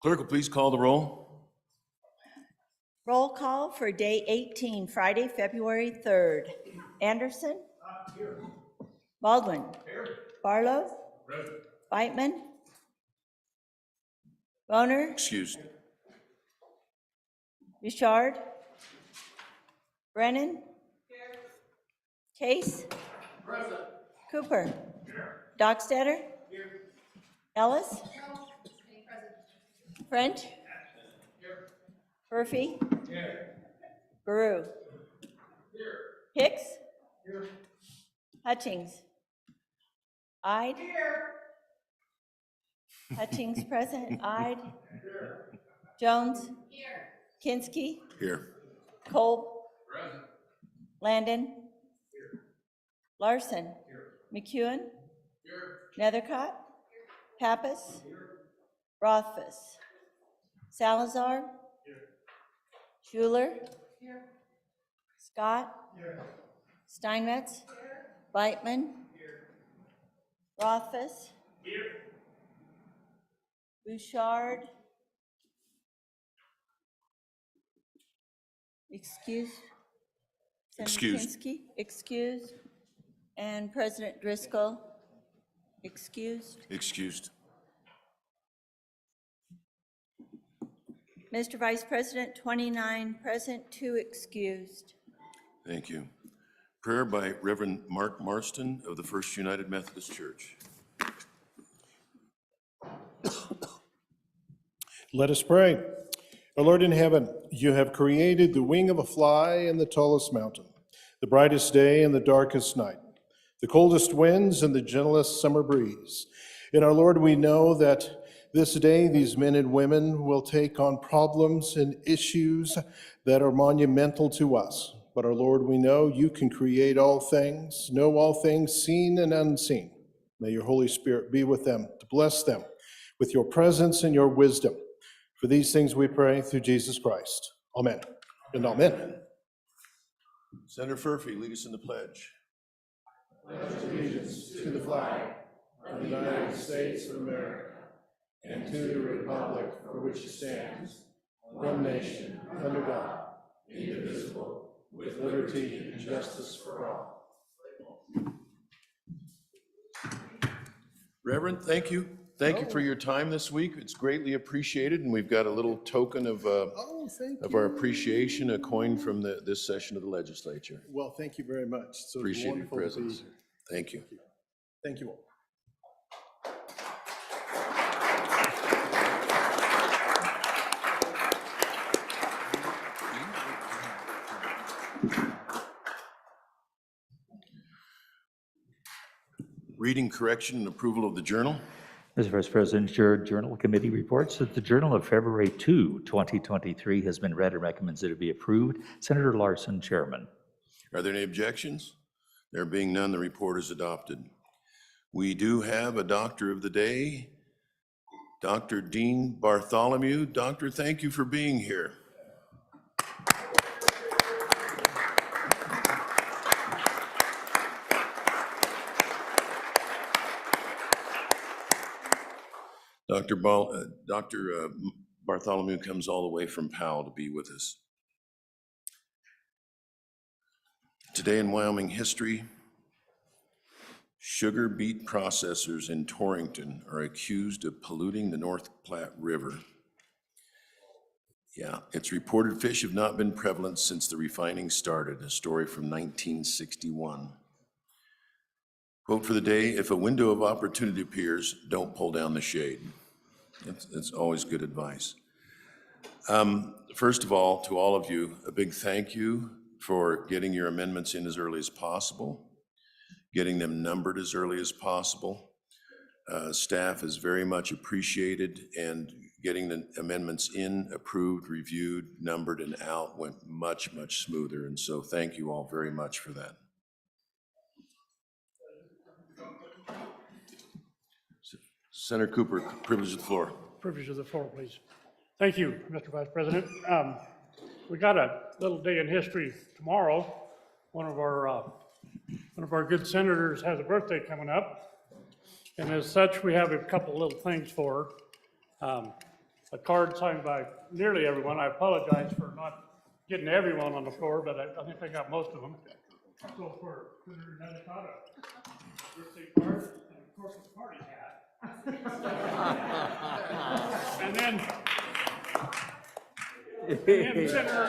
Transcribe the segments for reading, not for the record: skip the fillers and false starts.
Clerk will please call the roll. Roll call for day 18, Friday, February 3rd. Anderson? Here. Baldwin? Here. Barlow? Present. Beitman? Boner? Excused. Bouchard? Brennan? Here. Case? Present. Cooper? Here. Dockstader? Here. Ellis? No. Present. French? Here. Murphy? Here. Baru? Here. Hicks? Here. Hutchings? Ide? Here. Hutchings present. Ide? Here. Jones? Here. Kinski? Here. Kolb? Present. Landon? Here. Larson? Here. McEwen? Here. Nethercott? Here. Pappas? Here. Rothfuss? Salazar? Here. Schuler? Here. Scott? Here. Steinmetz? Here. Beitman? Here. Rothfuss? Here. Bouchard? Excused? Excused. Kinski? Excused. And President Driscoll? Excused. Excused. Mr. Vice President, 29 present, 2 excused. Thank you. Prayer by Reverend Mark Marston of the First United Methodist Church. Let us pray. Our Lord in heaven, you have created the wing of a fly in the tallest mountain, the brightest day and the darkest night, the coldest winds and the gentlest summer breeze. And our Lord, we know that this day these men and women will take on problems and issues that are monumental to us. But our Lord, we know you can create all things, know all things seen and unseen. May your Holy Spirit be with them, to bless them with your presence and your wisdom. For these things we pray through Jesus Christ. Amen and amen. Senator Furphy, lead us in the pledge. Pledge allegiance to the flag of the United States of America and to the republic for which it stands, one nation, under God, indivisible, with liberty and justice for all. Reverend, thank you. Thank you for your time this week. It's greatly appreciated, and we've got a little token of our appreciation, a coin from this session of the legislature. Well, thank you very much. So Appreciate your wonderful to be presence. here. Thank you. Thank you all. Reading, correction, and approval of the journal. Mr. Vice President, your Journal Committee reports that the Journal of February 2, 2023 has been read and recommends that it be approved. Senator Larson, Chairman. Are there any objections? There being none, the report is adopted. We do have a doctor of the day, Dr. Dean Bartholomew. Doctor, thank you for being here. Dr. Bartholomew comes all the way from Powell to be with us. Today in Wyoming history, sugar beet processors in Torrington are accused of polluting the North Platte River. Yeah, it's reported fish have not been prevalent since the refining started, a story from 1961. Quote for the day, if a window of opportunity appears, don't pull down the shade. That's always good advice. First of all, to all of you, a big thank you for getting your amendments in as early as possible, getting them numbered as early as possible. Staff is very much appreciated, and getting the amendments in, approved, reviewed, numbered, and out went much, much smoother. And so thank you all very much for that. Senator Cooper, privilege of the floor. Privilege of the floor, please. Thank you, Mr. Vice President. We got a little day in history tomorrow. One of our good senators has a birthday coming up, and as such, we have a couple little things for her. a card signed by nearly everyone. I apologize for not getting everyone on the floor, but I think I got most of them. So for Senator Nadekota, birthday card, and of course the party hat. And then Senator.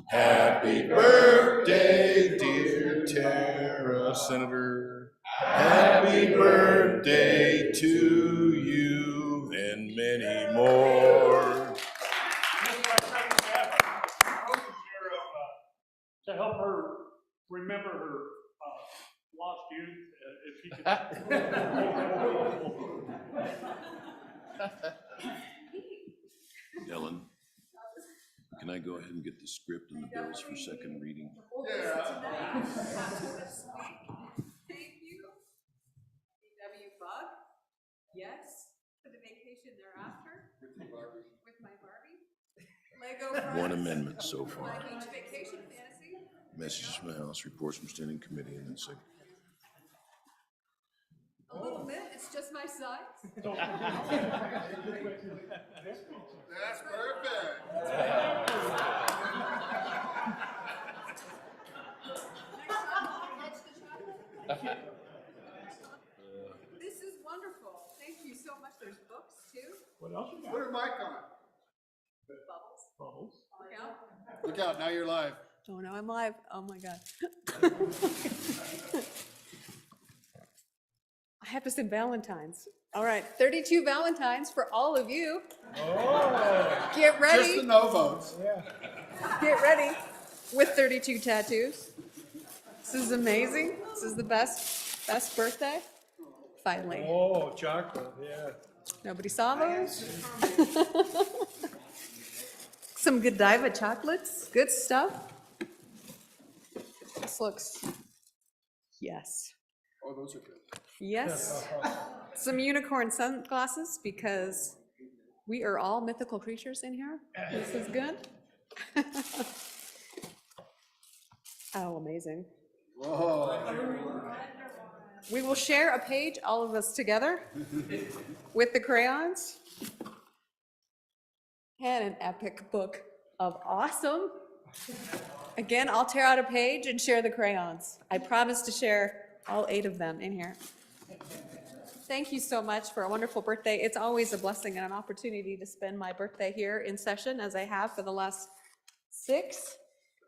Happy birthday, dear Tara, Senator. Happy birthday to you and many more. To help her remember her lost youth, if she could. Ellen, can I go ahead and get the script and the bills for second reading? Thank you. B.W. Bug, yes, for the vacation thereafter. With my Barbie. Lego friends. One amendment so My far. beach vacation fantasy. Messages from the House, reports from standing committee, and then second. A little bit, it's just my size. That's perfect. This is wonderful. Thank you so much. There's books too. What else you got? Put her mic on. Bubbles. Bubbles. Look out. Look out, now you're live. Oh no, I'm live. Oh my God. I have to send Valentines. All right, 32 Valentines for all of you. Get Just ready. the no votes. Get ready with 32 tattoos. This is amazing. This is the best birthday. Finally. Oh, chocolate, yeah. Nobody saw those? Some Godiva chocolates. Good stuff. This looks, yes. Oh, those are good. Yes. Some unicorn sunglasses because we are all mythical creatures in here. This is good. Oh, amazing. Whoa. We will share a page, all of us together, with the crayons. And an epic book of awesome. Again, I'll tear out a page and share the crayons. I promise to share all 8 of them in here. Thank you so much for a wonderful birthday. It's always a blessing and an opportunity to spend my birthday here in session, as I have for the last 6.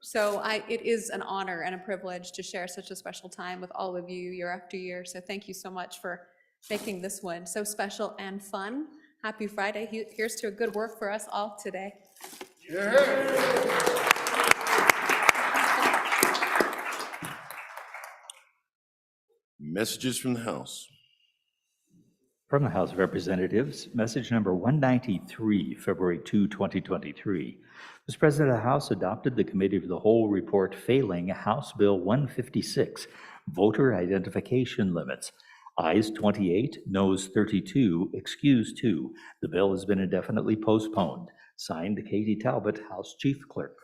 So it is an honor and a privilege to share such a special time with all of you year after year. So thank you so much for making this one so special and fun. Happy Friday. Here's to a good work for us all today. Messages from the House. From the House of Representatives, message number 193, February 2, 2023. Mr. President, the House adopted the Committee of the Whole report failing House Bill 156, voter identification limits. Ayes 28, noes 32, excused 2. The bill has been indefinitely postponed. Signed, Katie Talbot, House Chief Clerk.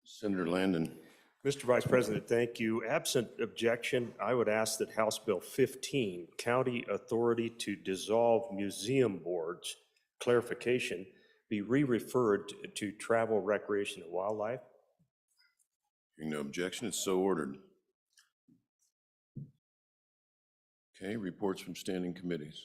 Senator Landon. Mr. Vice President, thank you. Absent objection, I would ask that House Bill 15, County Authority to Dissolve Museum Boards, clarification, be re-referred to Travel, Recreation, and Wildlife. Hearing no objection, it's so ordered. Okay, reports from standing committees.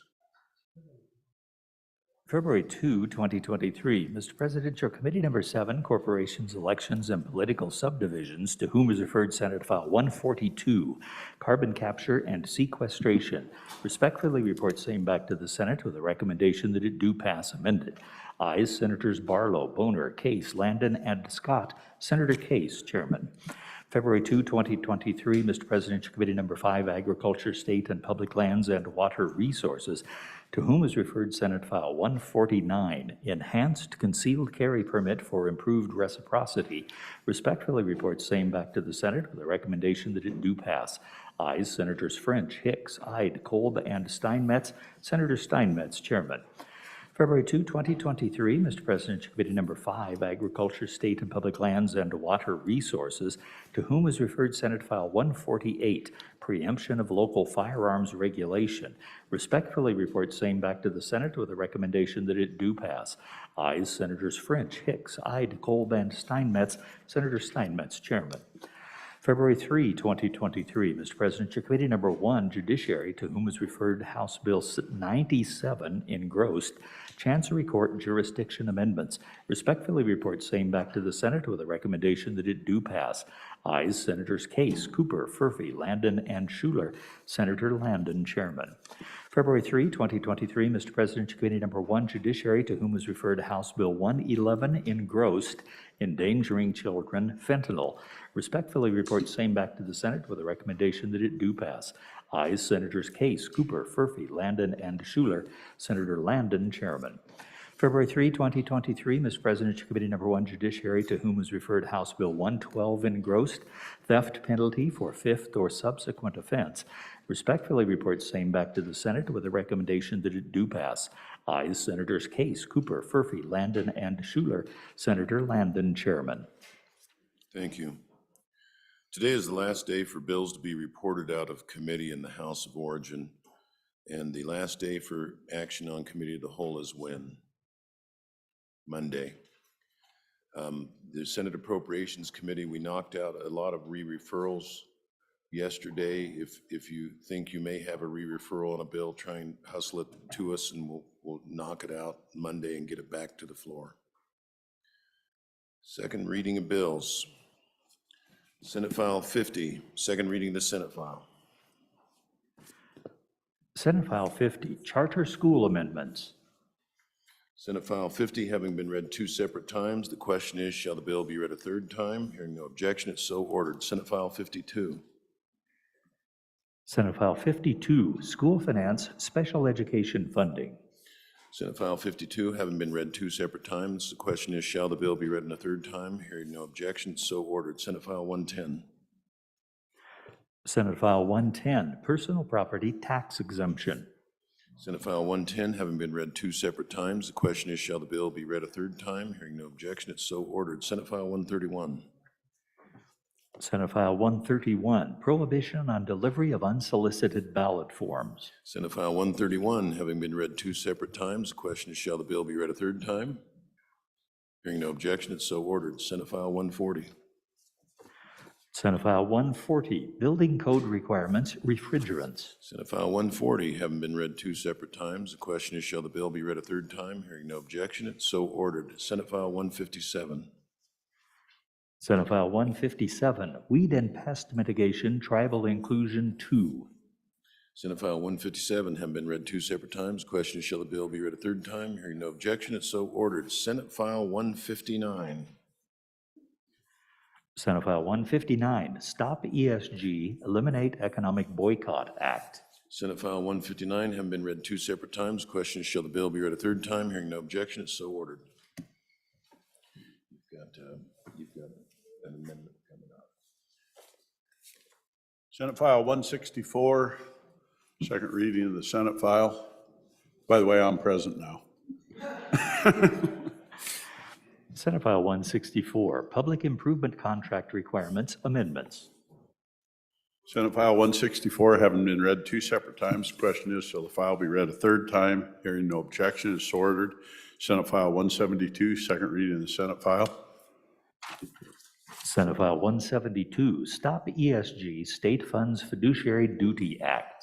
February 2, 2023. Mr. President, your Committee Number 7, Corporations, Elections, and Political Subdivisions, to whom is referred Senate File 142, Carbon Capture and Sequestration, respectfully report same back to the Senate with a recommendation that it do pass amended. Ayes, Senators Barlow, Boner, Case, Landon, and Scott. Senator Case, Chairman. February 2, 2023, Mr. President, your Committee Number 5, Agriculture, State and Public Lands and Water Resources, to whom is referred Senate File 149, Enhanced Concealed Carry Permit for Improved Reciprocity, respectfully reports same back to the Senate with a recommendation that it do pass. Ayes, Senators French, Hicks, Ide, Kolb, and Steinmetz. Senator Steinmetz, Chairman. February 2, 2023, Mr. President, to Committee Number 5, Agriculture, State and Public Lands and Water Resources, to whom is referred Senate File 148, Preemption of Local Firearms Regulation. Respectfully report same back to the Senate with a recommendation that it do pass. Ayes, Senators French, Hicks, Ide, Kolb, and Steinmetz. Senator Steinmetz, Chairman. February 3, 2023, Mr. President, your Committee Number 1, Judiciary, to whom is referred House Bill 97, engrossed, Chancery Court Jurisdiction Amendments. Respectfully report same back to the Senate with a recommendation that it do pass. Ayes, Senators Case, Cooper, Furphy, Landon, and Schuler. Senator Landon, Chairman. February 3, 2023, Mr. President, Committee Number 1, Judiciary, to whom is referred House Bill 111, engrossed, Endangering Children, Fentanyl. Respectfully report same back to the Senate with a recommendation that it do pass. Ayes, Senators Case, Cooper, Furphy, Landon, and Schuler. Senator Landon, Chairman. February 3, 2023, Mr. President, Committee Number 1, Judiciary, to whom is referred House Bill 112, engrossed, theft penalty for fifth or subsequent offense. Respectfully report same back to the Senate with a recommendation that it do pass. Ayes, Senators Case, Cooper, Furphy, Landon, and Schuler. Senator Landon, Chairman. Thank you. Today is the last day for bills to be reported out of committee in the House of Origin, and the last day for action on committee of the whole is when? Monday. The Senate Appropriations Committee, we knocked out a lot of re-referrals yesterday. If you think you may have a re-referral on a bill, try and hustle it to us and we'll knock it out Monday and get it back to the floor. Second reading of bills. Senate File 50, second reading of the Senate file. Senate File 50, Charter School Amendments. Senate File 50 having been read 2 separate times, the question is, shall the bill be read a third time? Hearing no objection, it's so ordered. Senate File 52. Senate File 52, School Finance Special Education Funding. Senate File 52 having been read 2 separate times, the question is, shall the bill be read in a third time? Hearing no objection, it's so ordered. Senate File 110. Senate File 110, Personal Property Tax Exemption. Senate File 110 having been read 2 separate times, the question is, shall the bill be read a third time? Hearing no objection, it's so ordered. Senate File 131. Senate File 131, Prohibition on Delivery of Unsolicited Ballot Forms. Senate File 131 having been read 2 separate times, the question is, shall the bill be read a third time? Hearing no objection, it's so ordered. Senate File 140. Senate File 140, Building Code Requirements, Refrigerants. Senate File 140 having been read 2 separate times, the question is, shall the bill be read a third time? Hearing no objection, it's so ordered. Senate File 157. Senate File 157, Weed and Pest Mitigation, Tribal Inclusion 2. Senate File 157 having been read 2 separate times, the question is, shall the bill be read a third time? Hearing no objection, it's so ordered. Senate File 159. Senate File 159, Stop ESG, Eliminate Economic Boycott Act. Senate File 159 having been read 2 separate times, the question is, shall the bill be read a third time? Hearing no objection, it's so ordered. You've got an amendment coming up. Senate File 164, second reading of the Senate file. By the way, I'm present now. Senate File 164, Public Improvement Contract Requirements Amendments. Senate File 164 having been read 2 separate times. The question is, shall the file be read a third time? Hearing no objection, is so ordered. Senate File 172, second reading of the Senate file. Senate File 172, Stop ESG, State Funds Fiduciary Duty Act.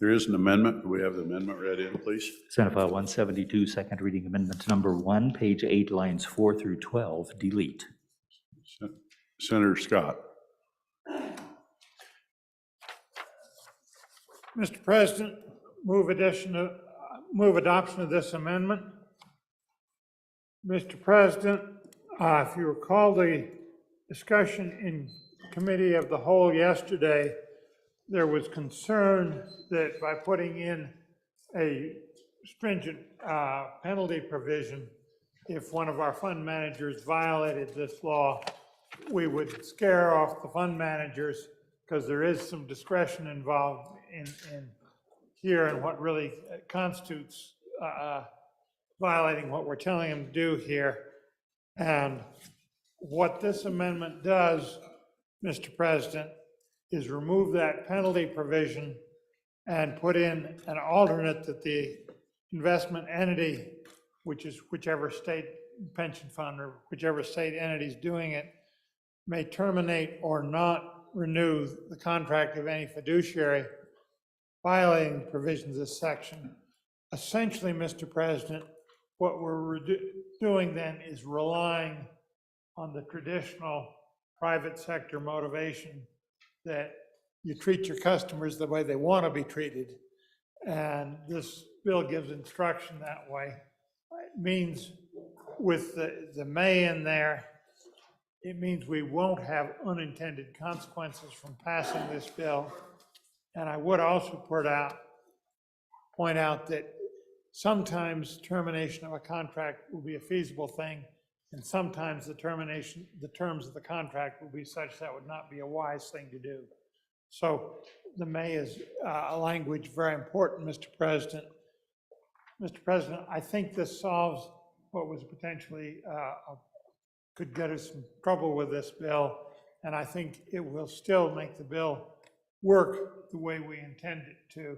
There is an amendment. Do we have the amendment read in, please? Senate File 172, second reading amendment number 1, page 8, lines 4 through 12, delete. Senator Scott. Mr. President, move adoption of this amendment. Mr. President, if you recall the discussion in Committee of the Whole yesterday, there was concern that by putting in a stringent penalty provision, if one of our fund managers violated this law, we would scare off the fund managers because there is some discretion involved in here and what really constitutes violating what we're telling them to do here. And what this amendment does, Mr. President, is remove that penalty provision and put in an alternate that the investment entity, which is whichever state pension fund or whichever state entity is doing it, may terminate or not renew the contract of any fiduciary violating the provisions of this section. Essentially, Mr. President, what we're doing then is relying on the traditional private sector motivation that you treat your customers the way they want to be treated. And this bill gives instruction that way. It means with the may in there, it means we won't have unintended consequences from passing this bill. And I would also point out that sometimes termination of a contract will be a feasible thing, and sometimes the terms of the contract will be such that would not be a wise thing to do. So the may is a language very important, Mr. President. Mr. President, I think this solves what was potentially could get us in trouble with this bill, and I think it will still make the bill work the way we intend it to.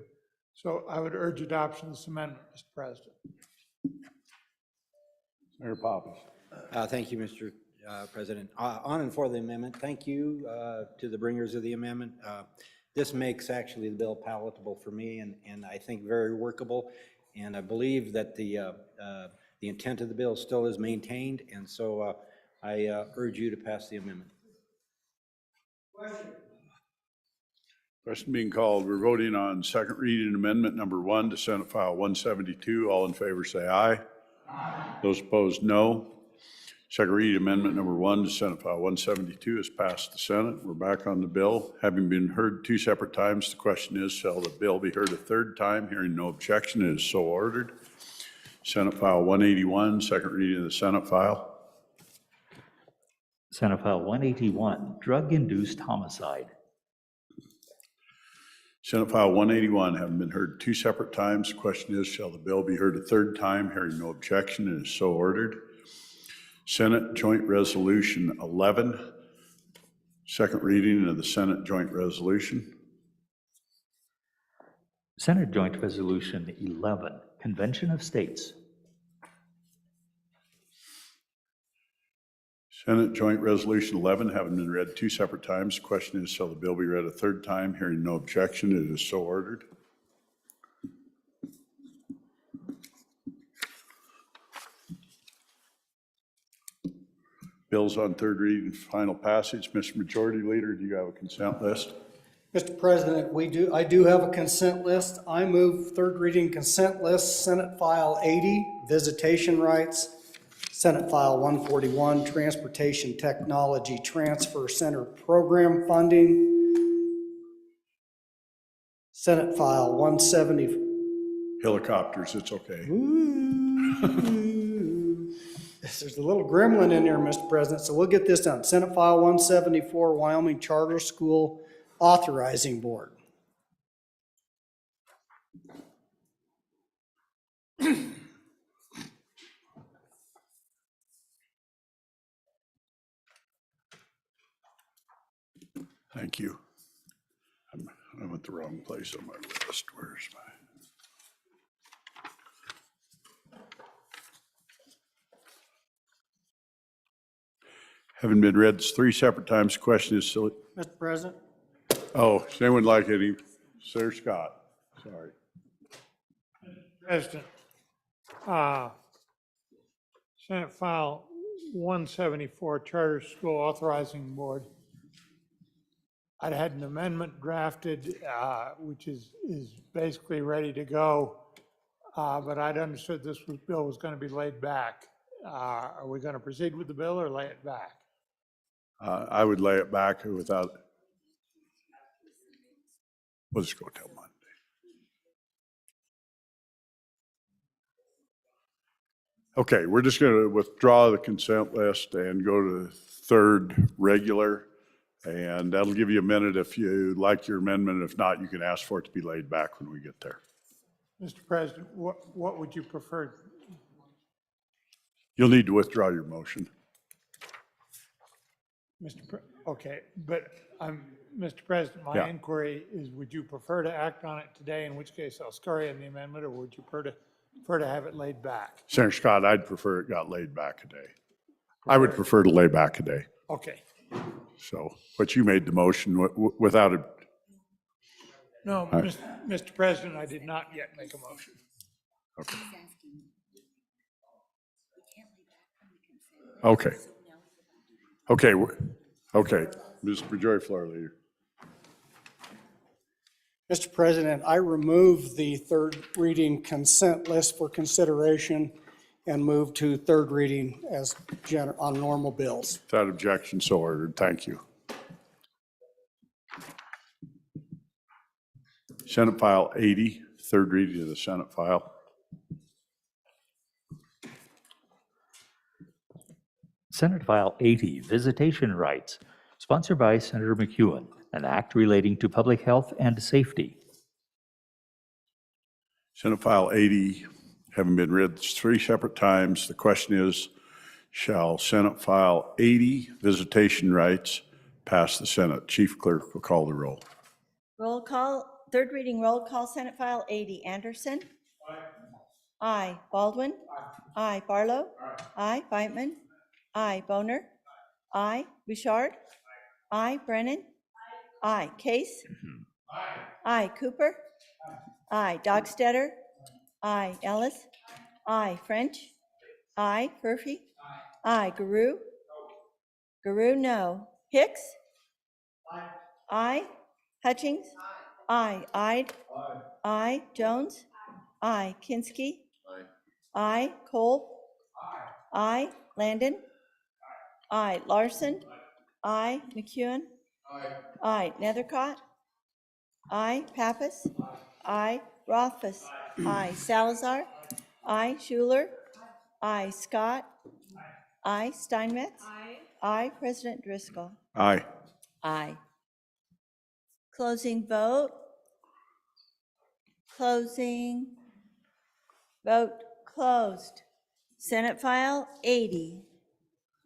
So I would urge adoption of this amendment, Mr. President. Mayor Poppins. Thank you, Mr. President. On and for the amendment, thank you to the bringers of the amendment. This makes actually the bill palatable for me and I think very workable. And I believe that the intent of the bill still is maintained. And so I urge you to pass the amendment. Question being called. We're voting on second reading amendment number 1 to Senate File 172. All in favor say aye. Aye. Those opposed, no. Second reading amendment number 1 to Senate File 172 has passed the Senate. We're back on the bill. Having been heard 2 separate times, the question is, shall the bill be heard a third time? Hearing no objection, it is so ordered. Senate File 181, second reading of the Senate file. Senate File 181, drug-induced homicide. Senate File 181, having been heard 2 separate times, the question is, shall the bill be heard a third time? Hearing no objection, it is so ordered. Senate Joint Resolution 11, second reading of the Senate Joint Resolution. Senate Joint Resolution 11, Convention of States. Senate Joint Resolution 11, having been read 2 separate times, the question is, shall the bill be read a third time? Hearing no objection, it is so ordered. Bills on third reading and final passage. Mr. Majority Leader, do you have a consent list? Mr. President, I do have a consent list. I move third reading consent list, Senate File 80, Visitation Rights, Senate File 141, Transportation Technology Transfer Center Program Funding, Senate File 170. Helicopters, it's okay. There's a little gremlin in there, Mr. President, so we'll get this done. Senate File 174, Wyoming Charter School Authorizing Board. Thank you. I'm at the wrong place on my list. Where's my? Having been read 3 separate times, the question is, Mr. President? oh, does anyone like any? Sir Scott, sorry. President, Senate File 174, Charter School Authorizing Board. I'd had an amendment drafted, which is basically ready to go, but I'd understood this bill was going to be laid back. Are we going to proceed with the bill or lay it back? I would lay it back without, we'll just go till Monday. Okay, we're just going to withdraw the consent list and go to third regular. And that'll give you a minute if you like your amendment. If not, you can ask for it to be laid back when we get there. Mr. President, what would you prefer? You'll need to withdraw your motion. Okay, but Mr. President, Yeah. my inquiry is, would you prefer to act on it today, in which case I'll scurry in the amendment, or would you prefer to have it laid back? Senator Scott, I'd prefer it got laid back a day. I would prefer to lay back a day. Okay. So, but you made the motion without a, No, Mr. President, I did not yet make a motion. okay. Okay, okay. Ms. Majority Floor Leader. Mr. President, I remove the third reading consent list for consideration and move to third reading as on normal bills. Without objection, so ordered. Thank you. Senate File 80, third reading of the Senate file. Senate File 80, Visitation Rights, sponsored by Senator McEwen, an act relating to public health and safety. Senate File 80, having been read 3 separate times, the question is, shall Senate File 80, Visitation Rights, pass the Senate? Chief Clerk will call the roll. Roll call, third reading roll call, Senate File 80. Anderson? Aye. Baldwin? Aye. Barlow? Aye. Beitman? Aye. Boner? Aye. Bouchard? Aye. Brennan? Aye. Case? Aye. Cooper? Aye. Dockstetter? Aye. Ellis? Aye. French? Aye. Murphy? Aye. Garou? Garou, no. Hicks? Aye. Hutchings? Aye. Ide? Aye. Jones? Aye. Kinski? Aye. Cole? Aye. Landon? Aye. Larson? Aye. McEwen? Aye. Nethercott? Aye. Pappas? Aye. Rothfuss? Aye. Salazar? Aye. Schuler? Aye. Scott? Aye. Steinmetz? Aye. President Driscoll? Aye. Aye. Closing vote. Closing. Vote closed. Senate File 80.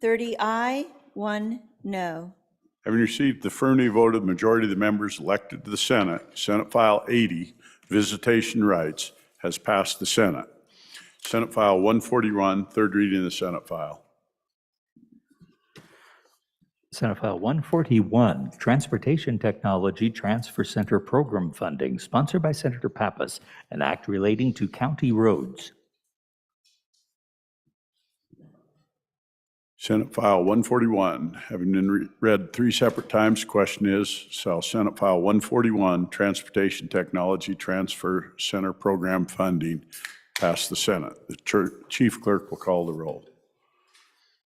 30 aye, 1 no. Having received the affirmative vote of the majority of the members elected to the Senate, Senate File 80, Visitation Rights, has passed the Senate. Senate File 141, third reading of the Senate file. Senate File 141, Transportation Technology Transfer Center Program Funding, sponsored by Senator Pappas, an act relating to county roads. Senate File 141, having been read 3 separate times, question is, shall Senate File 141, Transportation Technology Transfer Center Program Funding, pass the Senate? The Chief Clerk will call the roll.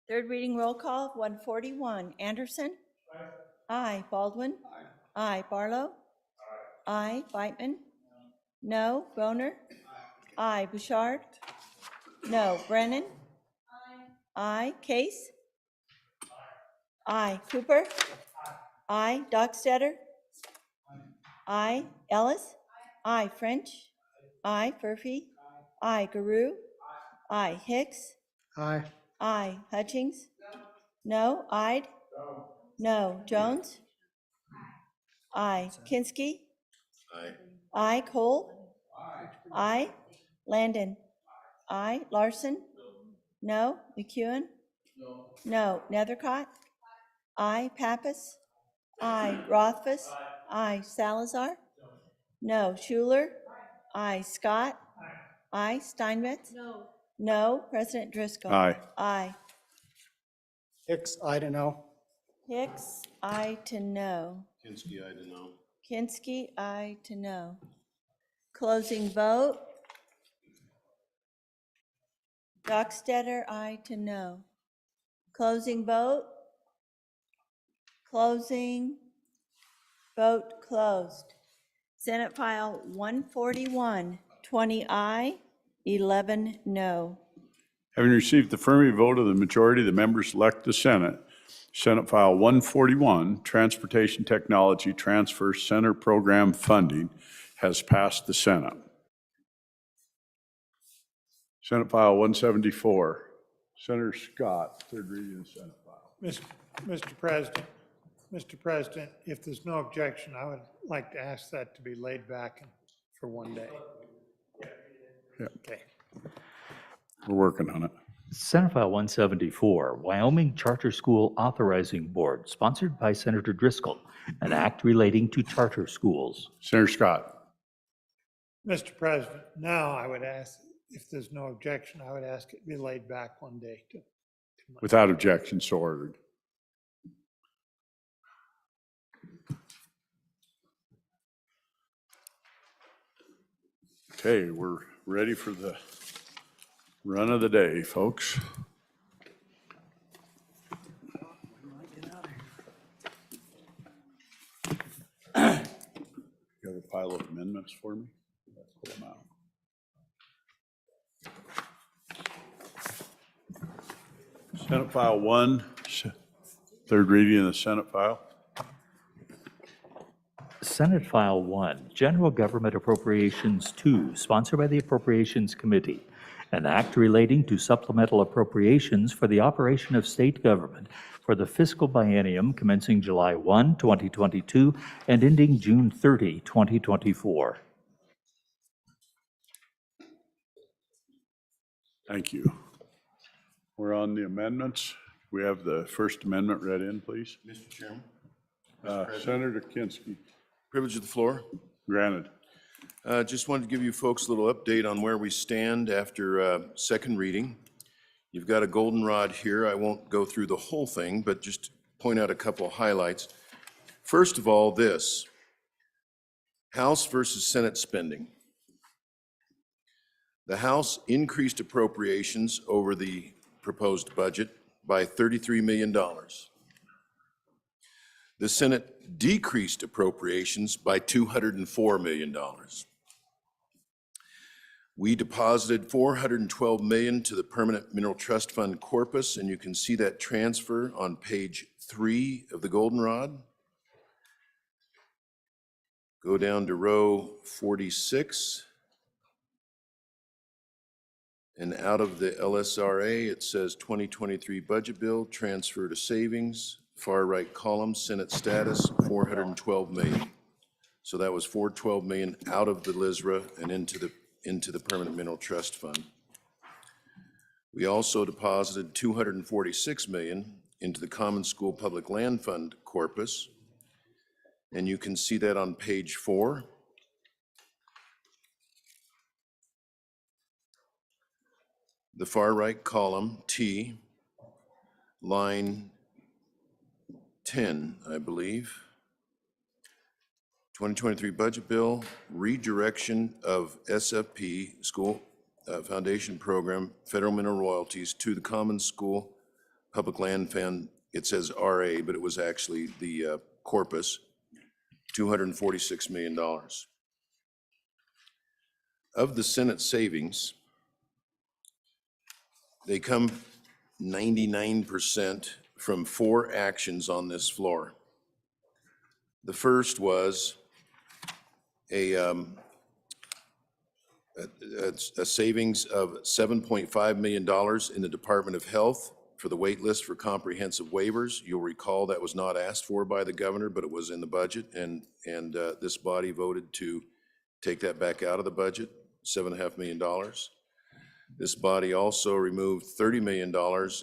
Third reading roll call, 141. Anderson? Aye. Baldwin? Aye. Barlow? Aye. Beitman? No. Boner? Aye. Bouchard? No. Brennan? Aye. Case? Aye. Cooper? Aye. Dockstetter? Aye. Ellis? Aye. French? Aye. Murphy? Aye. Garou? Aye. Hicks? Aye. Aye. Hutchings? No. Ide? No. Jones? Aye. Kinski? Aye. Aye. Cole? Aye. Landon? Aye. Larson? No. McEwen? No. Nethercott? Aye. Pappas? Aye. Rothfuss? Aye. Salazar? No. Schuler? Aye. Scott? Aye. Steinmetz? No. President Driscoll? Aye. Aye. Hicks, aye to no. Hicks, aye to no. Kinski, I don't know. Kinski, aye to no. Closing vote. Dockstetter, aye to no. Closing vote. Closing. Vote closed. Senate File 141, 20 aye, 11 no. Having received the affirmative vote of the majority of the members elected to the Senate, Senate File 141, Transportation Technology Transfer Center Program Funding, has passed the Senate. Senate File 174, Senator Scott, third reading in the Senate file. Mr. President, if there's no objection, I would like to ask that to be laid back for one day. Yeah, Okay. we're working on it. Senate File 174, Wyoming Charter School Authorizing Board, sponsored by Senator Driscoll, an act relating to charter schools. Senator Scott. Mr. President, now I would ask, if there's no objection, I would ask it be laid back one day. Without objection, so ordered. Okay, we're ready for the run of the day, folks. You have a pile of amendments for me? Pull them out. Senate File 1, third reading in the Senate file. Senate File 1, General Government Appropriations 2, sponsored by the Appropriations Committee, an act relating to supplemental appropriations for the operation of state government for the fiscal biennium commencing July 1, 2022, and ending June 30, 2024. Thank you. We're on the amendments. We have the First Amendment read in, please. Mr. Chairman, Senator Kinski, privilege of the floor. granted. Just wanted to give you folks a little update on where we stand after second reading. You've got a goldenrod here. I won't go through the whole thing, but just point out a couple of highlights. First of all, this, House versus Senate spending. The House increased appropriations over the proposed budget by $33 million. The Senate decreased appropriations by $204 million. We deposited $412 million to the Permanent Mineral Trust Fund corpus, and you can see that transfer on page 3 of the goldenrod. Go down to row 46. And out of the LSRA, it says 2023 budget bill, transfer to savings, far right column, Senate status, 412 million. So that was 412 million out of the LISRA and into the Permanent Mineral Trust Fund. We also deposited 246 million into the Common School Public Land Fund corpus. And you can see that on page 4. The far right column, T, line 10, I believe. 2023 budget bill, redirection of SFP, School Foundation Program, federal mineral royalties to the Common School Public Land Fund. It says RA, but it was actually the corpus, $246 million. Of the Senate savings, they come 99% from 4 actions on this floor. The first was a savings of $7.5 million in the Department of Health for the wait list for comprehensive waivers. You'll recall that was not asked for by the governor, but it was in the budget, and this body voted to take that back out of the budget, $7.5 million. This body also removed $30 million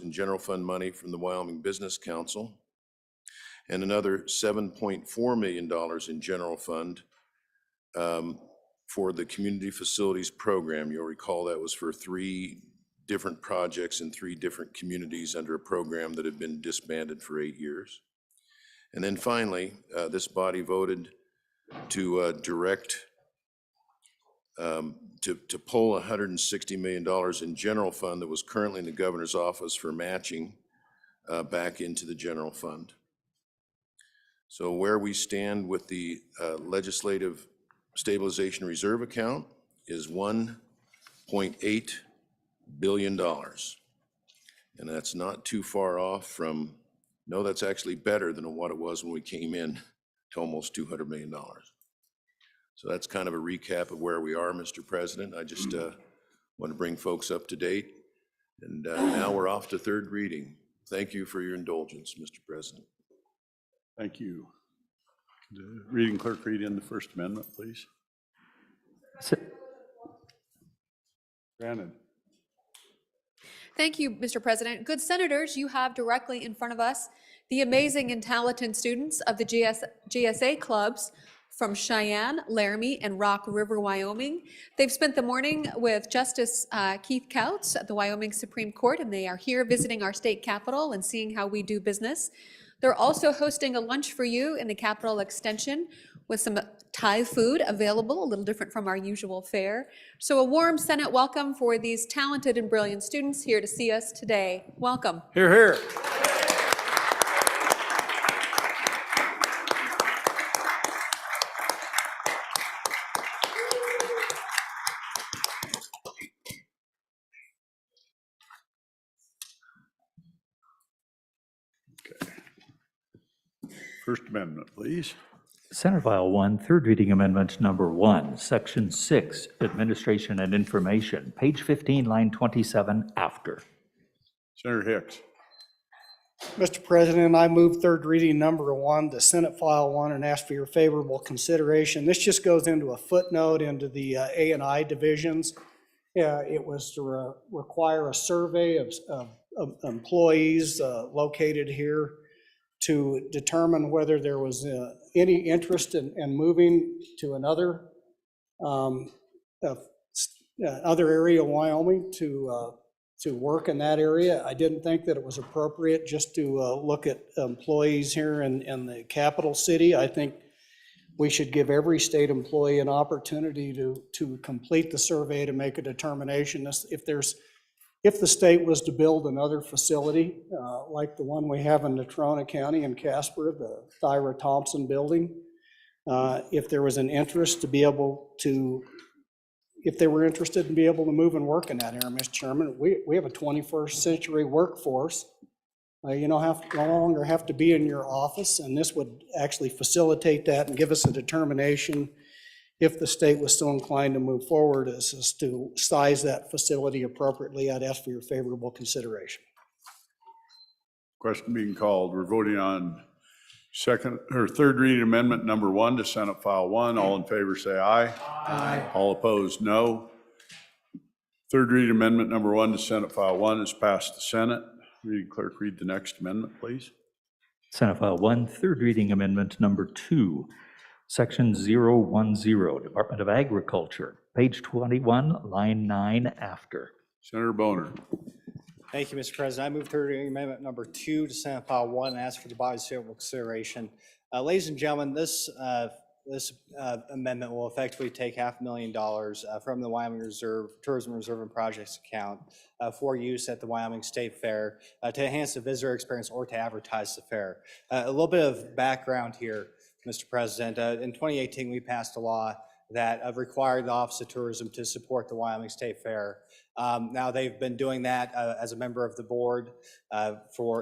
in general fund money from the Wyoming Business Council and another $7.4 million in general fund for the Community Facilities Program. You'll recall that was for 3 different projects in 3 different communities under a program that had been disbanded for 8 years. And then finally, this body voted to direct to pull $160 million in general fund that was currently in the governor's office for matching back into the general fund. So where we stand with the legislative stabilization reserve account is $1.8 billion. And that's not too far off from, no, that's actually better than what it was when we came in to almost $200 million. So that's kind of a recap of where we are, Mr. President. I just want to bring folks up to date And now we're off to third reading. Thank you for your indulgence, Mr. President. Thank you. The reading clerk read in the First Amendment, please. Granted. Thank you, Mr. President. Good senators, you have directly in front of us the amazing and talented students of the GSA clubs from Cheyenne, Laramie, and Rock River, Wyoming. They've spent the morning with Justice Keith Couts at the Wyoming Supreme Court, and they are here visiting our state capitol and seeing how we do business. They're also hosting a lunch for you in the Capitol Extension with some Thai food available, a little different from our usual fare. So a warm Senate welcome for these talented and brilliant students here to see us today. Welcome. Here, here. First Amendment, please. Senate File 1, third reading amendment number 1, Section 6, Administration and Information, page 15, line 27, after. Senator Hicks. Mr. President, I move third reading number 1, the Senate File 1, and ask for your favorable consideration. This just goes into a footnote into the A&I divisions. It was to require a survey of employees located here to determine whether there was any interest in moving to another area of Wyoming to work in that area. I didn't think that it was appropriate just to look at employees here in the capital city. I think we should give every state employee an opportunity to complete the survey to make a determination. If the state was to build another facility, like the one we have in Natrona County in Casper, the Thyra Thompson building, if there was an interest to be able to, if they were interested in be able to move and work in that area, Mr. Chairman, we have a 21st century workforce. You no longer have to be in your office, and this would actually facilitate that and give us a determination if the state was so inclined to move forward as to size that facility appropriately. I'd ask for your favorable consideration. Question being called. We're voting on third reading amendment number 1 to Senate File 1. All in favor say aye. Aye. All opposed, no. Third reading amendment number 1 to Senate File 1 is passed the Senate. Reading clerk, read the next amendment, please. Senate File 1, third reading amendment number 2, Section 010, Department of Agriculture, page 21, line 9, after. Senator Boner. Thank you, Mr. President. I move third reading amendment number 2 to Senate File 1 and ask for the body's favorable consideration. Ladies and gentlemen, this amendment will effectively take $500,000 from the Wyoming Tourism Reserve and Projects account for use at the Wyoming State Fair to enhance the visitor experience or to advertise the fair. A little bit of background here, Mr. President. In 2018, we passed a law that required the Office of Tourism to support the Wyoming State Fair. Now they've been doing that as a member of the board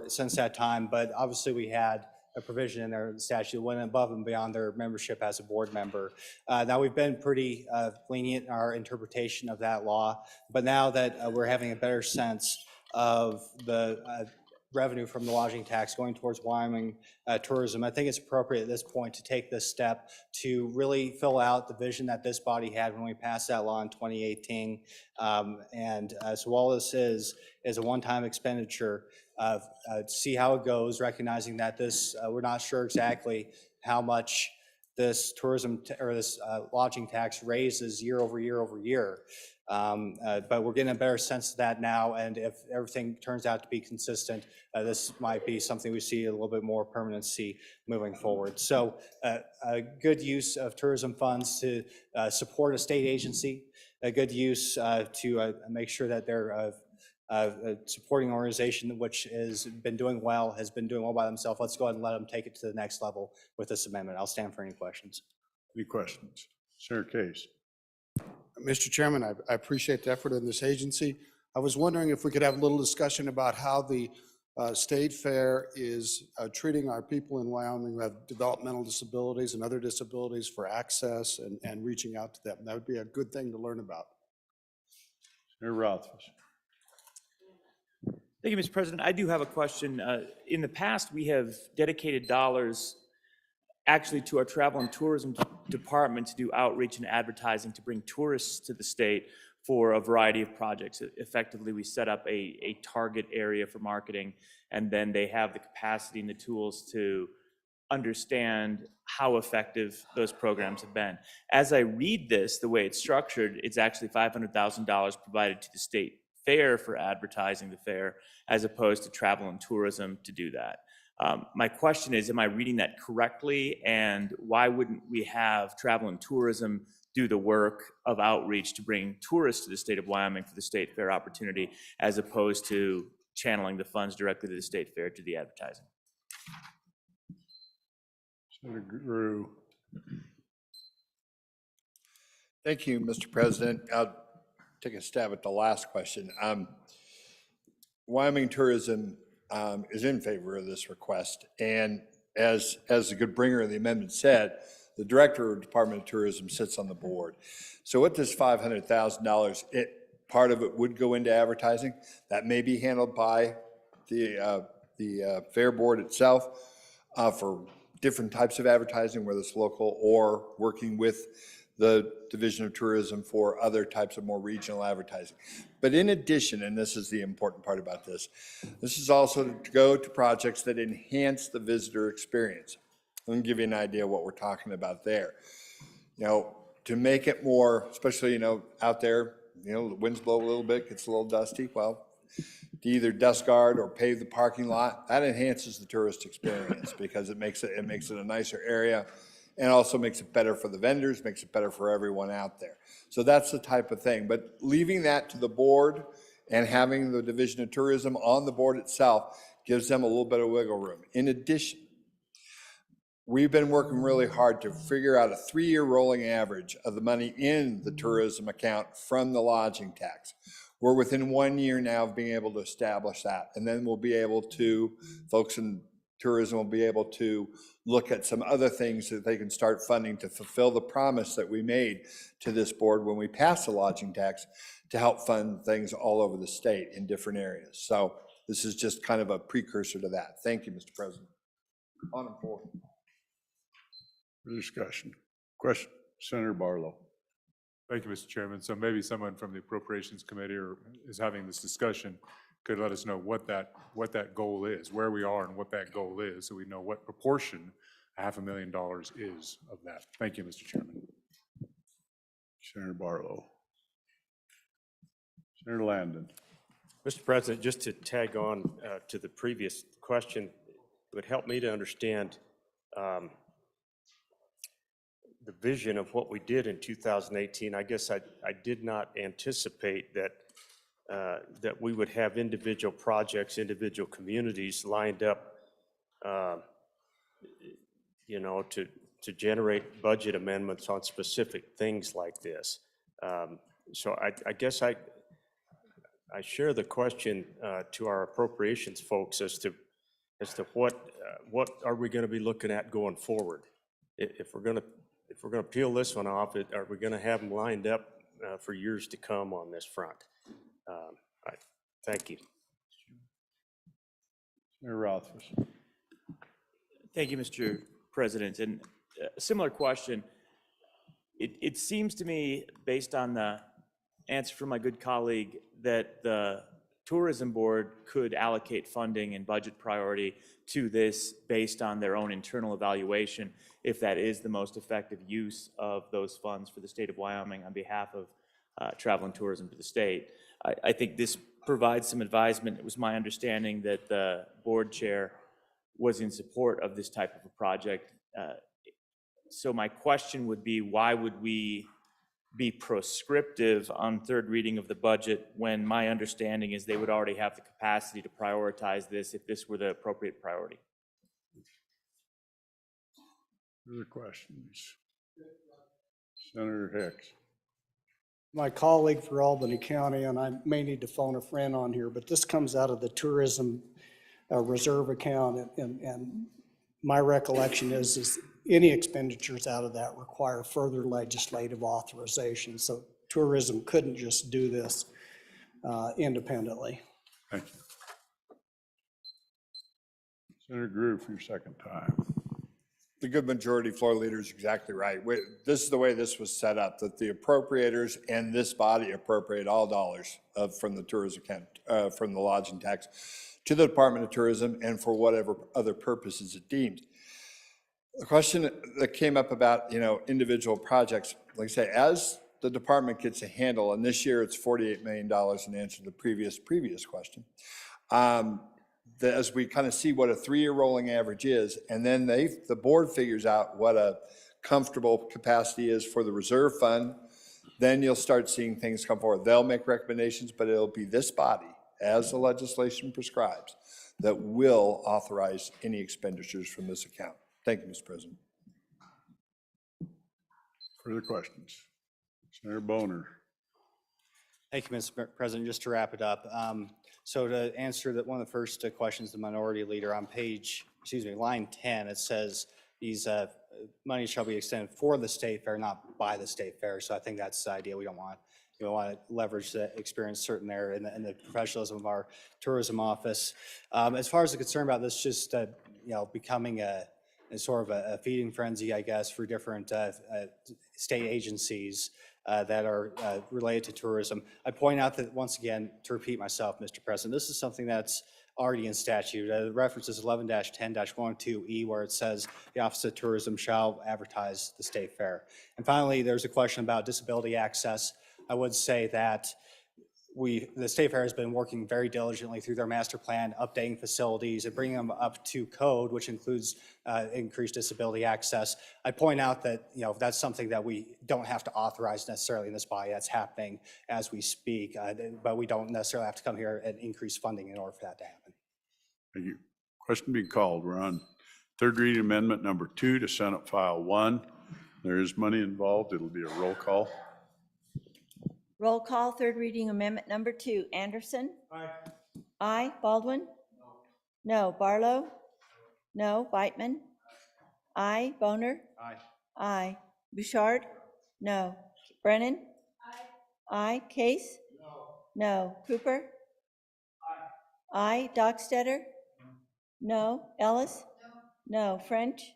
since that time, but obviously we had a provision in their statute that went above and beyond their membership as a board member. Now we've been pretty lenient in our interpretation of that law, but now that we're having a better sense of the revenue from the lodging tax going towards Wyoming tourism, I think it's appropriate at this point to take this step to really fill out the vision that this body had when we passed that law in 2018. So all this is a one-time expenditure, see how it goes, recognizing that this, we're not sure exactly how much this tourism or this lodging tax raises year over year over year. But we're getting a better sense of that now, and if everything turns out to be consistent, this might be something we see a little bit more permanency moving forward. So a good use of tourism funds to support a state agency, a good use to make sure that they're a supporting organization which has been doing well by themselves. Let's go ahead and let them take it to the next level with this amendment. I'll stand for any questions. Any questions? Senator Case. Mr. Chairman, I appreciate the effort in this agency. I was wondering if we could have a little discussion about how the State Fair is treating our people in Wyoming who have developmental disabilities and other disabilities for access and reaching out to them. That would be a good thing to learn about. Senator Rothfuss. Thank you, Mr. President. I do have a question. In the past, we have dedicated dollars actually to our travel and tourism department to do outreach and advertising to bring tourists to the state for a variety of projects. Effectively, we set up a target area for marketing, and then they have the capacity and the tools to understand how effective those programs have been. As I read this, the way it's structured, it's actually $500,000 provided to the state fair for advertising the fair, as opposed to travel and tourism to do that. My question is, am I reading that correctly? And why wouldn't we have travel and tourism do the work of outreach to bring tourists to the state of Wyoming for the state fair opportunity, as opposed to channeling the funds directly to the state fair to the advertising? Senator Grew. Thank you, Mr. President. I'll take a stab at the last question. Wyoming Tourism is in favor of this request. And as the good bringer of the amendment said, the director of Department of Tourism sits on the board. So with this $500,000, part of it would go into advertising. That may be handled by the fair board itself for different types of advertising, whether it's local or working with the Division of Tourism for other types of more regional advertising. But in addition, and this is the important part about this is also to go to projects that enhance the visitor experience. Let me give you an idea of what we're talking about there. You know, to make it more, especially, you know, out there, you know, the winds blow a little bit, gets a little dusty. Well, to either dust guard or pave the parking lot, that enhances the tourist experience because it makes it a nicer area, and also makes it better for the vendors, makes it better for everyone out there. So that's the type of thing. But leaving that to the board and having the Division of Tourism on the board itself gives them a little bit of wiggle room. In addition, we've been working really hard to figure out a 3-year rolling average of the money in the tourism account from the lodging tax. We're within 1 year now of being able to establish that. And then we'll be able to, folks in tourism will be able to look at some other things that they can start funding to fulfill the promise that we made to this board when we passed the lodging tax to help fund things all over the state in different areas. So this is just kind of a precursor to that. Thank you, Mr. President. On and forward. Discussion. Question, Senator Barlow. Thank you, Mr. Chairman. So maybe someone from the Appropriations Committee is having this discussion could let us know what that goal is, where we are and what that goal is, so we know what proportion $500,000 is of that. Thank you, Mr. Chairman. Senator Barlow. Senator Landon. Mr. President, just to tag on to the previous question, it would help me to understand the vision of what we did in 2018. I guess I did not anticipate that that we would have individual projects, individual communities lined up, you know, to generate budget amendments on specific things like this. So I guess I share the question to our appropriations folks as to what are we going to be looking at going forward? If we're going to peel this one off, are we going to have them lined up for years to come on this front? Thank you. Senator Rothfuss. Thank you, Mr. President. And a similar question. It seems to me, based on the answer from my good colleague, that the Tourism Board could allocate funding and budget priority to this based on their own internal evaluation, if that is the most effective use of those funds for the state of Wyoming on behalf of travel and tourism to the state. I think this provides some advisement. It was my understanding that the board chair was in support of this type of a project. So my question would be, why would we be proscriptive on third reading of the budget when my understanding is they would already have the capacity to prioritize this if this were the appropriate priority? Other questions? Senator Hicks. My colleague for Albany County, and I may need to phone a friend on here, but this comes out of the tourism reserve account, and my recollection is any expenditures out of that require further legislative authorization. So tourism couldn't just do this independently. Thank you. Senator Grew for your second time. The good majority floor leader is exactly right. This is the way this was set up, that the appropriators and this body appropriate all dollars from the tourism account, from the lodging tax to the Department of Tourism and for whatever other purposes it deems. The question that came up about, individual projects, like I say, as the department gets a handle, and this year it's $48 million in answer to the previous question, as we kind of see what a 3-year rolling average is, and then the board figures out what a comfortable capacity is for the reserve fund, then you'll start seeing things come forward. They'll make recommendations, but it'll be this body, as the legislation prescribes, that will authorize any expenditures from this account. Thank you, Mr. President. Further questions? Senator Boner. Thank you, Mr. President. Just to wrap it up, so to answer one of the first questions, the minority leader on line 10, it says these monies shall be extended for the state fair, not by the state fair. So I think that's the idea. We want to leverage the experience certain there and the professionalism of our tourism office. As far as the concern about this, just becoming a sort of a feeding frenzy, I guess, for different state agencies that are related to tourism. I point out that, once again, to repeat myself, Mr. President, this is something that's already in statute. The reference is 11-10-12E, where it says the Office of Tourism shall advertise the state fair. And finally, there's a question about disability access. I would say that the State Fair has been working very diligently through their master plan, updating facilities and bringing them up to code, which includes increased disability access. I point out that that's something that we don't have to authorize necessarily in this body. That's happening as we speak, but we don't necessarily have to come here and increase funding in order for that to happen. Thank you. Question being called. We're on third reading amendment number 2 to Senate File 1. There is money involved. It'll be a roll call. Roll call, third reading amendment number 2. Anderson? Aye. Aye. Baldwin? No. Barlow? No. Whiteman? Aye. Boner? Aye. Aye. Bouchard? No. Brennan? Aye. Case? No. Cooper? Aye. Dockstetter? No. Ellis? No. French?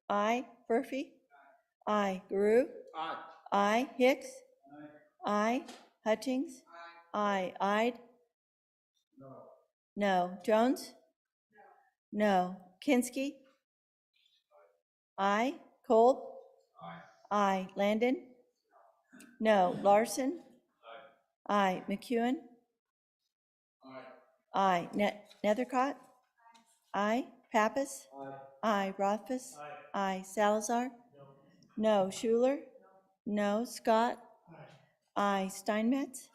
Aye. Murphy? Aye. Guru? Aye. Hicks? Aye. Hutchings? Aye. Ide? No. Jones? No. Kinski? Aye. Kolb? Aye. Landon? No. Larson? Aye. McEwen? Aye. Nethercott? Aye. Pappas? Aye. Rothfuss? Aye. Salazar? No. Schuler? No. Scott? Aye. Steinmetz?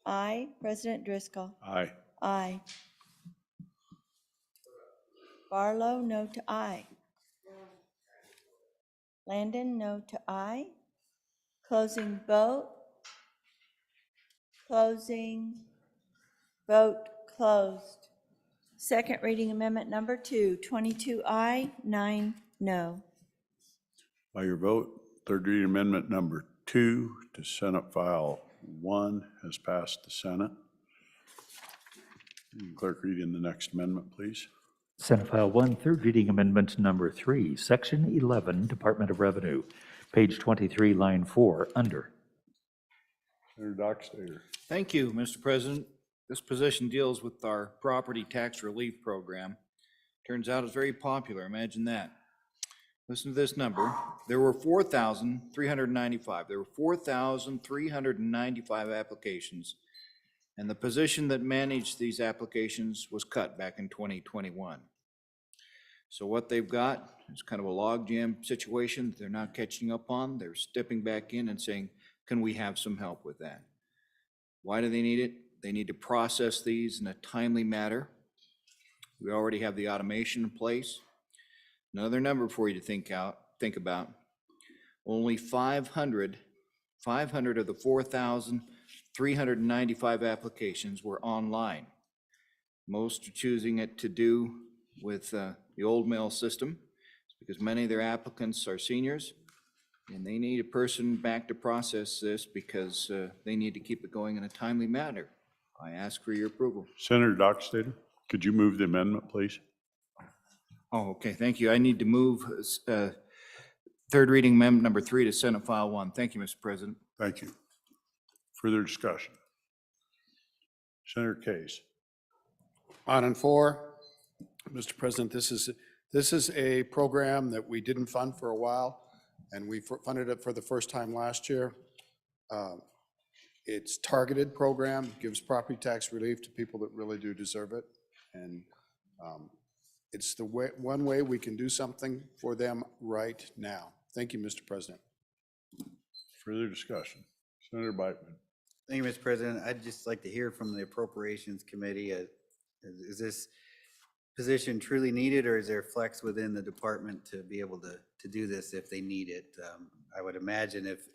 Aye. President Driscoll? Aye. Aye. Barlow, no to aye. Landon, no to aye. Closing vote. Closing vote closed. Second reading amendment number 2, 22 aye, 9 no. By your vote, third reading amendment number 2 to Senate File 1 has passed the Senate. Clerk, read in the next amendment, please. Senate File 1, third reading amendment number 3, Section 11, Department of Revenue, page 23, line 4, under. Senator Dockstader. Thank you, Mr. President. This position deals with our property tax relief program. Turns out it's very popular, imagine that. Listen to this number. There were 4,395. There were 4,395 applications, and the position that managed these applications was cut back in 2021. So what they've got is kind of a logjam situation they're not catching up on. They're stepping back in and saying, can we have some help with that? Why do they need it? They need to process these in a timely manner. We already have the automation in place. Another number for you to think about. Only 500 of the 4,395 applications were online. Most are choosing it to do with the old mail system because many of their applicants are seniors and they need a person back to process this because they need to keep it going in a timely manner. I ask for your approval. Senator Dockstader, could you move the amendment, please? Oh, okay, thank you. I need to move third reading amendment number 3 to Senate File 1. Thank you, Mr. President. Thank you. Further discussion? Senator Case. On and for, Mr. President, this is a program that we didn't fund for a while, and we funded it for the first time last year. It's targeted program, gives property tax relief to people that really do deserve it. And it's the one way we can do something for them right now. Thank you, Mr. President. Further discussion? Senator Beitman. Thank you, Mr. President. I'd just like to hear from the Appropriations Committee. Is this position truly needed, or is there flex within the department to be able to do this if they need it? I would imagine if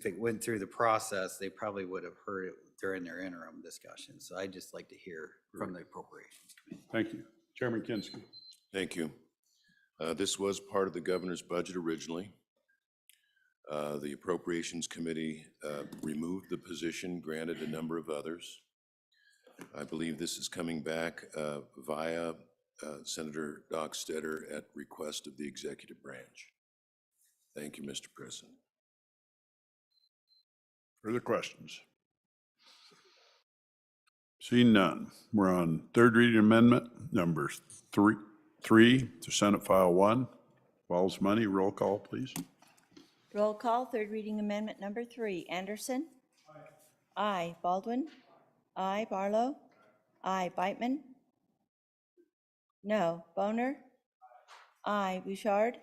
it went through the process, they probably would have heard it during their interim discussion. So I'd just like to hear from the Appropriations Committee. Thank you. Chairman Kinski. Thank you. This was part of the governor's budget originally. The Appropriations Committee removed the position, granted a number of others. I believe this is coming back via Senator Dockstader at request of the executive branch. Thank you, Mr. President. Further questions? Seeing none, we're on third reading amendment number 3 to Senate File 1. Wells Money, roll call, please. Roll call, third reading amendment number 3. Anderson? Aye. Baldwin? Aye. Barlow? Aye. Beitman? No. Boner? Aye. Bouchard?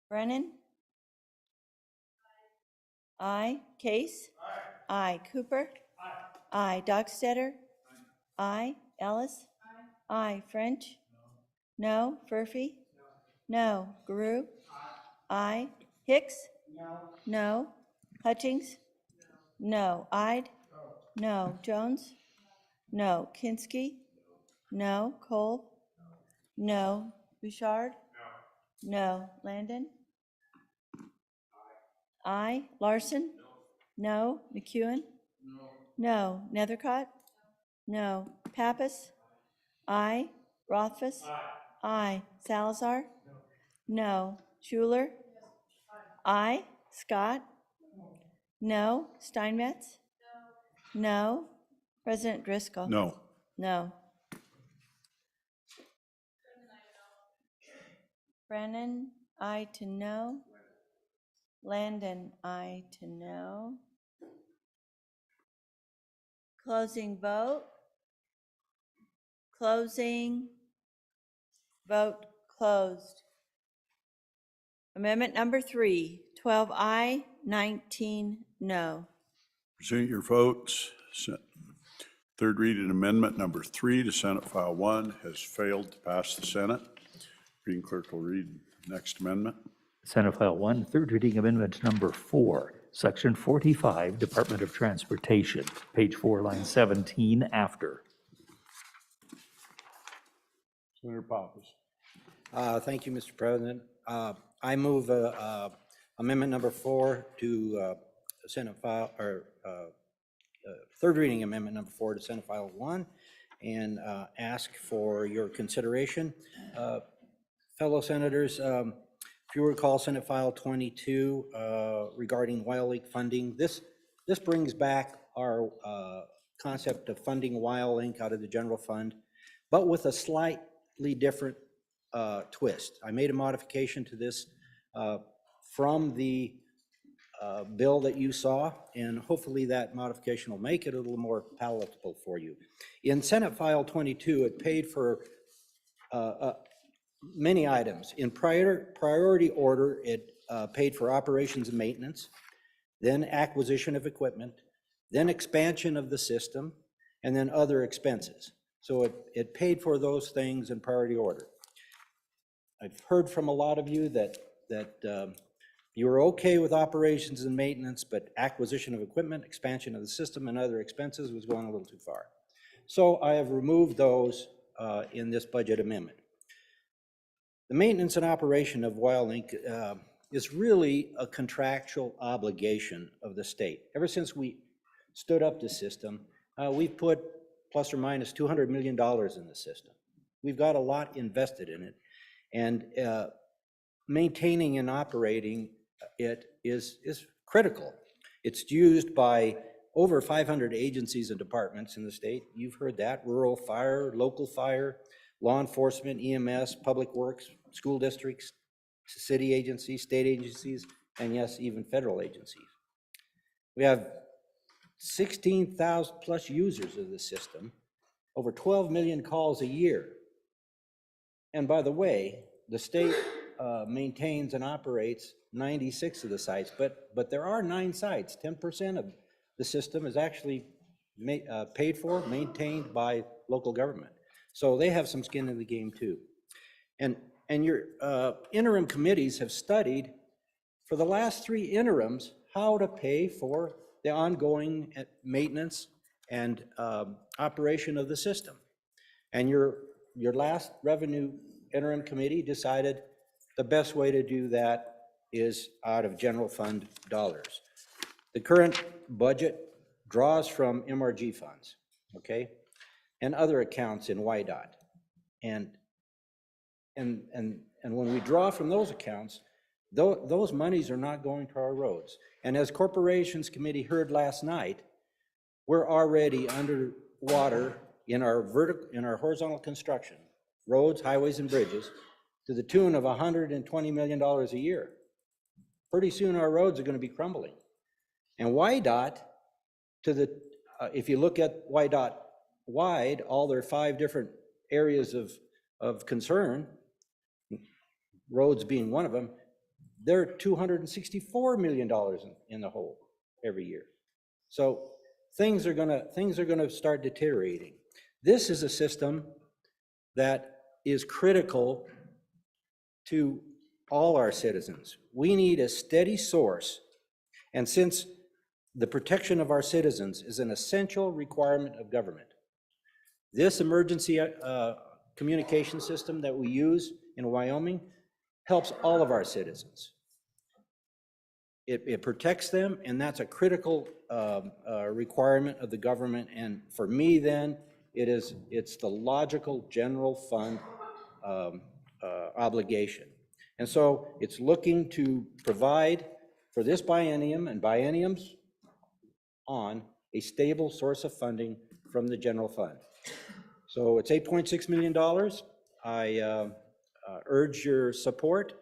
Brennan? Aye. Case? Aye. Cooper? Aye. Dockstader? Aye. Ellis? Aye. French? No. Furphy? No. Guru? Aye. Hicks? No. Hutchings? No. Ide? No. Jones? No. Kinski? No. Cole? No. Bouchard? No. Landon? Aye. Larson? No. McEwen? No. Nethercott? No. Pappas? Aye. Rothfuss? Aye. Salazar? No. Schuler? Aye. Scott? No. Steinmetz? No. President Driscoll? No. No. Brennan, aye to no. Landon, aye to no. Closing vote. Closing. Vote closed. Amendment number 3, 12 aye, 19 no. Present your votes. Third reading amendment number 3 to Senate File 1 has failed to pass the Senate. Reading clerk will read next amendment. Senate File 1, third reading amendment number 4, Section 45, Department of Transportation, page 4, line 17 after. Senator Pappas. Thank you, Mr. President. I move amendment number 4 to Senate File, or third reading amendment number 4 to Senate File 1, and ask for your consideration. Fellow senators, if you recall Senate File 22 regarding WildLink funding, this brings back our concept of funding WildLink out of the general fund, but with a slightly different twist. I made a modification to this from the bill that you saw, and hopefully that modification will make it a little more palatable for you. In Senate File 22, it paid for many items. In priority order, it paid for operations and maintenance, then acquisition of equipment, then expansion of the system, and then other expenses. So it paid for those things in priority order. I've heard from a lot of you that you were okay with operations and maintenance, but acquisition of equipment, expansion of the system, and other expenses was going a little too far. So I have removed those in this budget amendment. The maintenance and operation of WildLink is really a contractual obligation of the state. Ever since we stood up the system, we've put plus or minus $200 million in the system. We've got a lot invested in it. And maintaining and operating it is critical. It's used by over 500 agencies and departments in the state. You've heard that: rural fire, local fire, law enforcement, EMS, public works, school districts, city agencies, state agencies, and yes, even federal agencies. We have 16,000 plus users of the system, over 12 million calls a year. And by the way, the state maintains and operates 96 of the sites, but there are 9 sites. 10% of the system is actually paid for, maintained by local government. So they have some skin in the game too. And your interim committees have studied for the last 3 interims how to pay for the ongoing maintenance and operation of the system. And your last revenue interim committee decided the best way to do that is out of general fund dollars. The current budget draws from MRG funds, okay, and other accounts in YDOT. And when we draw from those accounts, those monies are not going to our roads. And as Corporations Committee heard last night, we're already underwater in our horizontal construction, roads, highways, and bridges, to the tune of $120 million a year. Pretty soon our roads are going to be crumbling. And YDOT, if you look at YDOT wide, all their 5 different areas of concern, roads being one of them, they're $264 million in the hole every year. So things are gonna start deteriorating. This is a system that is critical to all our citizens. We need a steady source, and since the protection of our citizens is an essential requirement of government, this emergency communication system that we use in Wyoming helps all of our citizens. It protects them, and that's a critical requirement of the government. And for me, then, it's the logical general fund obligation. And so it's looking to provide for this biennium and bienniums on a stable source of funding from the general fund. So it's $8.6 million. I urge your support.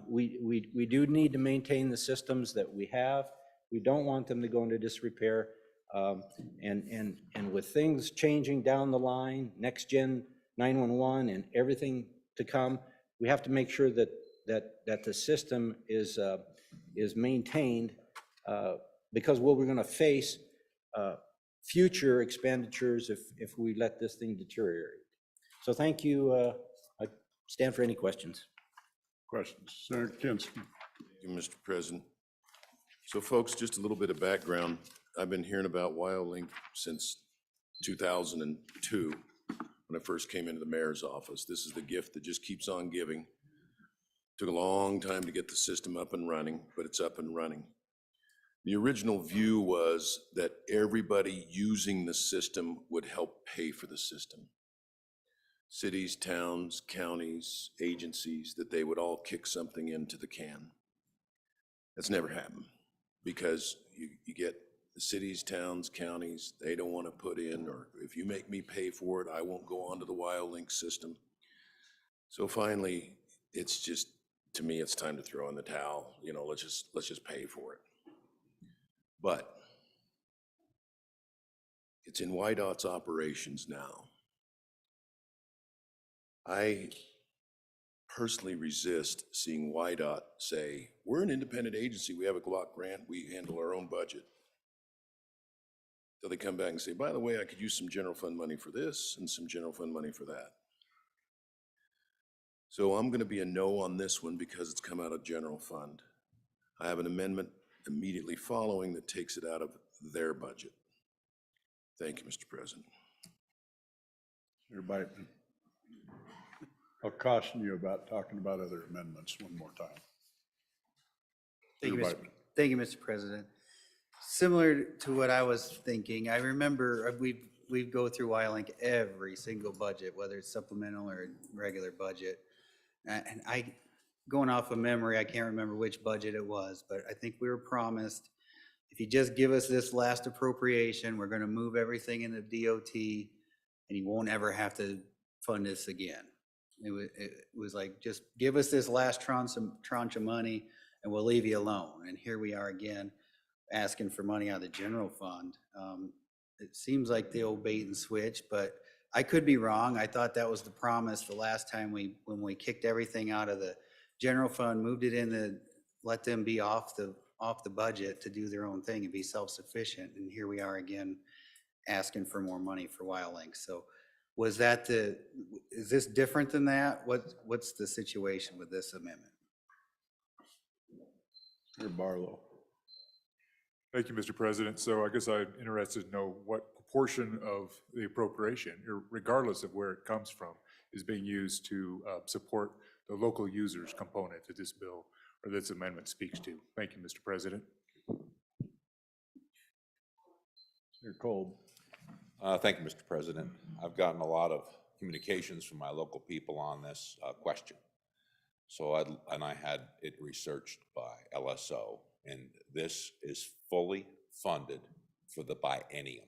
We do need to maintain the systems that we have. We don't want them to go into disrepair. And with things changing down the line, next gen 911 and everything to come, we have to make sure that the system is maintained, because we're going to face future expenditures if we let this thing deteriorate. So thank you. I stand for any questions. Questions? Senator Kinski. Thank you, Mr. President. So folks, just a little bit of background. I've been hearing about WyoLink since 2002, when I first came into the mayor's office. This is the gift that just keeps on giving. Took a long time to get the system up and running, but it's up and running. The original view was that everybody using the system would help pay for the system. Cities, towns, counties, agencies, that they would all kick something into the can. That's never happened, because you get the cities, towns, counties, they don't want to put in, or if you make me pay for it, I won't go onto the WyoLink system. So finally, it's just, to me, it's time to throw in the towel. You know, let's just pay for it. But it's in YDOT's operations now. I personally resist seeing YDOT say, we're an independent agency, we have a block grant, we handle our own budget. So they come back and say, by the way, I could use some general fund money for this and some general fund money for that. So I'm going to be a no on this one because it's come out of general fund. I have an amendment immediately following that takes it out of their budget. Thank you, Mr. President. Senator Beitman. I'll caution you about talking about other amendments one more time. Thank you, Senator Mr. Beitman. Thank you, Mr. President. Similar to what I was thinking, I remember we go through YLink every single budget, whether it's supplemental or regular budget. And going off of memory, I can't remember which budget it was, but I think we were promised, if you just give us this last appropriation, we're gonna move everything into DOT and you won't ever have to fund this again. It was like, just give us this last tranche of money and we'll leave you alone. And here we are again, asking for money out of the general fund. It seems like the old bait and switch, but I could be wrong. I thought that was the promise the last time when we kicked everything out of the general fund, moved it in the, let them be off the budget to do their own thing and be self-sufficient. And here we are again, asking for more money for WildLink. So was that is this different than that? What's the situation with this amendment? Mr. Barlow. Thank you, Mr. President. So I guess I'm interested to know what proportion of the appropriation, regardless of where it comes from, is being used to support the local users component that this bill or this amendment speaks to. Thank you, Mr. President. Mr. Kolb. Thank you, Mr. President. I've gotten a lot of communications from my local people on this question. So I had it researched by LSO, and this is fully funded for the biennium.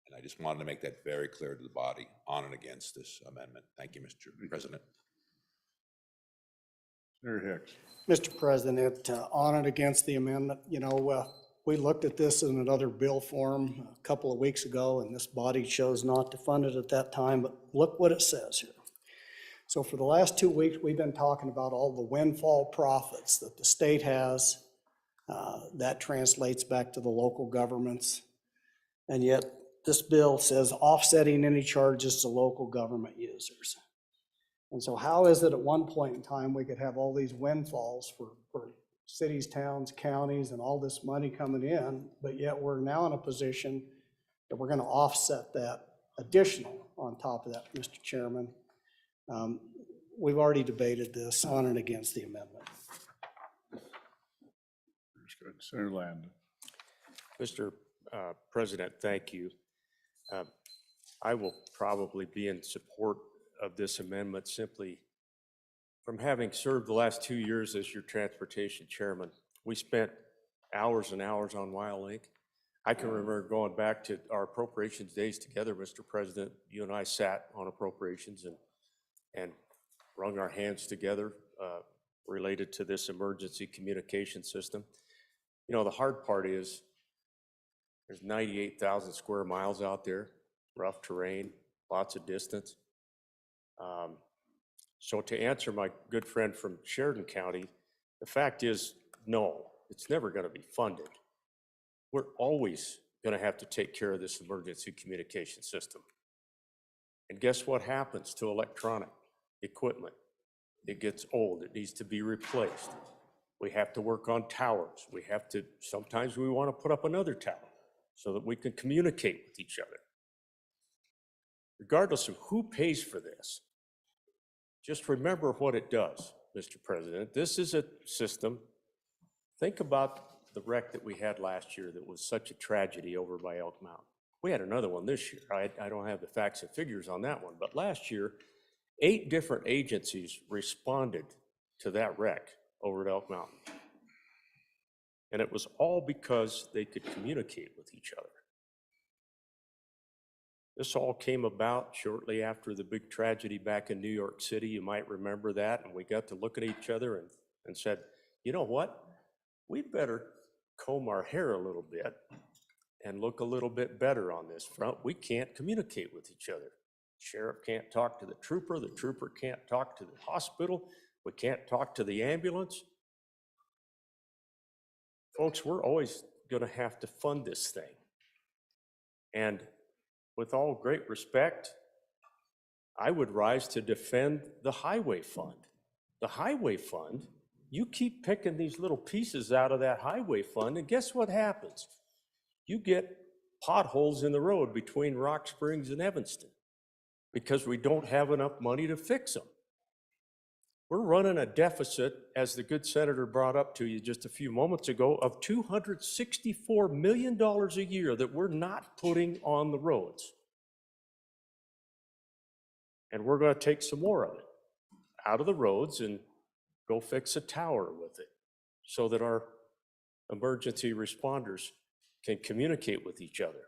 And I just wanted to make that very clear to the body on and against this amendment. Thank you, Mr. President. Senator Hicks. Mr. President, on and against the amendment, we looked at this in another bill form a couple of weeks ago, and this body chose not to fund it at that time, but look what it says here. So for the last 2 weeks, we've been talking about all the windfall profits that the state has. That translates back to the local governments. And yet this bill says offsetting any charges to local government users. And so how is it at one point in time we could have all these windfalls for cities, towns, counties, and all this money coming in, but yet we're now in a position that we're going to offset that additional on top of that, Mr. Chairman? We've already debated this on and against the amendment. Good. Senator Land. Mr. President, thank you. I will probably be in support of this amendment simply from having served the last 2 years as your transportation chairman. We spent hours and hours on WildLink. I can remember going back to our appropriations days together, Mr. President. You and I sat on appropriations and wrung our hands together related to this emergency communication system. The hard part is there's 98,000 square miles out there, rough terrain, lots of distance. So to answer my good friend from Sheridan County, the fact is, no, it's never going to be funded. We're always going to have to take care of this emergency communication system. And guess what happens to electronic equipment? It gets old. It needs to be replaced. We have to work on towers. Sometimes we want to put up another tower so that we can communicate with each other. Regardless of who pays for this, just remember what it does, Mr. President. This is a system. Think about the wreck that we had last year that was such a tragedy over by Elk Mountain. We had another one this year. I don't have the facts and figures on that one, but last year, 8 different agencies responded to that wreck over at Elk Mountain. And it was all because they could communicate with each other. This all came about shortly after the big tragedy back in New York City. You might remember that. And we got to look at each other and said, you know what? We better comb our hair a little bit and look a little bit better on this front. We can't communicate with each other. Sheriff can't talk to the trooper can't talk to the hospital, we can't talk to the ambulance. Folks, we're always going to have to fund this thing. And with all great respect, I would rise to defend the highway fund. The highway fund, you keep picking these little pieces out of that highway fund, and guess what happens? You get potholes in the road between Rock Springs and Evanston because we don't have enough money to fix them. we're running a deficit, as the good senator brought up to you just a few moments ago, of $264 million a year that we're not putting on the roads. And we're going to take some more of it out of the roads and go fix a tower with it so that our emergency responders can communicate with each other.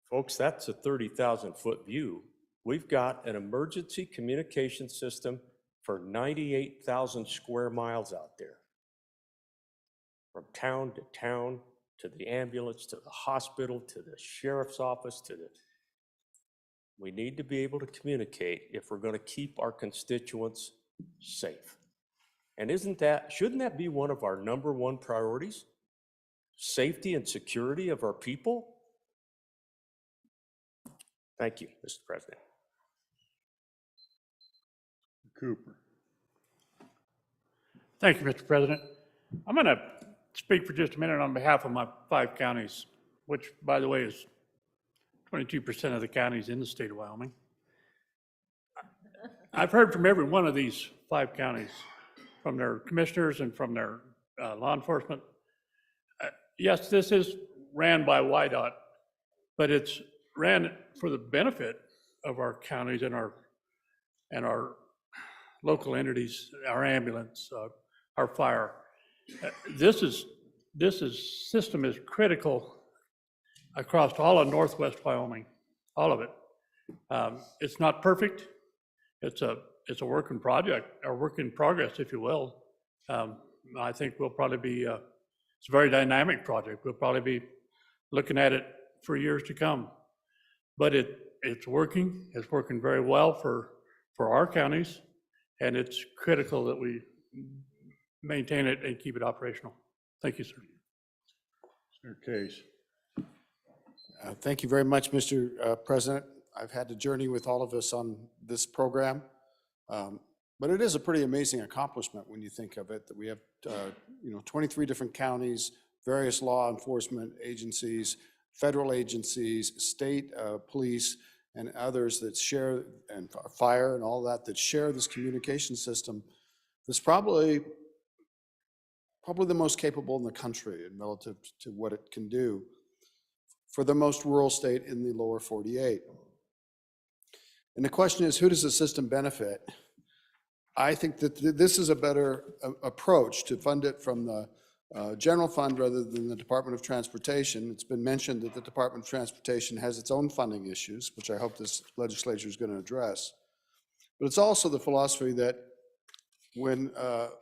Folks, that's a 30,000-foot view. We've got an emergency communication system for 98,000 square miles out there. From town, to the ambulance, to the hospital, to the sheriff's office, we need to be able to communicate if we're going to keep our constituents safe. And shouldn't that be one of our number one priorities? Safety and security of our people? Thank you, Mr. President. Cooper. Thank you, Mr. President. I'm going to speak for just a minute on behalf of my 5 counties, which, by the way, is 22% of the counties in the state of Wyoming. I've heard from every one of these 5 counties, from their commissioners and from their law enforcement. Yes, this is ran by WYDOT, but it's ran for the benefit of our counties and our local entities, our ambulance, our fire. This system is critical across all of Northwest Wyoming, all of it. It's not perfect. It's a work in progress, if you will. I think we'll probably be, it's a very dynamic project. We'll probably be looking at it for years to come. But it's working very well for our counties, and it's critical that we maintain it and keep it operational. Thank you, sir. Mr. Case. Thank you very much, Mr. President. I've had to journey with all of us on this program, but it is a pretty amazing accomplishment when you think of it, that we have 23 different counties, various law enforcement agencies, federal agencies, state police, and others that share, and fire and all that share this communication system that's probably the most capable in the country and relative to what it can do for the most rural state in the lower 48. And the question is, who does the system benefit? I think that this is a better approach to fund it from the general fund rather than the Department of Transportation. It's been mentioned that the Department of Transportation has its own funding issues, which I hope this legislature is going to address. But it's also the philosophy that when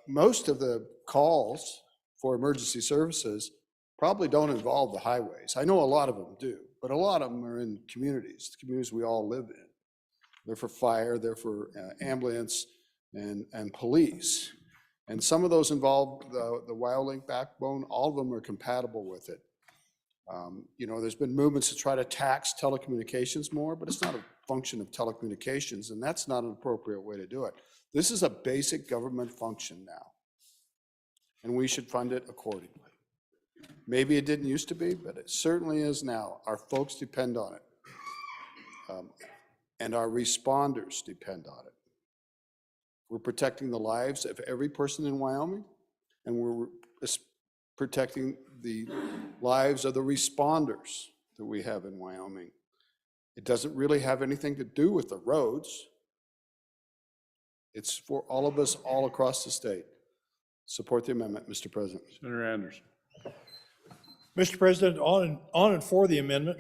most of the calls for emergency services probably don't involve the highways. I know a lot of them do, but a lot of them are in communities, the communities we all live in. They're for fire, they're for ambulance and police. And some of those involve the WyoLink backbone. All of them are compatible with it. There's been movements to try to tax telecommunications more, but it's not a function of telecommunications, and that's not an appropriate way to do it. This is a basic government function now, and we should fund it accordingly. Maybe it didn't used to be, but it certainly is now. Our folks depend on it, and our responders depend on it. We're protecting the lives of every person in Wyoming, and we're protecting the lives of the responders that we have in Wyoming. It doesn't really have anything to do with the roads. It's for all of us all across the state. Support the amendment, Mr. President. Senator Anderson. Mr. President, on and for the amendment.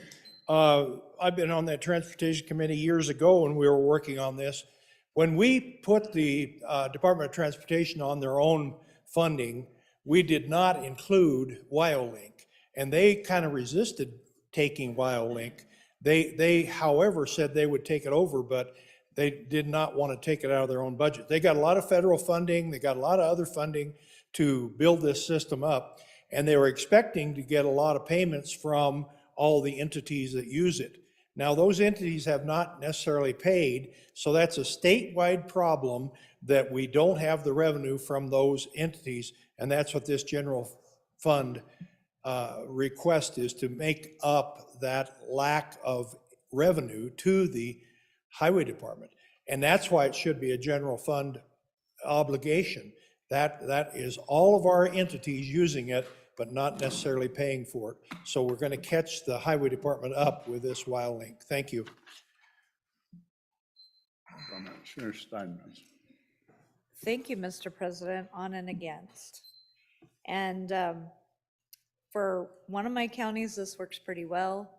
I've been on that Transportation Committee years ago when we were working on this. When we put the Department of Transportation on their own funding, we did not include WyoLink, and they kind of resisted taking WyoLink. They, however, said they would take it over, but they did not want to take it out of their own budget. They got a lot of federal funding, they got a lot of other funding to build this system up, and they were expecting to get a lot of payments from all the entities that use it. Now, those entities have not necessarily paid, so that's a statewide problem that we don't have the revenue from those entities, and that's what this general fund request is, to make up that lack of revenue to the highway department. And that's why it should be a general fund obligation. That is all of our entities using it, but not necessarily paying for it. So we're going to catch the highway department up with this WildLink. Thank you. Senator Steinmetz. Thank you, Mr. President, on and against. And for one of my counties, this works pretty well.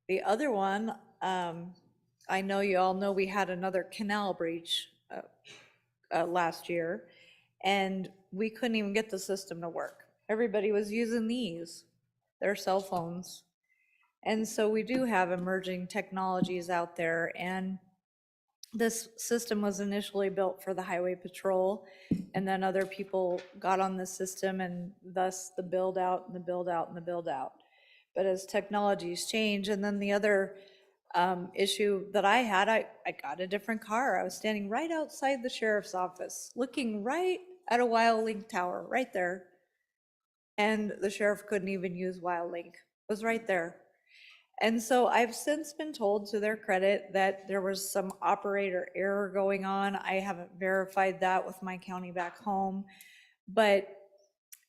The other one, I know you all know we had another canal breach last year, and we couldn't even get the system to work. Everybody was using their cell phones. And so we do have emerging technologies out there, and this system was initially built for the highway patrol, and then other people got on the system, and thus the build out and the build out and the build out. But as technologies change, and then the other issue that I had, I got a different car. I was standing right outside the sheriff's office, looking right at a WildLink tower, right there. And the sheriff couldn't even use WildLink. It was right there. And so I've since been told, to their credit, that there was some operator error going on. I haven't verified that with my county back home, but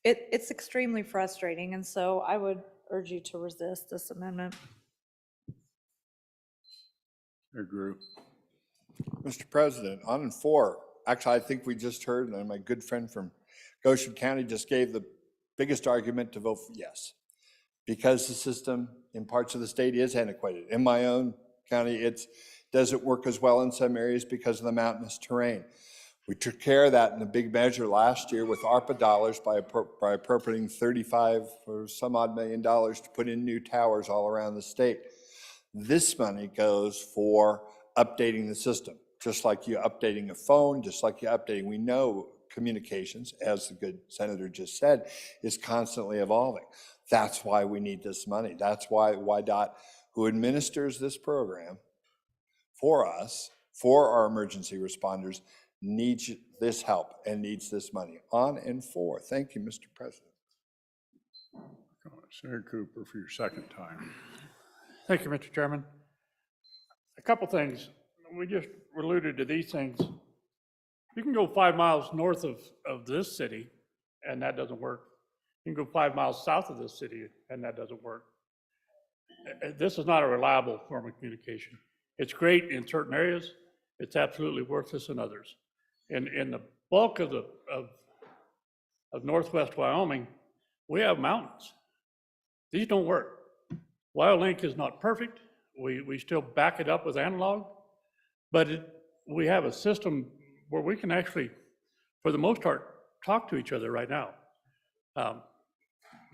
it's extremely frustrating. And so I would urge you to resist this amendment. Drew. Mr. President, on and for, actually, I think we just heard, and my good friend from Goshen County just gave the biggest argument to vote for yes. Because the system in parts of the state is antiquated. In my own county, it doesn't work as well in some areas because of the mountainous terrain. We took care of that in a big measure last year with ARPA dollars by appropriating $35 or some odd million to put in new towers all around the state. This money goes for updating the system, just like you're updating a phone, just like you're updating. We know communications, as the good senator just said, is constantly evolving. That's why we need this money. That's why WYDOT, who administers this program for us, for our emergency responders, needs this help and needs this money. On and for. Thank you, Mr. President. Senator Cooper for your second time. Thank you, Mr. Chairman. A couple things. We just alluded to these things. You can go 5 miles north of this city, and that doesn't work. You can go 5 miles south of this city, and that doesn't work. This is not a reliable form of communication. It's great in certain areas. It's absolutely worthless in others. In the bulk of northwest Wyoming, we have mountains. These don't work. WildLink is not perfect. We still back it up with analog, but we have a system where we can actually, for the most part, talk to each other right now.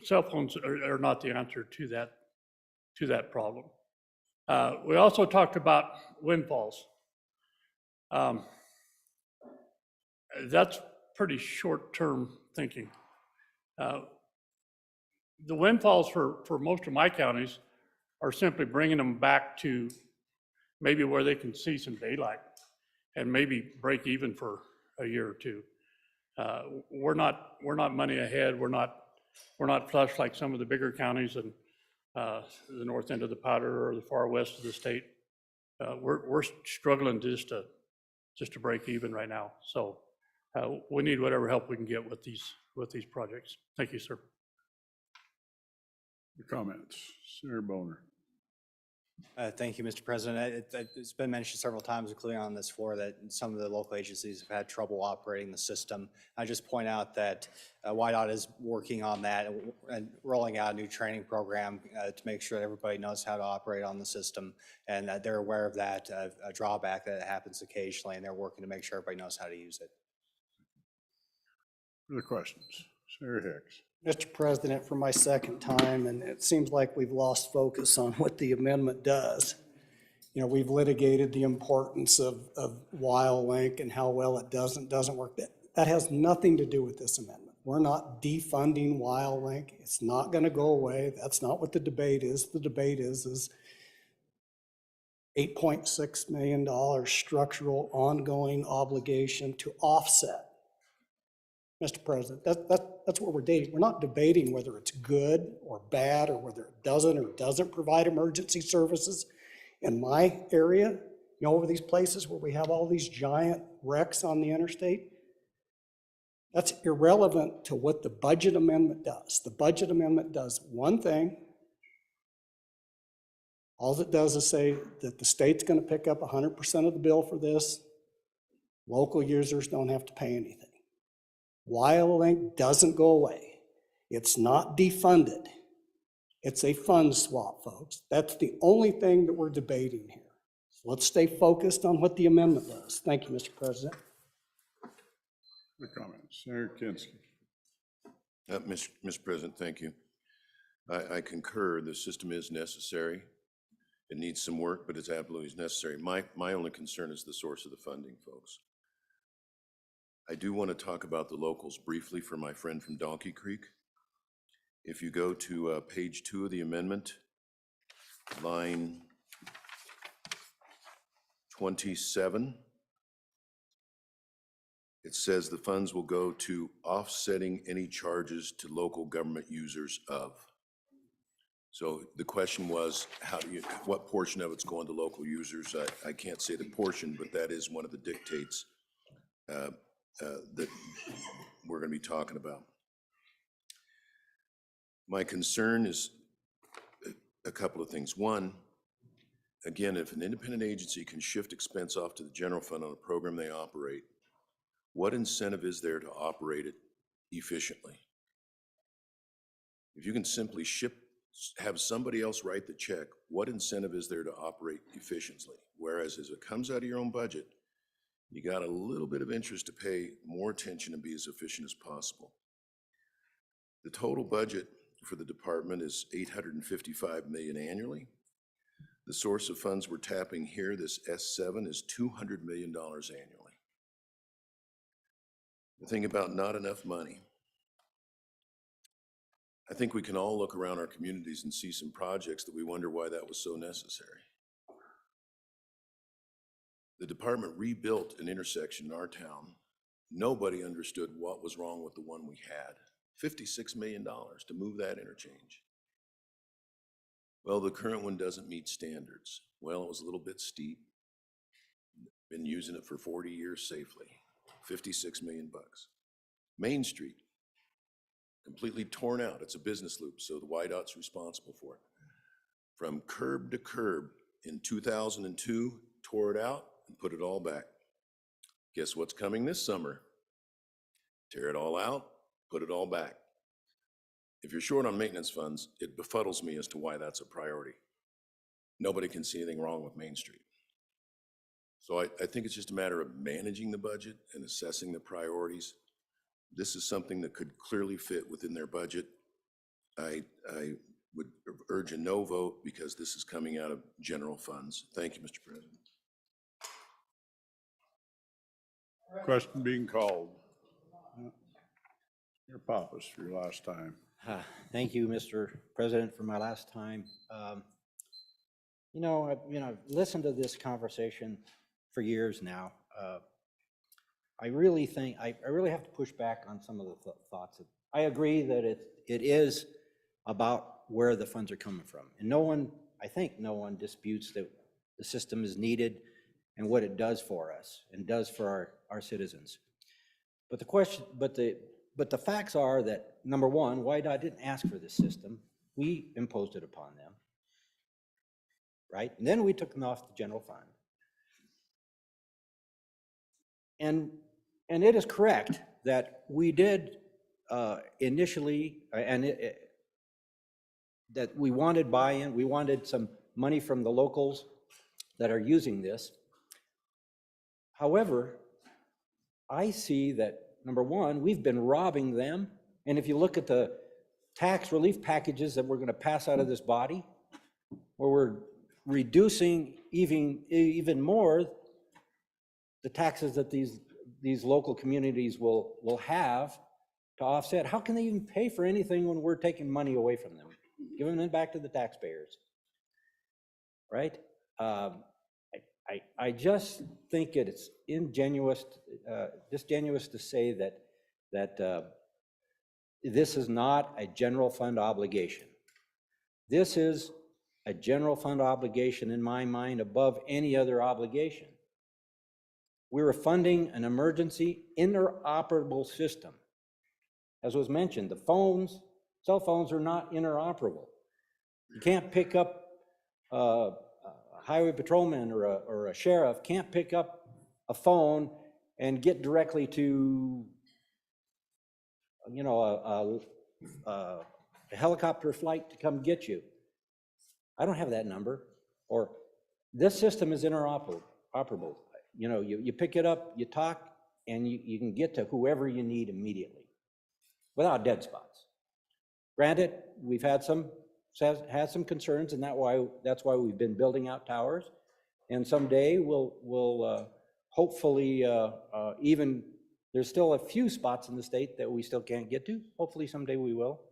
Cell phones are not the answer to that problem. We also talked about windfalls. That's pretty short-term thinking. The windfalls for most of my counties are simply bringing them back to maybe where they can see some daylight and maybe break even for a year or two. We're not money ahead. We're not flush like some of the bigger counties in the north end of the Powder or the far west of the state. We're struggling just to break even right now. So we need whatever help we can get with these projects. Thank you, sir. Your comments, Senator Boner. Thank you, Mr. President. It's been mentioned several times, including on this floor, that some of the local agencies have had trouble operating the system. I just point out that WYDOT is working on that and rolling out a new training program to make sure that everybody knows how to operate on the system, and that they're aware of that a drawback that happens occasionally, and they're working to make sure everybody knows how to use it. Other questions? Senator Hicks. Mr. President, for my second time, and it seems like we've lost focus on what the amendment does. You know, we've litigated the importance of WildLink and how well it doesn't work. That has nothing to do with this amendment. We're not defunding WildLink. It's not going to go away. That's not what the debate is. The debate is $8.6 million structural ongoing obligation to offset. Mr. President, that's what we're debating. We're not debating whether it's good or bad or whether it doesn't or doesn't provide emergency services. In my area, You know, over these places where we have all these giant wrecks on the interstate? That's irrelevant to what the budget amendment does. The budget amendment does one thing. All it does is say that the state's going to pick up 100% of the bill for this. Local users don't have to pay anything. WildLink doesn't go away. It's not defunded. It's a fund swap, folks. That's the only thing that we're debating here. So let's stay focused on what the amendment does. Thank you, Mr. President. Other comments? Senator Kinski. Mr. President, thank you. I concur, the system is necessary. It needs some work, but it's absolutely necessary. My only concern is the source of the funding, folks. I do want to talk about the locals briefly for my friend from Donkey Creek. If you go to page 2 of the amendment, line 27, it says the funds will go to offsetting any charges to local government users of. So the question was, what portion of it's going to local users? I can't say the portion, but that is one of the dictates that we're going to be talking about. My concern is a couple of things. One, again, if an independent agency can shift expense off to the general fund on a program they operate, what incentive is there to operate it efficiently? If you can simply have somebody else write the check, what incentive is there to operate efficiently? Whereas as it comes out of your own budget, you got a little bit of interest to pay more attention and be as efficient as possible. The total budget for the department is $855 million annually. The source of funds we're tapping here, this S7, is $200 million annually. The thing about not enough money, I think we can all look around our communities and see some projects that we wonder why that was so necessary. The department rebuilt an intersection in our town. Nobody understood what was wrong with the one we had. $56 million to move that interchange. Well, the current one doesn't meet standards. Well, it was a little bit steep. Been using it for 40 years safely. 56 million bucks. Main Street, completely torn out. It's a business loop, so the YDOT's responsible for it. From curb to curb in 2002, tore it out and put it all back. Guess what's coming this summer? Tear it all out, put it all back. If you're short on maintenance funds, it befuddles me as to why that's a priority. Nobody can see anything wrong with Main Street. So I think it's just a matter of managing the budget and assessing the priorities. This is something that could clearly fit within their budget. I would urge a no vote because this is coming out of general funds. Thank you, Mr. President. Question being called. Your Pappas for your last time. Thank you, Mr. President, for my last time. I've listened to this conversation for years now. I really think, I really have to push back on some of the thoughts. I agree that it is about where the funds are coming from. And I think no one disputes that the system is needed and what it does for us and does for our citizens. But the facts are that, number one, WYDOT didn't ask for this system. We imposed it upon them, right? And then we took them off the general fund. And it is correct that we did initially, that we wanted buy-in, we wanted some money from the locals that are using this. However, I see that, number one, we've been robbing them. And if you look at the tax relief packages that we're going to pass out of this body, where we're reducing even more the taxes that these local communities will have to offset, how can they even pay for anything when we're taking money away from them, giving them back to the taxpayers, right? I just think it's disingenuous to say that this is not a general fund obligation. This is a general fund obligation in my mind above any other obligation. We were funding an emergency interoperable system. As was mentioned, cell phones are not interoperable. You can't pick up, a highway patrolman or a sheriff can't pick up a phone and get directly to, a helicopter flight to come get you. I don't have that number. Or this system is interoperable. You pick it up, you talk, and you can get to whoever you need immediately without dead spots. Granted, we've had some concerns, and that's why we've been building out towers. And someday we'll hopefully even, there's still a few spots in the state that we still can't get to. Hopefully someday we will.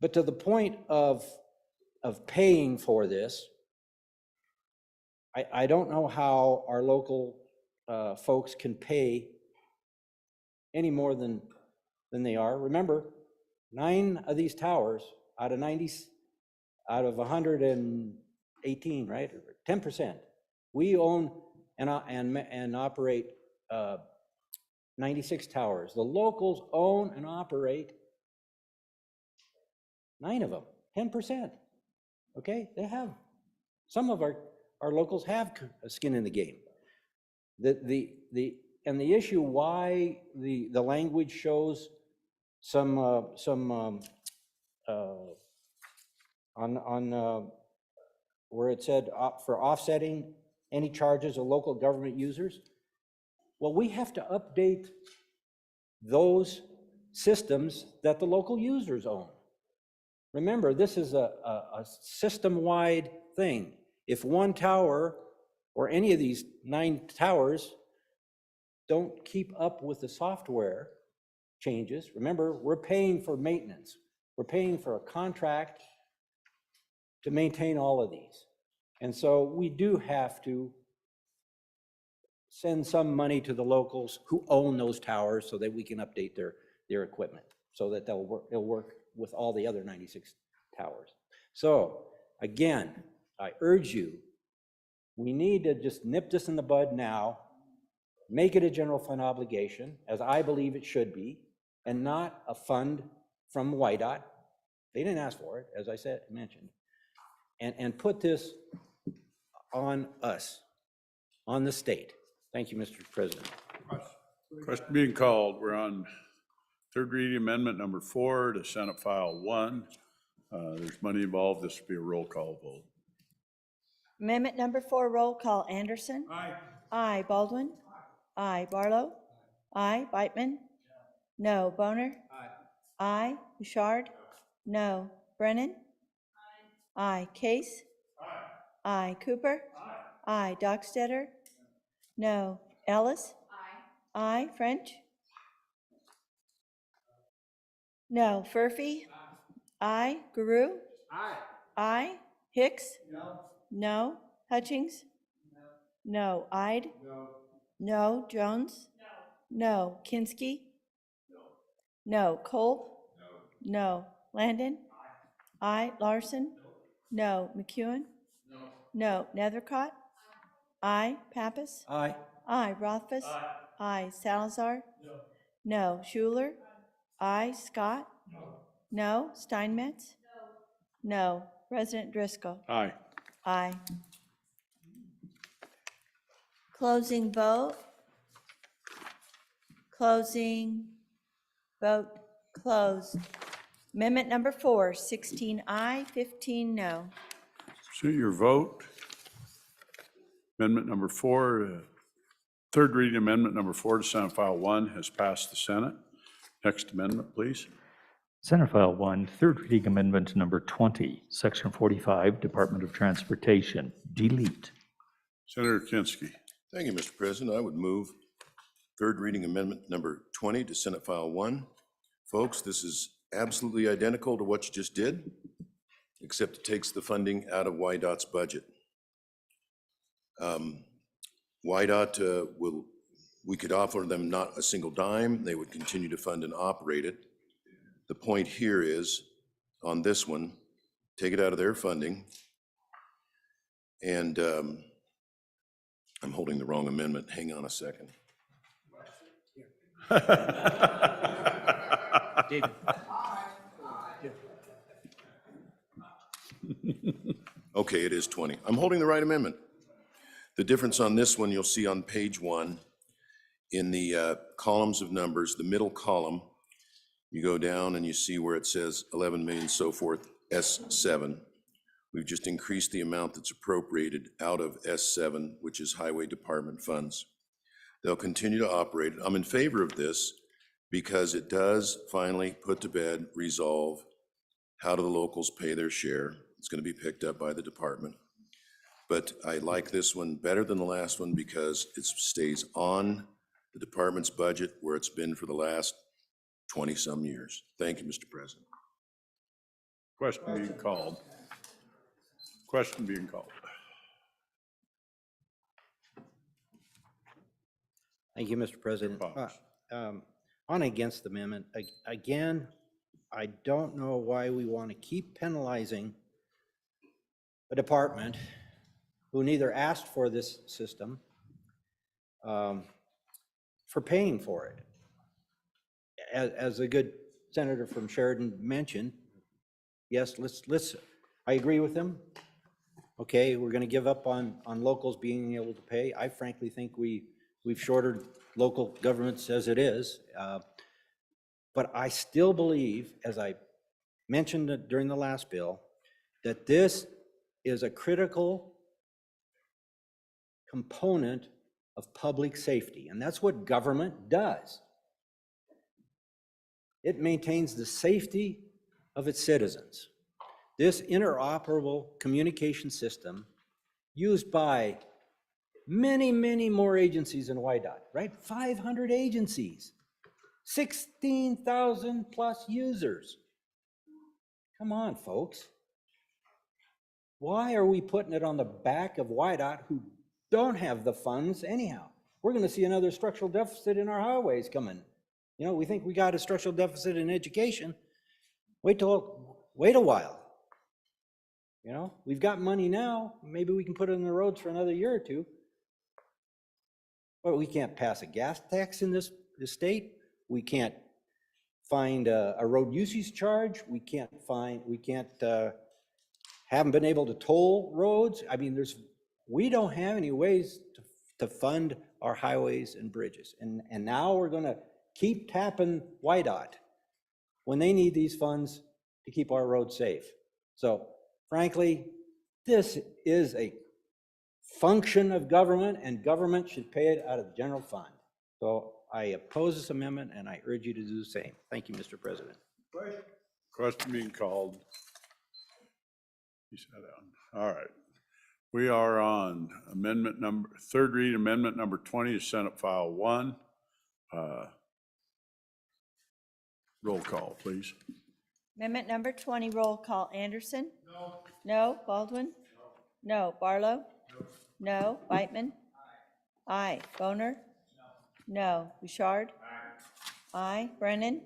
But to the point of paying for this, I don't know how our local folks can pay any more than they are. Remember, 9 of these towers out of 118, right? 10%. We own and operate 96 towers. The locals own and operate 9 of them, 10%. Okay, they have, some of our locals have skin in the game. The issue why the language shows some on where it said for offsetting any charges of local government users. Well, we have to update those systems that the local users own. Remember, this is a system-wide thing. If one tower or any of these 9 towers don't keep up with the software changes, remember, we're paying for maintenance. We're paying for a contract to maintain all of these. And so we do have to send some money to the locals who own those towers so that we can update their equipment so that it'll work with all the other 96 towers. So again, I urge you, we need to just nip this in the bud now, make it a general fund obligation, as I believe it should be, and not a fund from WYDOT. They didn't ask for it, as I mentioned. And put this on us, on the state. Thank you, Mr. President. Question being called. We're on third reading amendment number 4 to Senate File 1. There's money involved. This will be a roll call vote. Amendment number 4, roll call. Anderson? Aye. Aye. Baldwin? Aye. Barlow? Aye. Beitman? No. Boner? Aye. Bouchard? No. Brennan? Aye. Case? Aye. Cooper? Aye. Dockstetter? No. Ellis? Aye. French? No. Furphy? Aye. Guru? Aye. Hicks? No. Hutchings? No. Ide? No. Jones? No. Kinski? No. Kolb? No. Landon? Aye. Larson? No. McEwen? No. Nethercott? Aye. Pappas? Aye. Aye. Rothfuss? Aye. Salazar? No. Schuler? Aye. Scott? No. Steinmetz? No. President Driscoll? Aye. Aye. Closing vote. Closing vote closed. Amendment number 4, 16 aye, 15 no. So your vote. Amendment number 4, third reading amendment number 4 to Senate File 1 has passed the Senate. Next amendment, please. Senate File 1, third reading amendment number 20, Section 45, Department of Transportation, delete. Senator Kinski. Thank you, Mr. President. I would move third reading amendment number 20 to Senate File 1. Folks, this is absolutely identical to what you just did, except it takes the funding out of WYDOT's budget. WYDOT we could offer them not a single dime. They would continue to fund and operate it. The point here is, on this one, take it out of their funding, And I'm holding the wrong amendment. Hang on a second. David. Okay, it is 20. I'm holding the right amendment. The difference on this one, you'll see on page 1, in the columns of numbers, the middle column, you go down and you see where it says 11 million, so forth, S7. We've just increased the amount that's appropriated out of S7, which is Highway Department funds. They'll continue to operate. I'm in favor of this because it does finally put to bed, resolve, how do the locals pay their share? It's going to be picked up by the department. But I like this one better than the last one because it stays on the department's budget where it's been for the last 20-some years. Thank you, Mr. President. Question being called. Question being called. Thank you, Mr. President. On against the amendment, again, I don't know why we want to keep penalizing a department who neither asked for this system for paying for it. As a good senator from Sheridan mentioned, yes, let's, I agree with him. Okay, we're going to give up on locals being able to pay. I frankly think we've shorted local governments as it is. But I still believe, as I mentioned during the last bill, that this is a critical component of public safety, and that's what government does. It maintains the safety of its citizens. This interoperable communication system used by many, many more agencies in WYDOT, right? 500 agencies, 16,000 plus users. Come on, folks. Why are we putting it on the back of WYDOT who don't have the funds anyhow? We're going to see another structural deficit in our highways coming. You know, we think we got a structural deficit in education. Wait a while. You know, we've got money now. Maybe we can put it in the roads for another year or two. But we can't pass a gas tax in this state. We can't find a road usage charge. Haven't been able to toll roads. I mean, we don't have any ways to fund our highways and bridges. And now we're going to keep tapping WYDOT when they need these funds to keep our roads safe. So frankly, this is a function of government, and government should pay it out of the general fund. So I oppose this amendment, and I urge you to do the same. Thank you, Mr. President. Question being called. You sat down. All right. We are on third read amendment number 20 to Senate File 1. Roll call, please. Amendment number 20, roll call. Anderson? No. No. Baldwin? No. Barlow? No. Whitman? Aye. Boner? No. Bouchard? Aye. Brennan?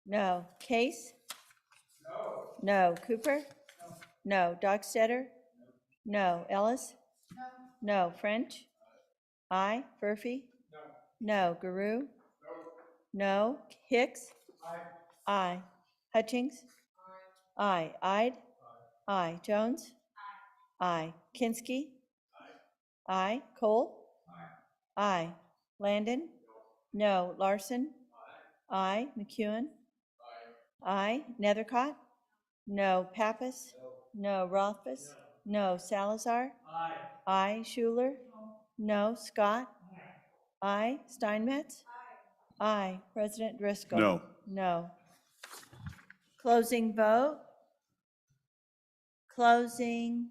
No. Case? No. Cooper? No. Dockstetter? No. Ellis? No. French? Aye. Murphy? No. Guru? No. Hicks? Aye. Hutchings? Aye. Ide? Aye. Jones? Aye. Kinski? Aye. Cole? Aye. Landon? No. Larson? Aye. McEwen? Aye. Nethercott? No. Pappas? No. Rothfuss? No. Salazar? Aye. Schuler? No. Scott? Aye. Steinmetz? Aye. President Driscoll? No. No. Closing vote? Closing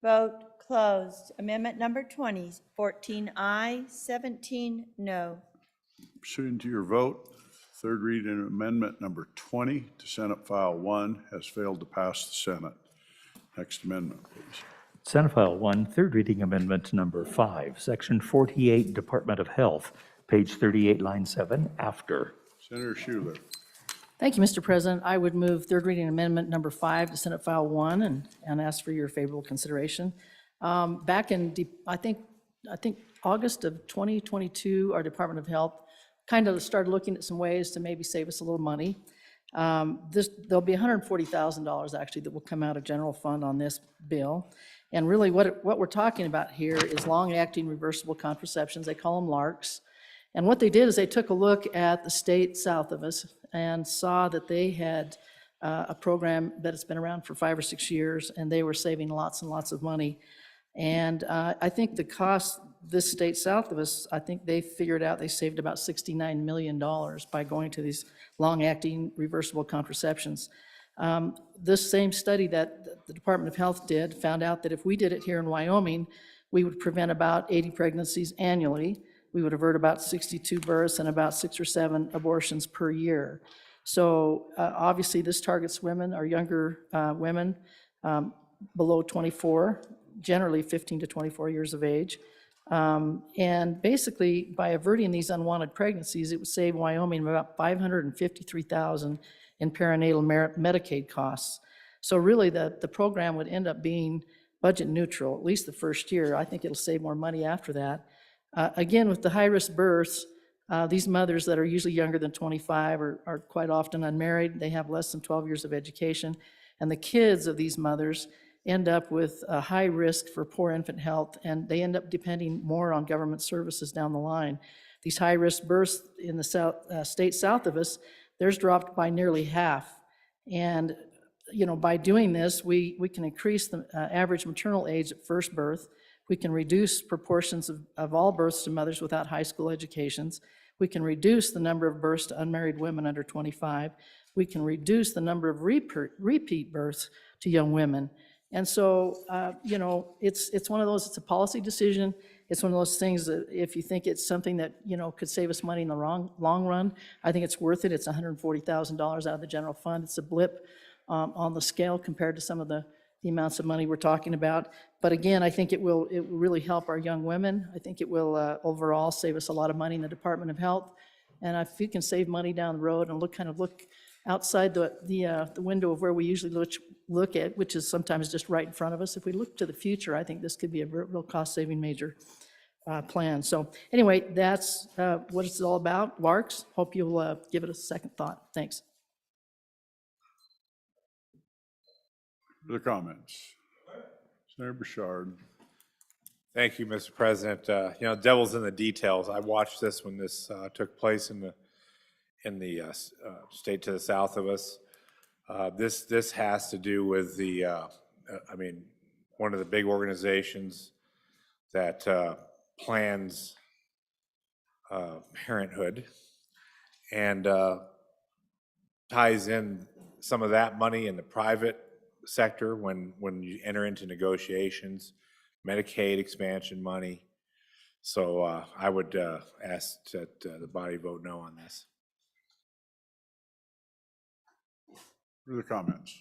vote closed. Amendment number 20, 14 aye, 17 no. Pursuant to your vote, third reading amendment number 20 to Senate File 1 has failed to pass the Senate. Next amendment, please. Senate File 1, third reading amendment number 5, Section 48, Department of Health, page 38, line 7, after. Senator Schuler. Thank you, Mr. President. I would move third reading amendment number 5 to Senate File 1 and ask for your favorable consideration. Back in, I think August of 2022, our Department of Health kind of started looking at some ways to maybe save us a little money. There'll be $140,000 actually that will come out of general fund on this bill. And really what we're talking about here is long-acting reversible contraceptions. They call them LARCs. And what they did is they took a look at the state south of us and saw that they had a program that has been around for 5 or 6 years, and they were saving lots and lots of money. And I think the cost, this state south of us, I think they figured out they saved about $69 million by going to these long-acting reversible contraceptions. This same study that the Department of Health did found out that if we did it here in Wyoming, we would prevent about 80 pregnancies annually. We would avert about 62 births and about 6 or 7 abortions per year. So obviously this targets women or younger women below 24, generally 15 to 24 years of age. And basically by averting these unwanted pregnancies, it would save Wyoming about $553,000 in perinatal Medicaid costs. So really the program would end up being budget neutral, at least the first year. I think it'll save more money after that. Again, with the high-risk births, these mothers that are usually younger than 25 are quite often unmarried. They have less than 12 years of education. And the kids of these mothers end up with a high risk for poor infant health, and they end up depending more on government services down the line. These high-risk births in the state south of us, theirs dropped by nearly half. And by doing this, we can increase the average maternal age at first birth. We can reduce proportions of all births to mothers without high school educations. We can reduce the number of births to unmarried women under 25. We can reduce the number of repeat births to young women. And so, it's one of those, it's a policy decision. It's one of those things that if you think it's something that, could save us money in the long run, I think it's worth it. It's $140,000 out of the general fund. It's a blip on the scale compared to some of the amounts of money we're talking about. But again, I think it will really help our young women. I think it will overall save us a lot of money in the Department of Health. And if you can save money down the road and look outside the window of where we usually look at, which is sometimes just right in front of us, if we look to the future, I think this could be a real cost-saving major plan. So anyway, that's what it's all about, LARCs. Hope you'll give it a second thought. Thanks. Other comments? Senator Bouchard. Thank you, Mr. President. Devil's in the details. I watched this when this took place in the state to the south of us. This has to do with one of the big organizations that plans parenthood and ties in some of that money in the private sector when you enter into negotiations, Medicaid expansion money. So I would ask that the body vote no on this. Further comments?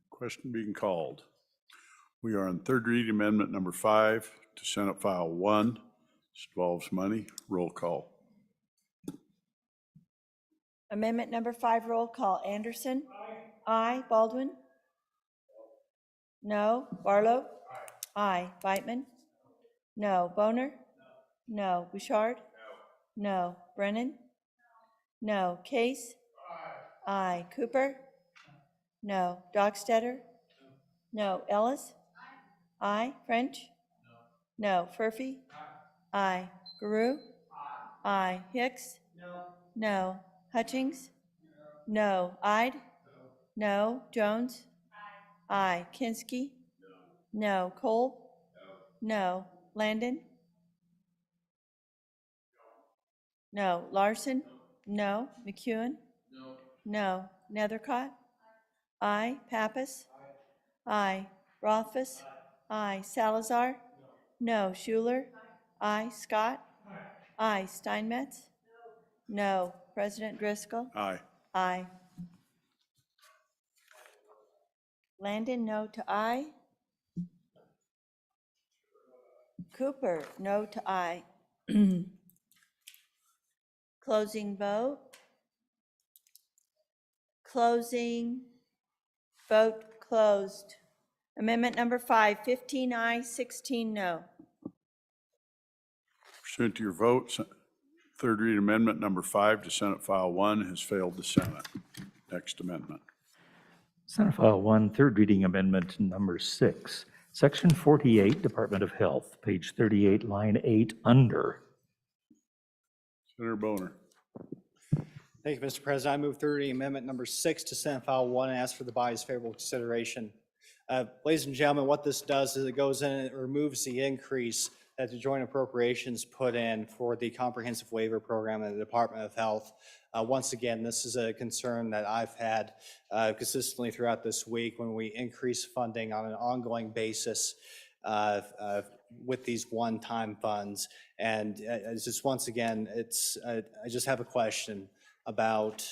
Question being called. We are on third reading amendment number 5 to Senate File 1. This involves money. Roll call. Amendment number 5, roll call. Anderson? Aye. Baldwin? No. Barlow? Aye. Beitman? No. Boner? No. Bouchard? No. Brennan? No. Case? Aye. Cooper? No. Dockstetter? No. Ellis? Aye. French? No. Furphy? Aye. Guru? Aye. Hicks? No. Hutchings? No. Ide? No. Jones? Aye. Kinski? No. Cole? No. Landon? No. Larson? No. McEwen? No. Nethercott? Aye. Pappas? Aye. Rothfuss? Aye. Salazar? No. Schuler? Aye. Scott? Aye. Steinmetz? No. President Driscoll? Aye. Aye. Landon, no to aye. Cooper, no to aye. Closing vote. Closing. Vote closed. Amendment number 5, 15 aye, 16 no. Pursuant to your vote, third reading amendment number 5 to Senate File 1 has failed the Senate. Next amendment. Senate File 1, third reading amendment number 6, Section 48, Department of Health, page 38, line 8, under. Senator Boner. Thank you, Mr. President. I move third reading amendment number 6 to Senate File 1 and ask for the body's favorable consideration. Ladies and gentlemen, what this does is it goes in and it removes the increase that the joint appropriations put in for the comprehensive waiver program in the Department of Health. Once again, this is a concern that I've had consistently throughout this week when we increase funding on an ongoing basis with these one-time funds. And it's just, once again, I just have a question about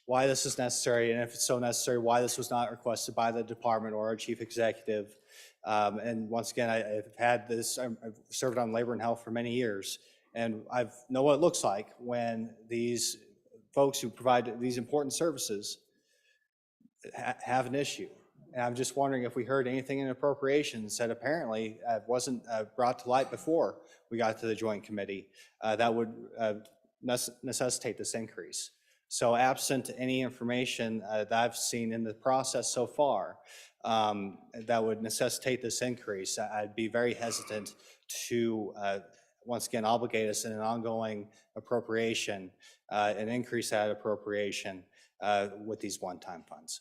why this is necessary, and if it's so necessary, why this was not requested by the department or our chief executive. And once again, I've had this, I've served on labor and health for many years, and I know what it looks like when these folks who provide these important services have an issue. And I'm just wondering if we heard anything in appropriations that apparently wasn't brought to light before we got to the joint committee that would necessitate this increase. So absent any information that I've seen in the process so far that would necessitate this increase, I'd be very hesitant to, once again, obligate us in an ongoing appropriation, and increase that appropriation with these one-time funds.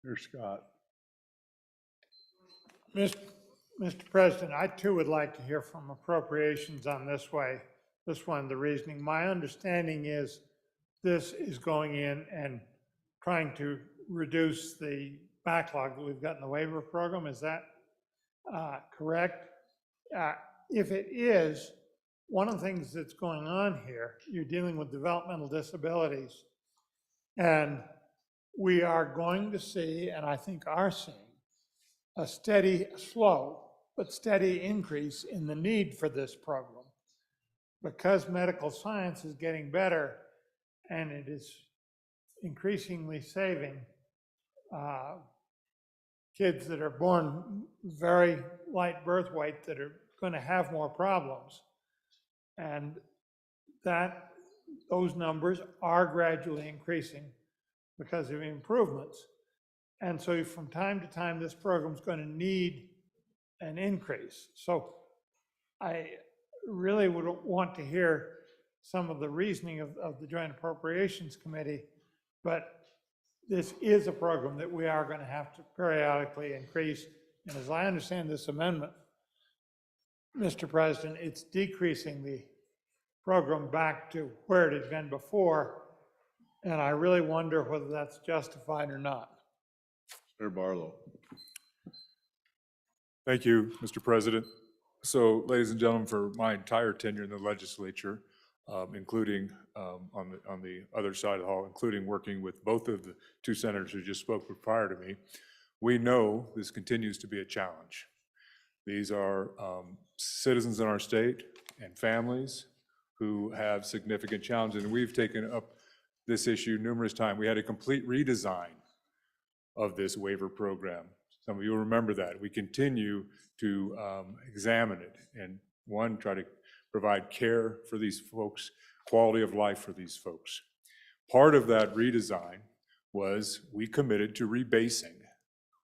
Senator Scott. Mr. President, I too would like to hear from appropriations on this one, the reasoning. My understanding is this is going in and trying to reduce the backlog that we've got in the waiver program. Is that correct? If it is, one of the things that's going on here, you're dealing with developmental disabilities, and we are going to see, and I think are seeing, a steady, slow, but steady increase in the need for this program. Because medical science is getting better and it is increasingly saving kids that are born very light birth weight that are going to have more problems. And those numbers are gradually increasing because of improvements. And so from time to time, this program is going to need an increase. So I really would want to hear some of the reasoning of the Joint Appropriations Committee, but this is a program that we are going to have to periodically increase. And as I understand this amendment, Mr. President, it's decreasing the program back to where it had been before, and I really wonder whether that's justified or not. Senator Barlow. Thank you, Mr. President. So, ladies and gentlemen, for my entire tenure in the legislature, including on the other side of the hall, including working with both of the two senators who just spoke prior to me, we know this continues to be a challenge. These are citizens in our state and families who have significant challenges, and we've taken up this issue numerous times. We had a complete redesign of this waiver program. Some of you will remember that. We continue to examine it and, one, try to provide care for these folks, quality of life for these folks. Part of that redesign was we committed to rebasing.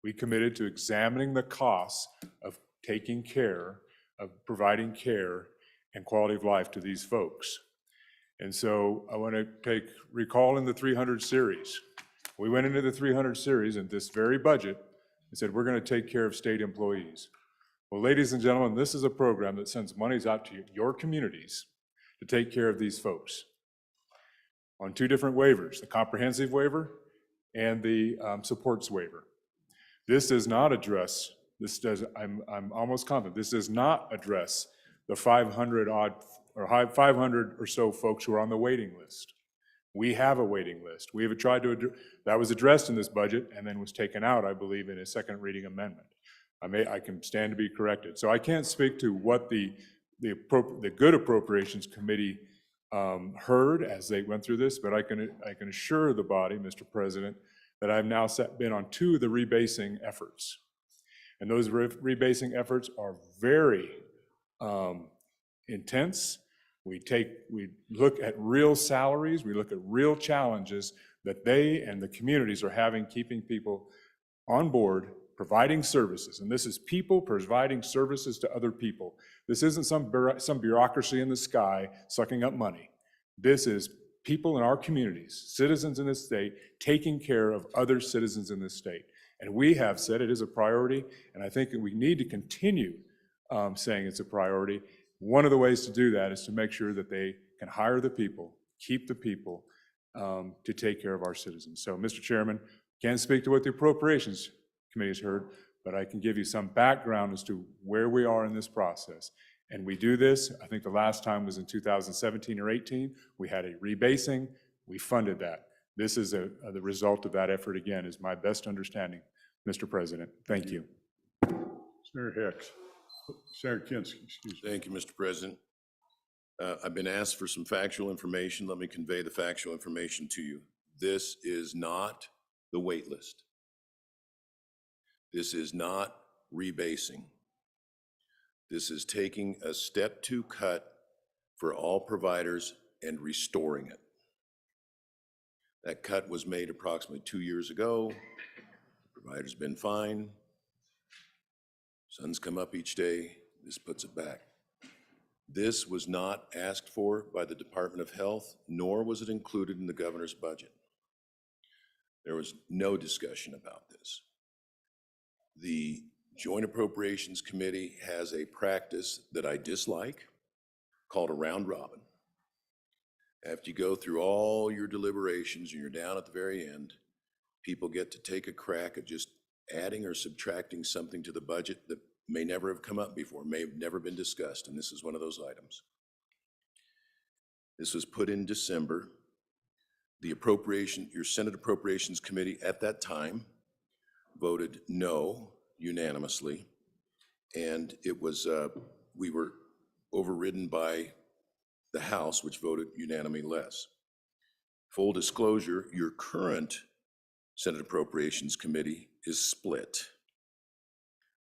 We committed to examining the costs of taking care, of providing care and quality of life to these folks. And so I want to recall in the 300 series. We went into the 300 series in this very budget and said, we're going to take care of state employees. Well, ladies and gentlemen, this is a program that sends monies out to your communities to take care of these folks on two different waivers, the comprehensive waiver and the supports waiver. This does not address, I'm almost confident, this does not address the 500 or so folks who are on the waiting list. We have a waiting list. We have tried to, that was addressed in this budget and then was taken out, I believe, in a second reading amendment. I can stand to be corrected. So I can't speak to what the good appropriations committee heard as they went through this, but I can assure the body, Mr. President, that I've now been on 2 of the rebasing efforts. And those rebasing efforts are very intense. We look at real salaries, we look at real challenges that they and the communities are having, keeping people on board, providing services. And this is people providing services to other people. This isn't some bureaucracy in the sky sucking up money. This is people in our communities, citizens in this state, taking care of other citizens in this state. And we have said it is a priority, and I think that we need to continue saying it's a priority. One of the ways to do that is to make sure that they can hire the people, keep the people to take care of our citizens. So, Mr. Chairman, can't speak to what the Appropriations Committee has heard, but I can give you some background as to where we are in this process. And we do this, I think the last time was in 2017 or 18. We had a rebasing, we funded that. This is the result of that effort, again, is my best understanding, Mr. President. Thank you. Senator Hicks. Senator Kinski, excuse me. Thank you, Mr. President. I've been asked for some factual information. Let me convey the factual information to you. This is not the wait list. This is not rebasing. This is taking a step 2 cut for all providers and restoring it. That cut was made approximately 2 years ago. The provider's been fine. Sun's come up each day. This puts it back. This was not asked for by the Department of Health, nor was it included in the governor's budget. There was no discussion about this. The Joint Appropriations Committee has a practice that I dislike called a round robin. After you go through all your deliberations and you're down at the very end, people get to take a crack at just adding or subtracting something to the budget that may never have come up before, may have never been discussed, and this is one of those items. This was put in December. Your Senate Appropriations Committee at that time voted no unanimously, and it was, we were overridden by the House, which voted unanimously less. Full disclosure, your current Senate Appropriations Committee is split,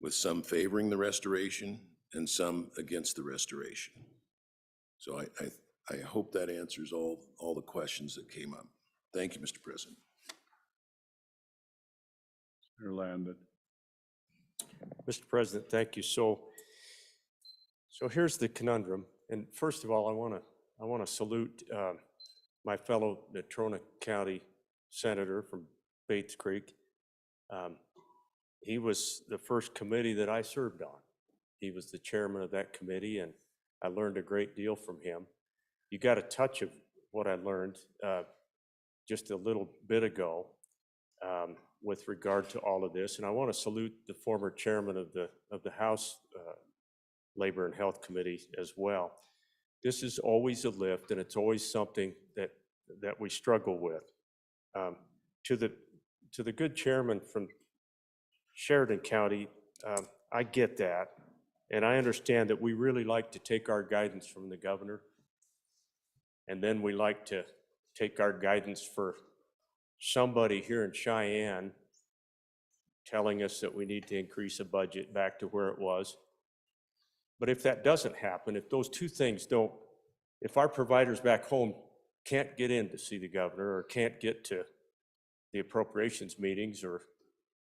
with some favoring the restoration and some against the restoration. So I hope that answers all the questions that came up. Thank you, Mr. President. Senator Landon. Mr. President, thank you. So here's the conundrum. And first of all, I want to salute my fellow Natrona County Senator from Bates Creek. He was the first committee that I served on. He was the chairman of that committee, and I learned a great deal from him. You got a touch of what I learned just a little bit ago with regard to all of this, and I want to salute the former chairman of the House Labor and Health Committee as well. This is always a lift, and it's always something that we struggle with. To the good chairman from Sheridan County, I get that, and I understand that we really like to take our guidance from the governor, and then we like to take our guidance for somebody here in Cheyenne telling us that we need to increase the budget back to where it was. But if that doesn't happen, if those two things don't, if our providers back home can't get in to see the governor or can't get to the appropriations meetings, or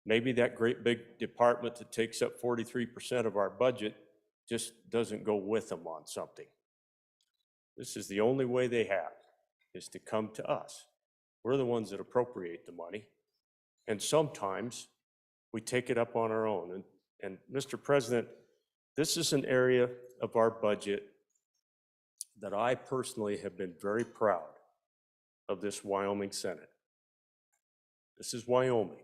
maybe that great big department that takes up 43% of our budget just doesn't go with them on something. This is the only way they have, is to come to us. We're the ones that appropriate the money. And sometimes we take it up on our own. And Mr. President, this is an area of our budget that I personally have been very proud of this Wyoming Senate. This is Wyoming,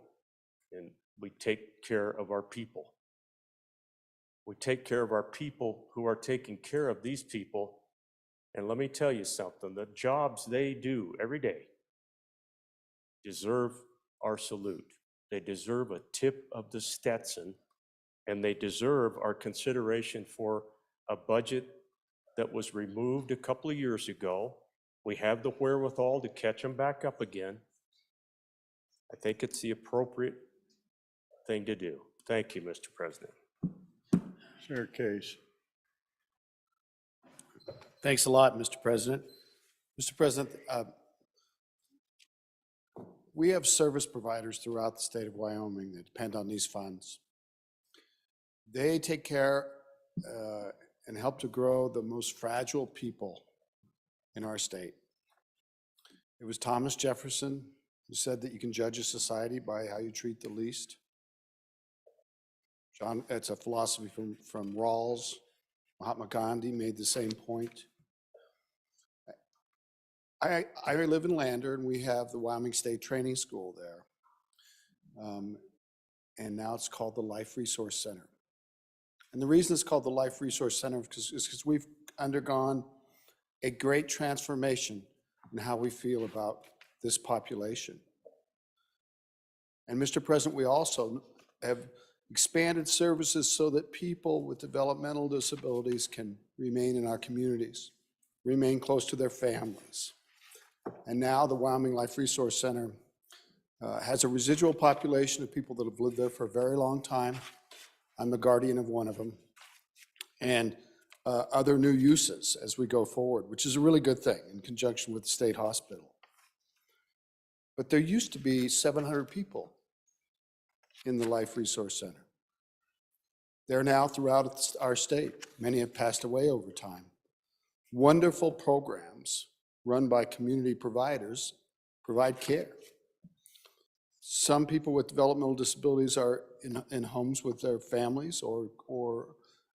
and we take care of our people. We take care of our people who are taking care of these people. And let me tell you something, the jobs they do every day deserve our salute. They deserve a tip of the Stetson, and they deserve our consideration for a budget that was removed a couple of years ago we have the wherewithal to catch them back up again. I think it's the appropriate thing to do. Thank you, Mr. President. Senator Case. Thanks a lot, Mr. President. Mr. President, we have service providers throughout the state of Wyoming that depend on these funds. They take care and help to grow the most fragile people in our state. It was Thomas Jefferson who said that you can judge a society by how you treat the least. It's a philosophy from Rawls. Mahatma Gandhi made the same point. I live in Lander, and we have the Wyoming State Training School there. And now it's called the Life Resource Center. And the reason it's called the Life Resource Center is because we've undergone a great transformation in how we feel about this population. And Mr. President, we also have expanded services so that people with developmental disabilities can remain in our communities, remain close to their families. And now the Wyoming Life Resource Center has a residual population of people that have lived there for a very long time. I'm the guardian of one of them. And other new uses as we go forward, which is a really good thing in conjunction with the state hospital. But there used to be 700 people in the Life Resource Center. They're now throughout our state. Many have passed away over time. Wonderful programs run by community providers provide care. Some people with developmental disabilities are in homes with their families or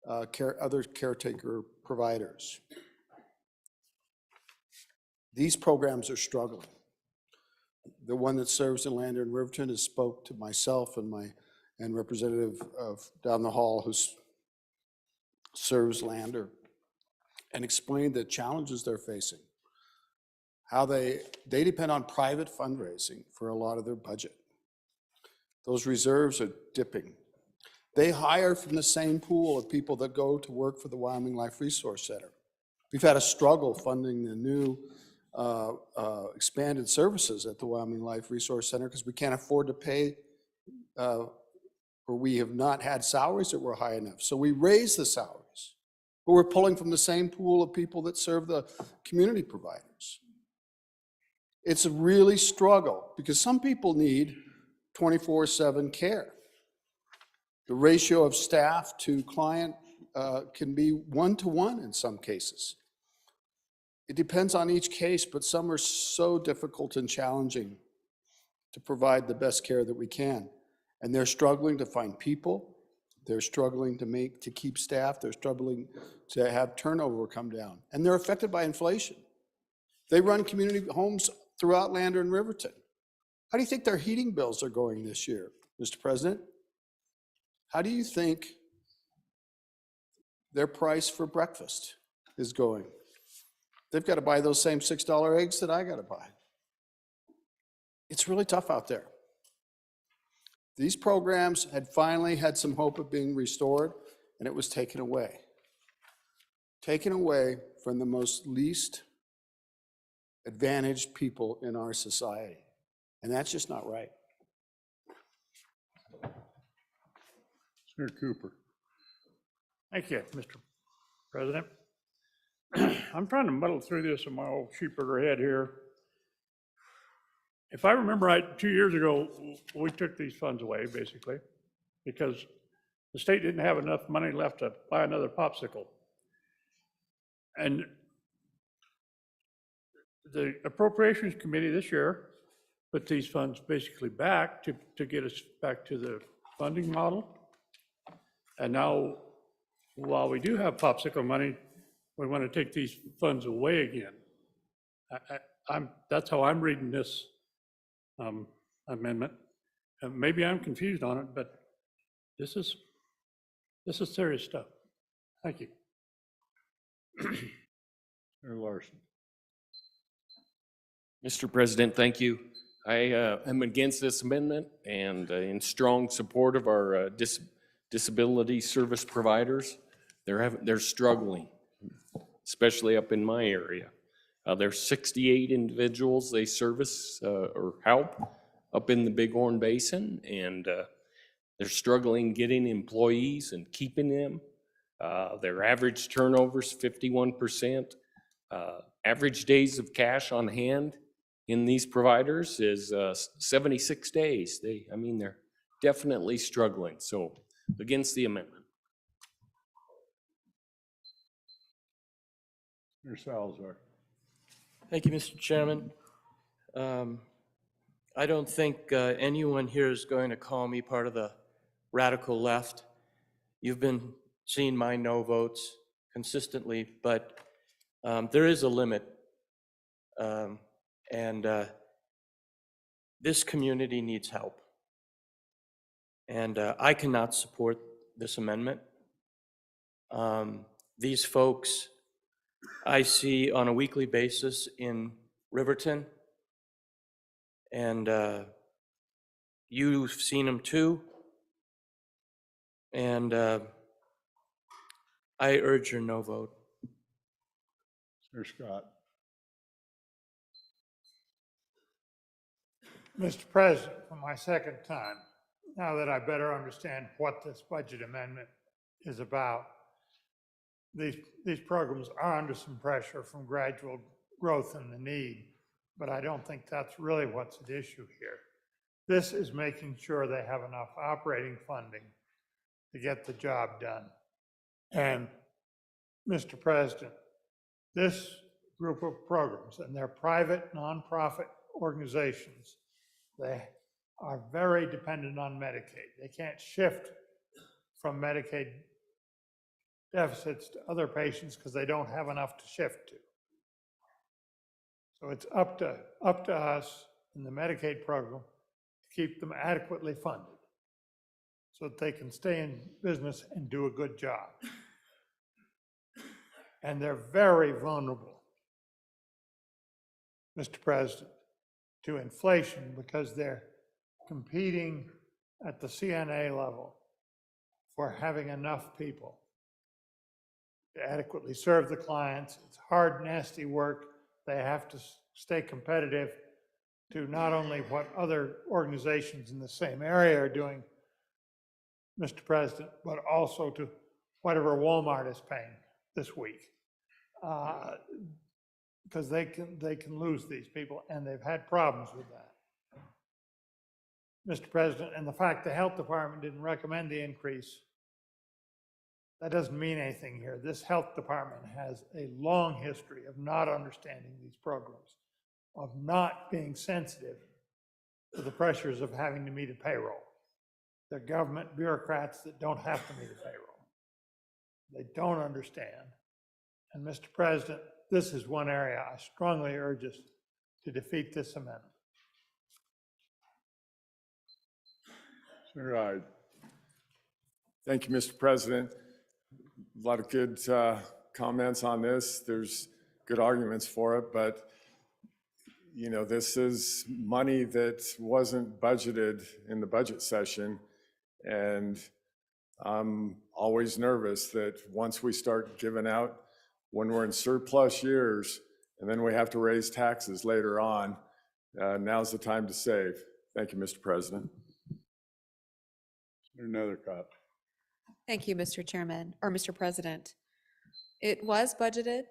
other caretaker providers. These programs are struggling. The one that serves in Lander and Riverton has spoke to myself and representative of down the hall who serves Lander and explained the challenges they're facing. How they depend on private fundraising for a lot of their budget. Those reserves are dipping. They hire from the same pool of people that go to work for the Wyoming Life Resource Center. We've had a struggle funding the new expanded services at the Wyoming Life Resource Center because we can't afford to pay, or we have not had salaries that were high enough. So we raise the salaries, but we're pulling from the same pool of people that serve the community providers. It's a really struggle because some people need 24/7 care. The ratio of staff to client can be 1-to-1 in some cases. It depends on each case, but some are so difficult and challenging to provide the best care that we can. And they're struggling to find people. They're struggling to keep staff. They're struggling to have turnover come down. And they're affected by inflation. They run community homes throughout Lander and Riverton. How do you think their heating bills are going this year, Mr. President? How do you think their price for breakfast is going? They've got to buy those same $6 eggs that I got to buy. It's really tough out there. These programs had finally had some hope of being restored, and it was taken away. Taken away from the most least advantaged people in our society. And that's just not right. Senator Cooper. Thank you, Mr. President. I'm trying to muddle through this in my old sheepherder head here. If I remember right, 2 years ago, we took these funds away, basically, because the state didn't have enough money left to buy another popsicle. And the Appropriations Committee this year put these funds basically back to get us back to the funding model. And now, while we do have popsicle money, we want to take these funds away again. That's how I'm reading this amendment. And maybe I'm confused on it, but this is serious stuff. Thank you. Senator Larson. Mr. President, thank you. I am against this amendment and in strong support of our disability service providers. They're struggling, especially up in my area. There's 68 individuals they service or help up in the Bighorn Basin, and they're struggling getting employees and keeping them. Their average turnover's 51%. Average days of cash on hand in these providers is 76 days. They're definitely struggling. So against the amendment. Mr. Salzar. Thank you, Mr. Chairman. I don't think anyone here is going to call me part of the radical left. You've been seeing my no votes consistently, but there is a limit. This community needs help. And I cannot support this amendment. These folks I see on a weekly basis in Riverton, and you've seen them too. And I urge your no vote. Mr. Scott. Mr. President, for my second time, now that I better understand what this budget amendment is about, these programs are under some pressure from gradual growth in the need, but I don't think that's really what's at issue here. This is making sure they have enough operating funding to get the job done. And Mr. President, this group of programs, and they're private, nonprofit organizations, they are very dependent on Medicaid. They can't shift from Medicaid deficits to other patients because they don't have enough to shift to. So it's up to us in the Medicaid program to keep them adequately funded so that they can stay in business and do a good job. And they're very vulnerable, Mr. President, to inflation because they're competing at the CNA level for having enough people to adequately serve the clients. It's hard, nasty work. They have to stay competitive to not only what other organizations in the same area are doing, Mr. President, but also to whatever Walmart is paying this week. Because they can lose these people, and they've had problems with that. Mr. President, and the fact the health department didn't recommend the increase, that doesn't mean anything here. This health department has a long history of not understanding these programs, of not being sensitive to the pressures of having to meet a payroll. They're government bureaucrats that don't have to meet a payroll. They don't understand. And Mr. President, this is one area I strongly urge us to defeat this amendment. Senator Hyde. Thank you, Mr. President. A lot of good comments on this. There's good arguments for it, but you know, this is money that wasn't budgeted in the budget session, and I'm always nervous that once we start giving out, when we're in surplus years, and then we have to raise taxes later on, now's the time to save. Thank you, Mr. President. Senator Nethercott. Thank you, Mr. Chairman, or Mr. President. It was budgeted.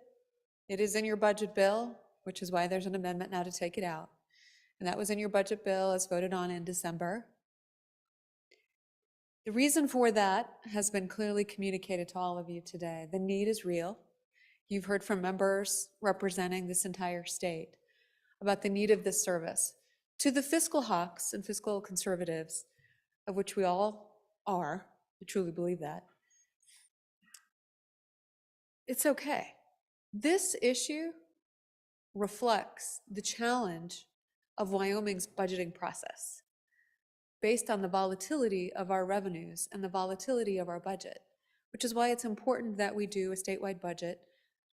It is in your budget bill, which is why there's an amendment now to take it out. And that was in your budget bill as voted on in December. The reason for that has been clearly communicated to all of you today. The need is real. You've heard from members representing this entire state about the need of this service. To the fiscal hawks and fiscal conservatives, of which we all are, I truly believe that, it's okay. This issue reflects the challenge of Wyoming's budgeting process based on the volatility of our revenues and the volatility of our budget, which is why it's important that we do a statewide budget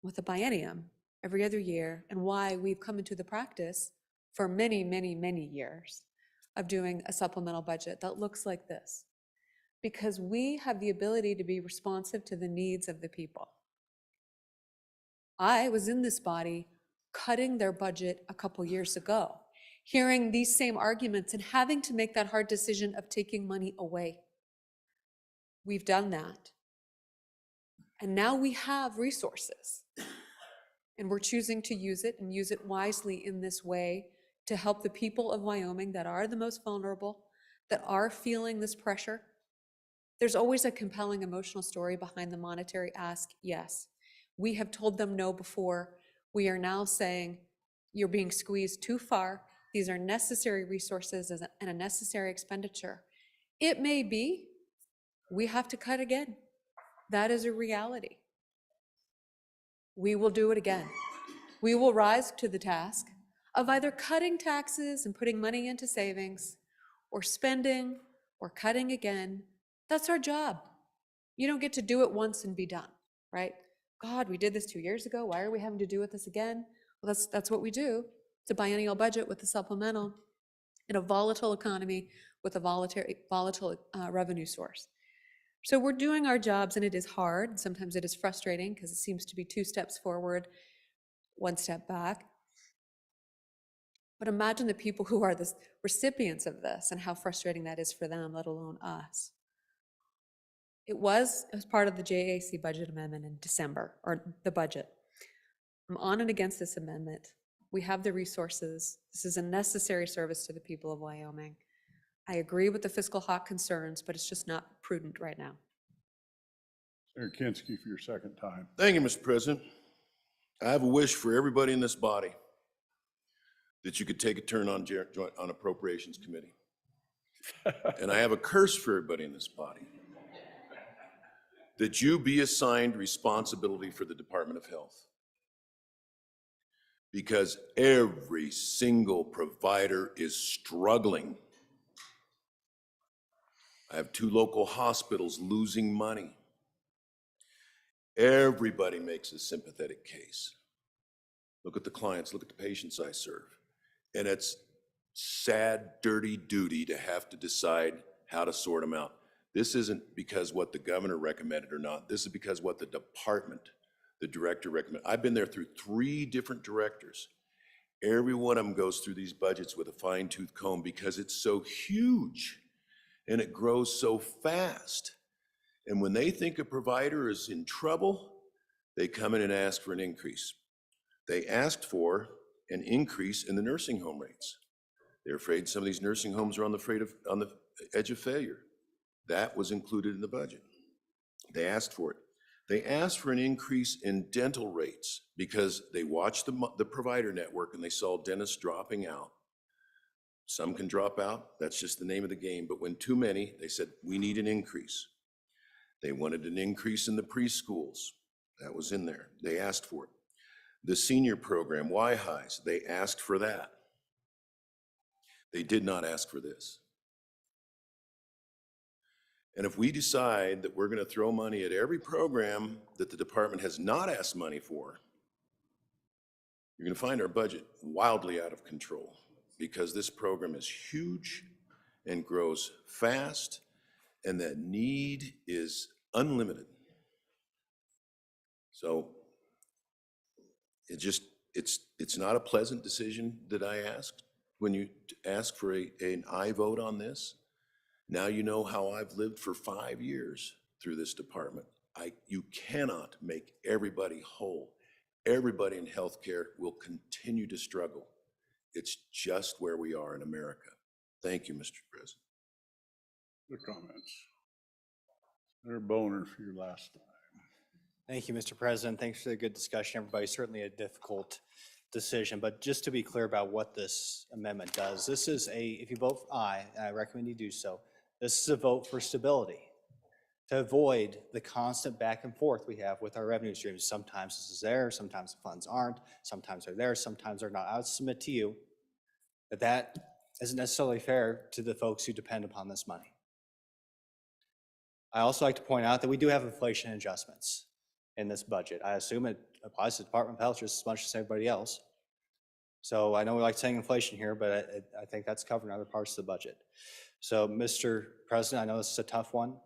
with a biennium every other year, and why we've come into the practice for many, many, many years of doing a supplemental budget that looks like this, because we have the ability to be responsive to the needs of the people. I was in this body cutting their budget a couple years ago, hearing these same arguments and having to make that hard decision of taking money away. We've done that. And now we have resources. And we're choosing to use it and use it wisely in this way to help the people of Wyoming that are the most vulnerable, that are feeling this pressure. There's always a compelling emotional story behind the monetary ask, yes. We have told them no before. We are now saying, you're being squeezed too far. These are necessary resources and a necessary expenditure. It may be we have to cut again. That is a reality. We will do it again. We will rise to the task of either cutting taxes and putting money into savings, or spending, or cutting again. That's our job. You don't get to do it once and be done, right? God, we did this 2 years ago. Why are we having to do this again? Well, that's what we do. It's a biennial budget with a supplemental in a volatile economy with a volatile revenue source. So we're doing our jobs, and it is hard. Sometimes it is frustrating because it seems to be 2 steps forward, 1 step back. But imagine the people who are the recipients of this and how frustrating that is for them, let alone us. It was as part of the JAC budget amendment in December, or the budget. I'm on and against this amendment. We have the resources. This is a necessary service to the people of Wyoming. I agree with the fiscal hawk concerns, but it's just not prudent right now. Senator Kinski for your second time. Thank you, Mr. President. I have a wish for everybody in this body that you could take a turn on Appropriations Committee. And I have a curse for everybody in this body, that you be assigned responsibility for the Department of Health. Because every single provider is struggling. I have 2 local hospitals losing money. Everybody makes a sympathetic case. Look at the clients, look at the patients I serve. And it's sad, dirty duty to have to decide how to sort them out. This isn't because what the governor recommended or not. This is because what the department, the director recommended. I've been there through 3 different directors. Every one of them goes through these budgets with a fine-tooth comb because it's so huge and it grows so fast. And when they think a provider is in trouble, they come in and ask for an increase. They asked for an increase in the nursing home rates. They're afraid some of these nursing homes are on the edge of failure. That was included in the budget. They asked for it. They asked for an increase in dental rates because they watched the provider network and they saw dentists dropping out. Some can drop out, that's just the name of the game, but when too many, they said, we need an increase. They wanted an increase in the preschools. That was in there. They asked for it. The senior program, Y-Highs, they asked for that. They did not ask for this. And if we decide that we're going to throw money at every program that the department has not asked money for, you're going to find our budget wildly out of control because this program is huge and grows fast, and that need is unlimited. So it's not a pleasant decision that I asked. When you ask for an aye vote on this, now you know how I've lived for 5 years through this department. You cannot make everybody whole. Everybody in healthcare will continue to struggle. It's just where we are in America. Thank you, Mr. President. Other comments? Senator Boner for your last time. Thank you, Mr. President. Thanks for the good discussion, everybody. Certainly a difficult decision, but just to be clear about what this amendment does, this is if you vote aye, I recommend you do so, this is a vote for stability, to avoid the constant back and forth we have with our revenue streams. Sometimes this is there, sometimes the funds aren't, sometimes they're there, sometimes they're not. I would submit to you that that isn't necessarily fair to the folks who depend upon this money. I also like to point out that we do have inflation adjustments in this budget. I assume it applies to the Department of Health just as much as everybody else. So I know we like saying inflation here, but I think that's covered in other parts of the budget. So, Mr. President, I know this is a tough one,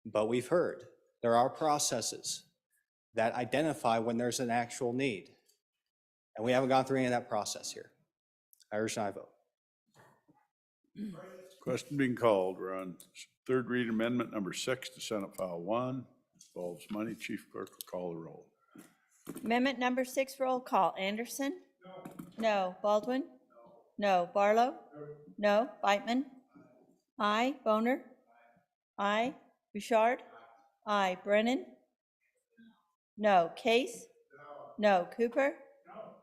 but we've heard there are processes that identify when there's an actual need. And we haven't gone through any of that process here. I urge and I vote. Question being called. We're on third reading amendment number 6 to Senate File 1. Involves money. Chief Clerk will call the roll. Amendment number 6, roll call. Anderson? No. Baldwin? No. Barlow? No. Beitman? Aye. Boner? Aye. Bouchard? Aye. Brennan? No. Case? No. Cooper?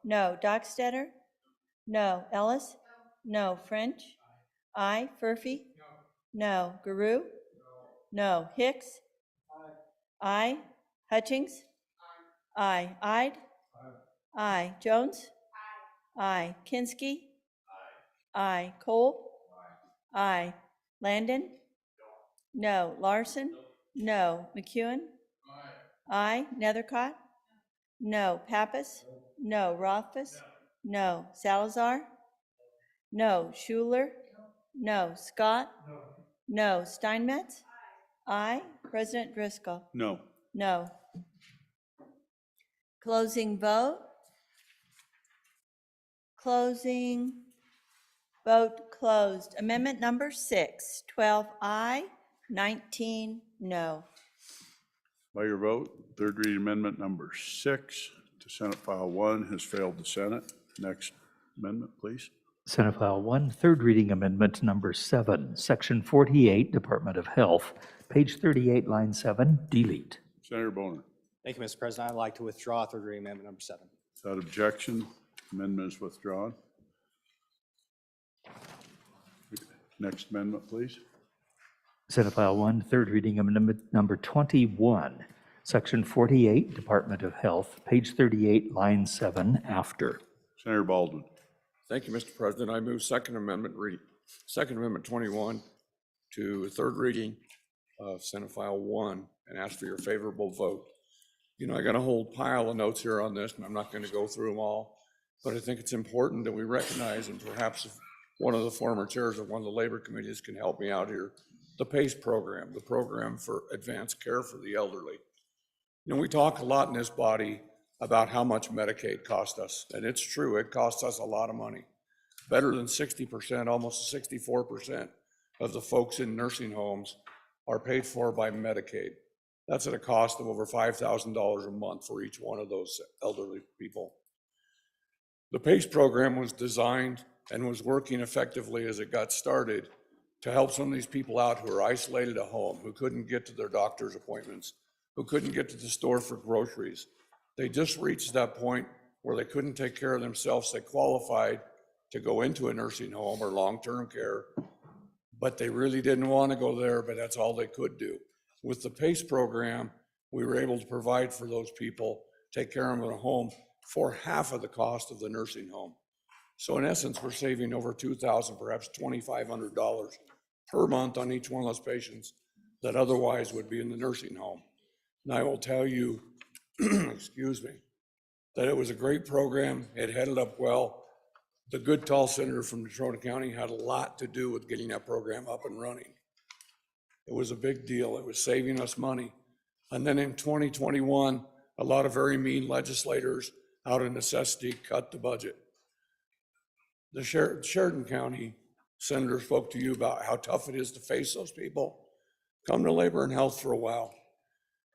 No. Dockstetter? No. Ellis? No. French? Aye. Furphy? No. Guru? No. Hicks? Aye. Hutchings? Aye. Ide? Aye. Jones? Aye. Kinsky? Aye. Cole? Aye. Landon? No. Larson? No. McEwen? Aye. Nethercott? No. Pappas? No. Rothfuss? No. Salazar? No. Schuler? No. Scott? No. Steinmetz? Aye. President Driscoll? No. No. Closing vote. Closing. Vote closed. Amendment number 6, 12 aye, 19 no. By your vote, third reading amendment number 6 to Senate File 1 has failed the Senate. Next amendment, please. Senate File 1, third reading amendment number 7, Section 48, Department of Health, page 38, line 7, delete. Senator Boner. Thank you, Mr. President. I'd like to withdraw third reading amendment number 7. Without objection, amendment is withdrawn. Next amendment, please. Senate File 1, third reading amendment number 21, Section 48, Department of Health, page 38, line 7, after. Senator Baldwin. Thank you, Mr. President. I move Second Amendment 21 to third reading of Senate File 1 and ask for your favorable vote. You know, I got a whole pile of notes here on this, and I'm not going to go through them all, but I think it's important that we recognize, and perhaps if one of the former chairs of one of the labor committees can help me out here, the PACE program, the program for advanced care for the elderly. You know, we talk a lot in this body about how much Medicaid costs us, and it's true, it costs us a lot of money. Better than 60%, almost 64% of the folks in nursing homes are paid for by Medicaid. That's at a cost of over $5,000 a month for each one of those elderly people. The PACE program was designed and was working effectively as it got started to help some of these people out who are isolated at home, who couldn't get to their doctor's appointments, who couldn't get to the store for groceries. They just reached that point where they couldn't take care of themselves. They qualified to go into a nursing home or long-term care, but they really didn't want to go there, but that's all they could do. With the PACE program, we were able to provide for those people, take care of them at home for half of the cost of the nursing home. So in essence, we're saving over $2,000, perhaps $2,500 per month on each one of those patients that otherwise would be in the nursing home. And I will tell you, excuse me, that it was a great program. It headed up well. The good tall senator from Natrona County had a lot to do with getting that program up and running. It was a big deal. It was saving us money. And then in 2021, a lot of very mean legislators out of necessity cut the budget. The Sheridan County senator spoke to you about how tough it is to face those people. Come to Labor and Health for a while.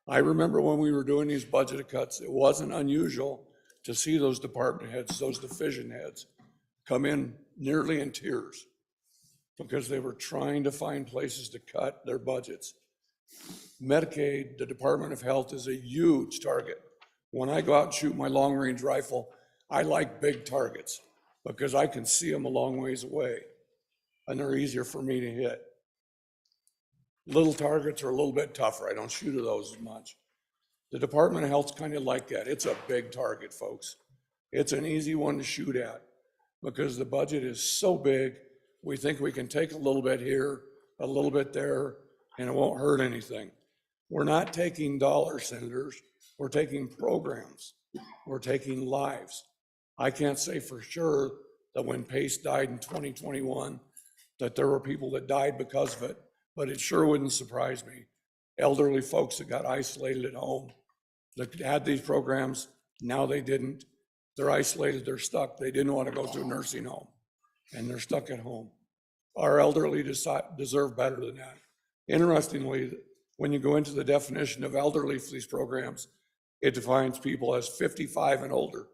I remember when we were doing these budget cuts, it wasn't unusual to see those department heads, those division heads, come in nearly in tears because they were trying to find places to cut their budgets. Medicaid, the Department of Health, is a huge target. When I go out and shoot my long-range rifle, I like big targets because I can see them a long ways away and they're easier for me to hit. Little targets are a little bit tougher. I don't shoot at those as much. The Department of Health's kind of like that. It's a big target, folks. It's an easy one to shoot at because the budget is so big, we think we can take a little bit here, a little bit there, and it won't hurt anything. We're not taking dollars, senators. We're taking programs. We're taking lives. I can't say for sure that when PACE died in 2021, that there were people that died because of it, but it sure wouldn't surprise me. Elderly folks that got isolated at home, that had these programs, now they didn't. They're isolated, they're stuck, they didn't want to go to a nursing home, and they're stuck at home. Our elderly deserve better than that. Interestingly, when you go into the definition of elderly for these programs, it defines people as 55 and older.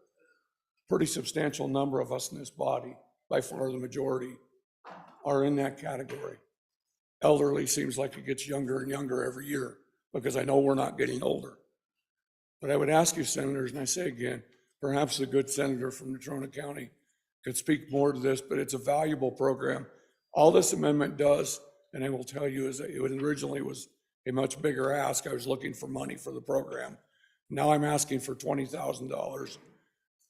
Pretty substantial number of us in this body, by far the majority, are in that category. Elderly seems like it gets younger and younger every year, because I know we're not getting older. But I would ask you, senators, and I say again, perhaps a good senator from Natrona County could speak more to this, but it's a valuable program. All this amendment does, and I will tell you, is that it originally was a much bigger ask. I was looking for money for the program. Now I'm asking for $20,000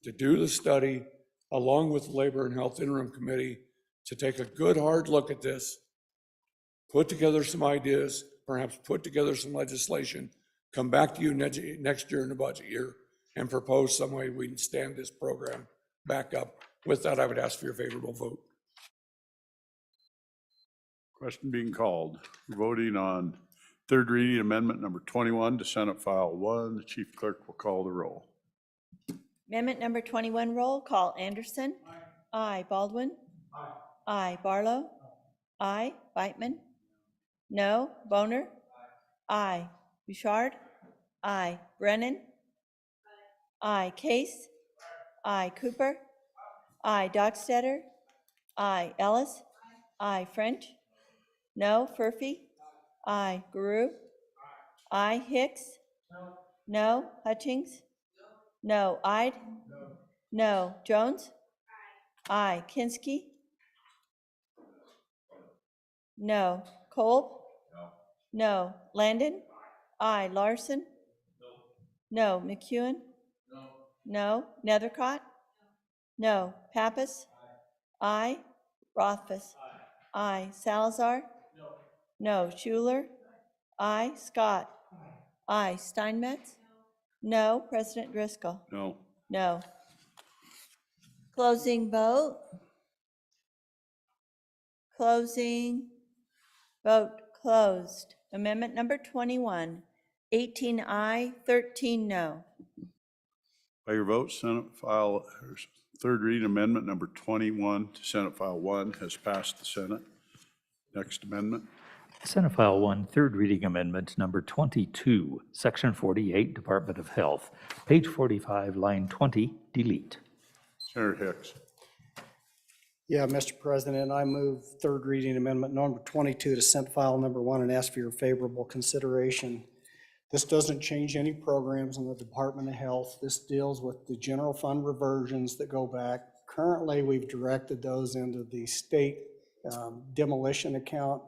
to do the study, along with the Labor and Health Interim Committee, to take a good hard look at this, put together some ideas, perhaps put together some legislation, come back to you next year in the budget year, and propose some way we can stand this program back up. With that, I would ask for your favorable vote. Question being called. Voting on third reading amendment number 21 to Senate File 1. The chief clerk will call the roll. Amendment number 21, roll call. Anderson? Aye. Baldwin? Aye. Barlow? Aye. Beitman? No. Boner? Aye. Bouchard? Aye. Brennan? Aye. Case? Aye. Cooper? Aye. Dockstetter? Aye. Ellis? Aye. French? No. Furphy? Aye. Guru? Aye. Hicks? No. Hutchings? No. Ide? No. Jones? Aye. Kinski? No. Kolb? No. Landon? Aye. Larson? No. McEwen? No. Nethercott? No. Pappas? Aye. Rothfuss? Aye. Salazar? No. Schuler? Aye. Scott? Aye. Steinmetz? No. President Driscoll? No. No. Closing vote. Closing. Vote closed. Amendment number 21, 18 aye, 13 no. By your vote, Senate File, third reading amendment number 21 to Senate File 1 has passed the Senate. Next amendment. Senate File 1, third reading amendment number 22, Section 48, Department of Health, page 45, line 20, delete. Senator Hicks. Yeah, Mr. President, I move third reading amendment number 22 to Senate File number 1 and ask for your favorable consideration. This doesn't change any programs in the Department of Health. This deals with the general fund reversions that go back. Currently, we've directed those into the state demolition account.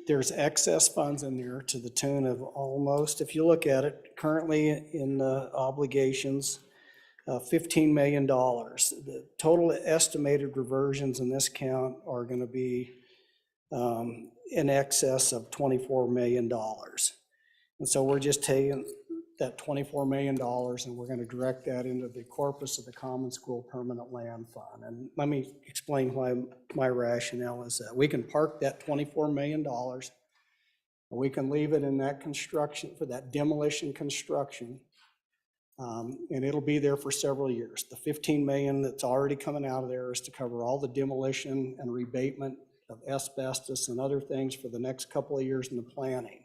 There's excess funds in there to the tune of almost, if you look at it, currently in obligations, $15 million. The total estimated reversions in this count are going to be in excess of $24 million. And so we're just taking that $24 million and we're going to direct that into the corpus of the Common School Permanent Land Fund. And let me explain why my rationale is that. We can park that $24 million, and we can leave it in that construction, for that demolition construction, and it'll be there for several years. The $15 million that's already coming out of there is to cover all the demolition and rebatement of asbestos and other things for the next couple of years in the planning.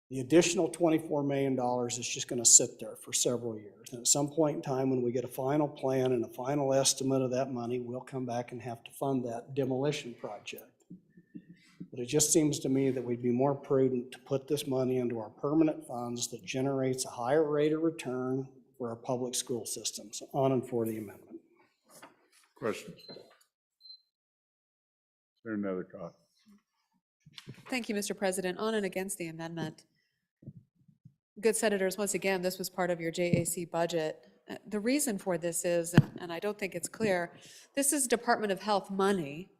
The additional $24 million is just going to sit there for several years. And at some point in time, when we get a final plan and a final estimate of that money, we'll come back and have to fund that demolition project. But it just seems to me that we'd be more prudent to put this money into our permanent funds that generates a higher rate of return for our public school systems. On and for the amendment. Questions? Senator Nethercott. Thank you, Mr. President. On and against the amendment. Good senators, once again, this was part of your JAC budget. The reason for this is, and I don't think it's clear, this is Department of Health money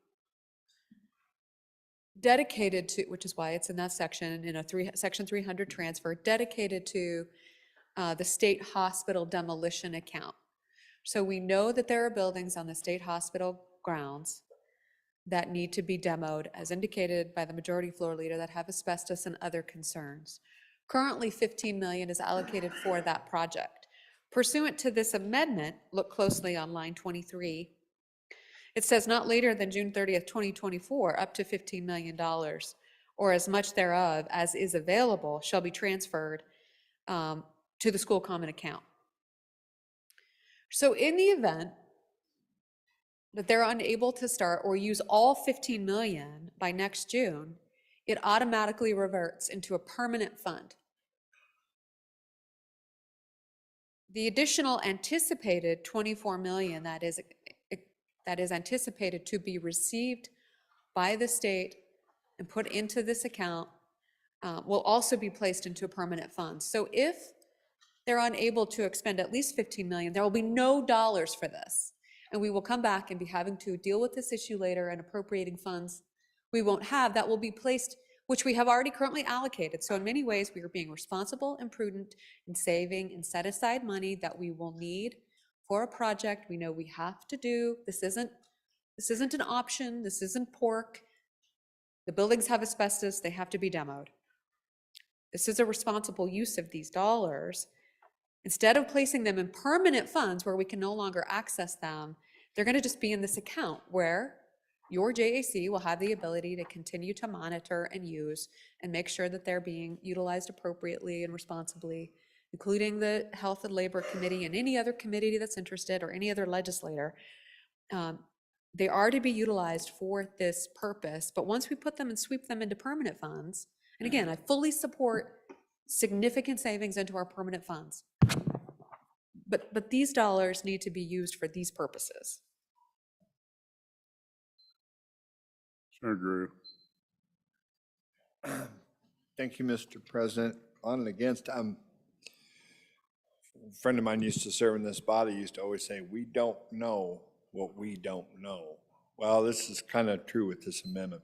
dedicated to, which is why it's in that section, in a Section 300 transfer, dedicated to the state hospital demolition account. So we know that there are buildings on the state hospital grounds that need to be demoed, as indicated by the majority floor leader, that have asbestos and other concerns. Currently, $15 million is allocated for that project. Pursuant to this amendment, look closely on line 23. It says not later than June 30th, 2024, up to $15 million, or as much thereof as is available shall be transferred to the school common account. So in the event that they're unable to start or use all 15 million by next June, it automatically reverts into a permanent fund. The additional anticipated 24 million that is anticipated to be received by the state and put into this account will also be placed into a permanent fund. So if they're unable to expend at least 15 million, there will be no dollars for this. And we will come back and be having to deal with this issue later and appropriating funds we won't have that will be placed, which we have already currently allocated. So in many ways, we are being responsible and prudent in saving and set aside money that we will need for a project we know we have to do. This isn't an option. This isn't pork. The buildings have asbestos. They have to be demoed. This is a responsible use of these dollars. Instead of placing them in permanent funds where we can no longer access them, they're going to just be in this account where your JAC will have the ability to continue to monitor and use and make sure that they're being utilized appropriately and responsibly, including the Health and Labor Committee and any other committee that's interested or any other legislator. They are to be utilized for this purpose, but once we put them and sweep them into permanent funds, and again, I fully support significant savings into our permanent funds, but these dollars need to be used for these purposes. Senator Drew. Thank you, Mr. President. On and against, a friend of mine used to serve in this body, used to always say, we don't know what we don't know. Well, this is kind of true with this amendment.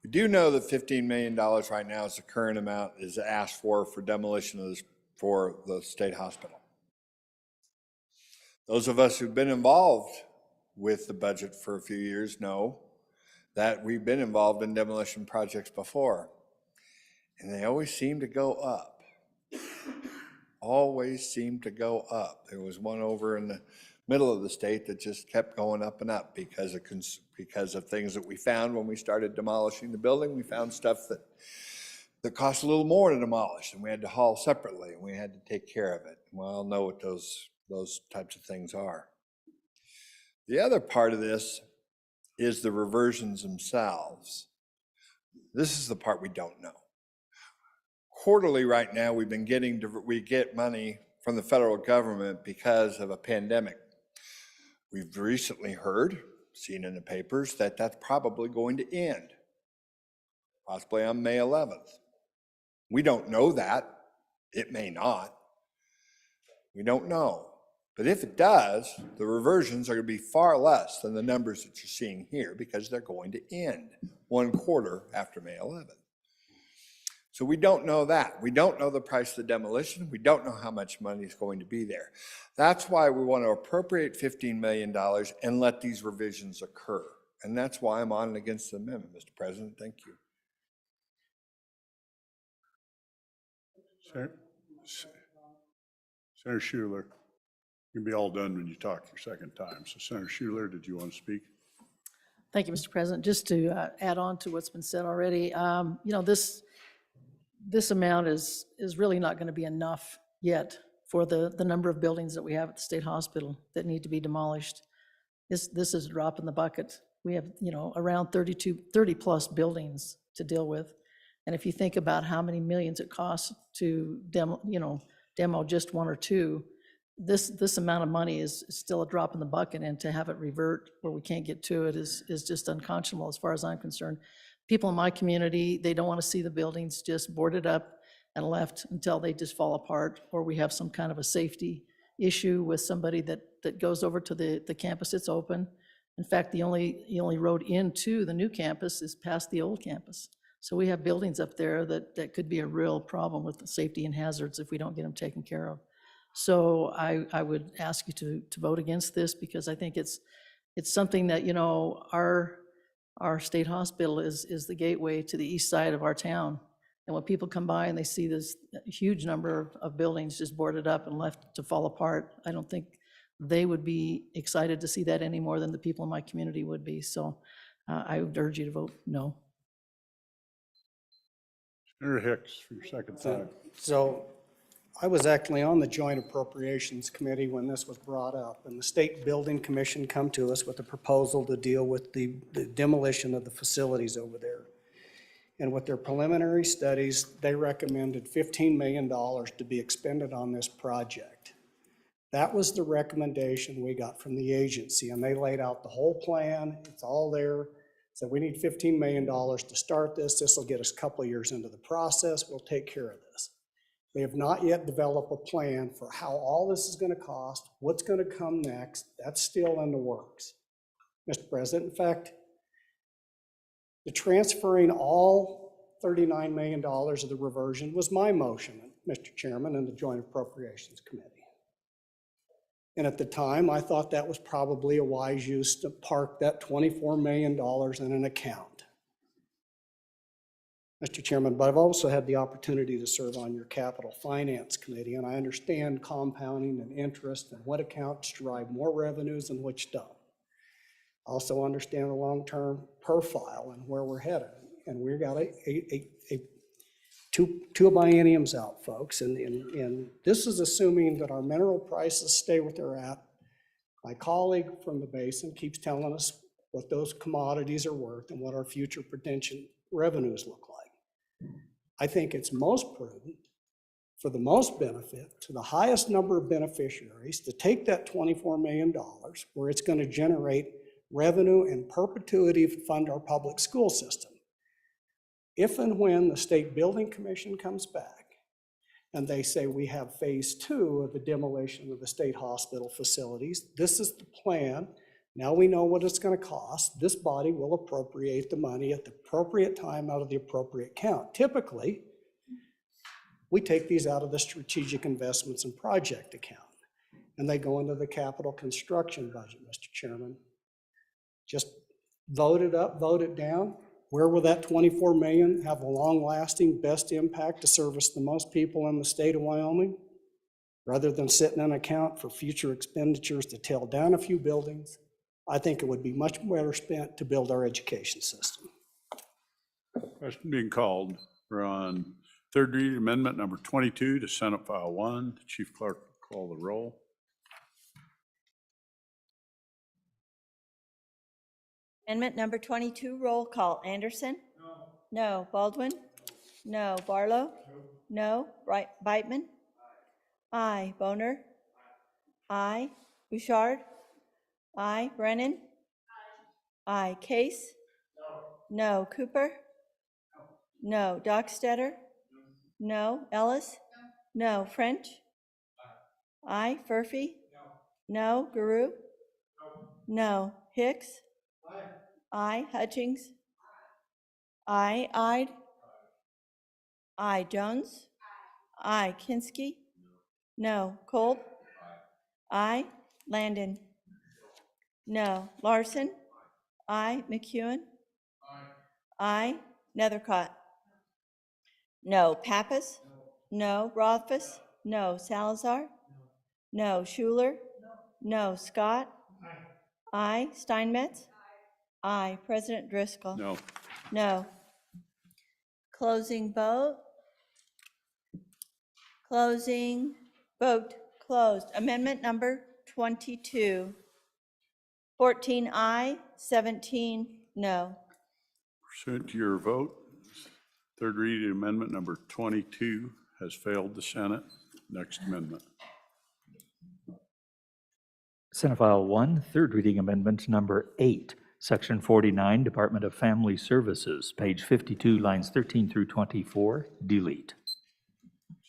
We do know that $15 million right now is the current amount is asked for demolition of this, for the state hospital. Those of us who've been involved with the budget for a few years know that we've been involved in demolition projects before, and they always seem to go up. Always seem to go up. There was one over in the middle of the state that just kept going up and up because of things that we found when we started demolishing the building. We found stuff that cost a little more to demolish, and we had to haul separately, and we had to take care of it. Well, I know what those types of things are. The other part of this is the reversions themselves. This is the part we don't know. Quarterly right now, we get money from the federal government because of a pandemic. We've recently seen in the papers, that that's probably going to end, possibly on May 11th. We don't know that. It may not. We don't know. But if it does, the reversions are going to be far less than the numbers that you're seeing here because they're going to end 1 quarter after May 11th. So we don't know that. We don't know the price of the demolition. We don't know how much money is going to be there. That's why we want to appropriate $15 million and let these revisions occur. And that's why I'm on and against the amendment, Mr. President. Thank you. Senator Schuler. You'll be all done when you talk your second time. So Senator Schuler, did you want to speak? Thank you, Mr. President. Just to add on to what's been said already, this amount is really not going to be enough yet for the number of buildings that we have at the state hospital that need to be demolished. This is a drop in the bucket. We have, around 30 plus buildings to deal with. And if you think about how many millions it costs to demo just 1 or 2, this amount of money is still a drop in the bucket, and to have it revert where we can't get to it is just unconscionable as far as I'm concerned. People in my community, they don't want to see the buildings just boarded up and left until they just fall apart, or we have some kind of a safety issue with somebody that goes over to the campus. It's open. In fact, the only road into the new campus is past the old campus. So we have buildings up there that could be a real problem with the safety and hazards if we don't get them taken care of. So I would ask you to vote against this, because I think it's something that, our state hospital is the gateway to the east side of our town. And when people come by and they see this huge number of buildings just boarded up and left to fall apart, I don't think they would be excited to see that any more than the people in my community would be. So I would urge you to vote no. Senator Hicks for your second time. So I was actually on the Joint Appropriations Committee when this was brought up, and the State Building Commission come to us with a proposal to deal with the demolition of the facilities over there. And with their preliminary studies, they recommended $15 million to be expended on this project. That was the recommendation we got from the agency, and they laid out the whole plan. It's all there. So we need $15 million to start this. This will get us a couple of years into the process. We'll take care of this. They have not yet developed a plan for how all this is going to cost, what's going to come next. That's still in the works, Mr. President. In fact, the transferring all $39 million of the reversion was my motion, Mr. Chairman, in the Joint Appropriations Committee. And at the time, I thought that was probably a wise use to park that $24 million in an account. Mr. Chairman, but I've also had the opportunity to serve on your Capital Finance Committee, and I understand compounding and interest and what accounts drive more revenues and which don't. I also understand the long-term profile and where we're headed. And we've got two bienniums out, folks, and this is assuming that our mineral prices stay what they're at. My colleague from the basin keeps telling us what those commodities are worth and what our future potential revenues look like. I think it's most prudent, for the most benefit, to the highest number of beneficiaries, to take that $24 million, where it's going to generate revenue in perpetuity to fund our public school system. If and when the State Building Commission comes back and they say we have phase 2 of the demolition of the state hospital facilities, this is the plan. Now we know what it's going to cost. This body will appropriate the money at the appropriate time out of the appropriate account. Typically, we take these out of the strategic investments and project account, and they go into the capital construction budget, Mr. Chairman. Just vote it up, vote it down. Where will that $24 million have a long-lasting best impact to service the most people in the state of Wyoming? Rather than sitting in an account for future expenditures to tear down a few buildings, I think it would be much better spent to build our education system. Question being called. We're on third reading amendment number 22 to Senate File 1. The Chief Clerk will call the roll. Amendment number 22, roll call. Anderson? No. Baldwin? No. Barlow? No. Beitman? Aye. Boner? Aye. Bouchard? Aye. Brennan? Aye. Case? No. Cooper? No. Dockstetter? No. Ellis? No. French? Aye. Furphy? No. Guru? No. Hicks? Aye. Hutchings? Aye. Ide? Aye. Jones? Aye. Kinski? No. Kolb? Aye. Landon? No. Larson? Aye. McEwen? Aye. Nethercott? No. Pappas? No. Rothfuss? No. Salazar? No. Schuler? No. Scott? Aye. Steinmetz? Aye. President Driscoll? No. No. Closing vote. Closing vote closed. Amendment number 22. 14 aye, 17 no. Pursuant to your vote, third reading amendment number 22 has failed the Senate. Next amendment. Senate File 1, third reading amendment number 8, Section 49, Department of Family Services, page 52, lines 13 through 24, delete.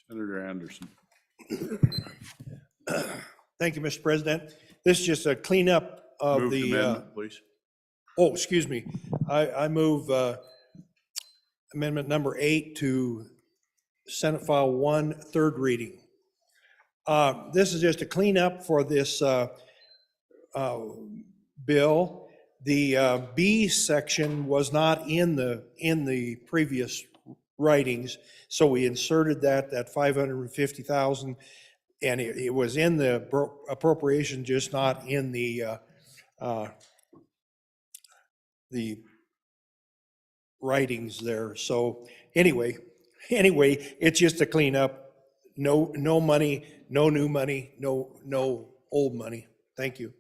Senator Anderson. Thank you, Mr. President. This is just a cleanup of Move the. amendment, please. Oh, excuse me. I move amendment number 8 to Senate File 1, third reading. This is just a cleanup for this bill. The B section was not in the previous writings. So we inserted that 550,000, and it was in the appropriation, just not in the writings there. So anyway, it's just a cleanup. No money, no new money, no old money. Thank you.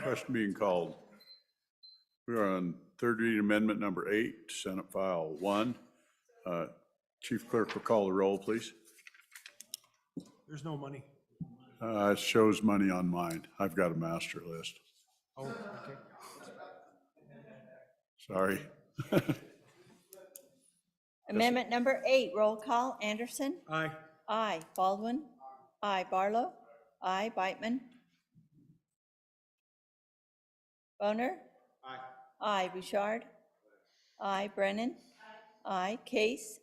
Question being called. We are on third reading amendment number 8, Senate File 1. Chief Clerk will call the roll, please. There's no money. It shows money on mine. I've got a master list. Oh, okay. Sorry. Amendment number 8, roll call. Anderson? Aye. Aye. Baldwin? Aye. Barlow? Aye. Beitman? Boner? Aye. Aye. Bouchard? Aye. Brennan? Aye. Case?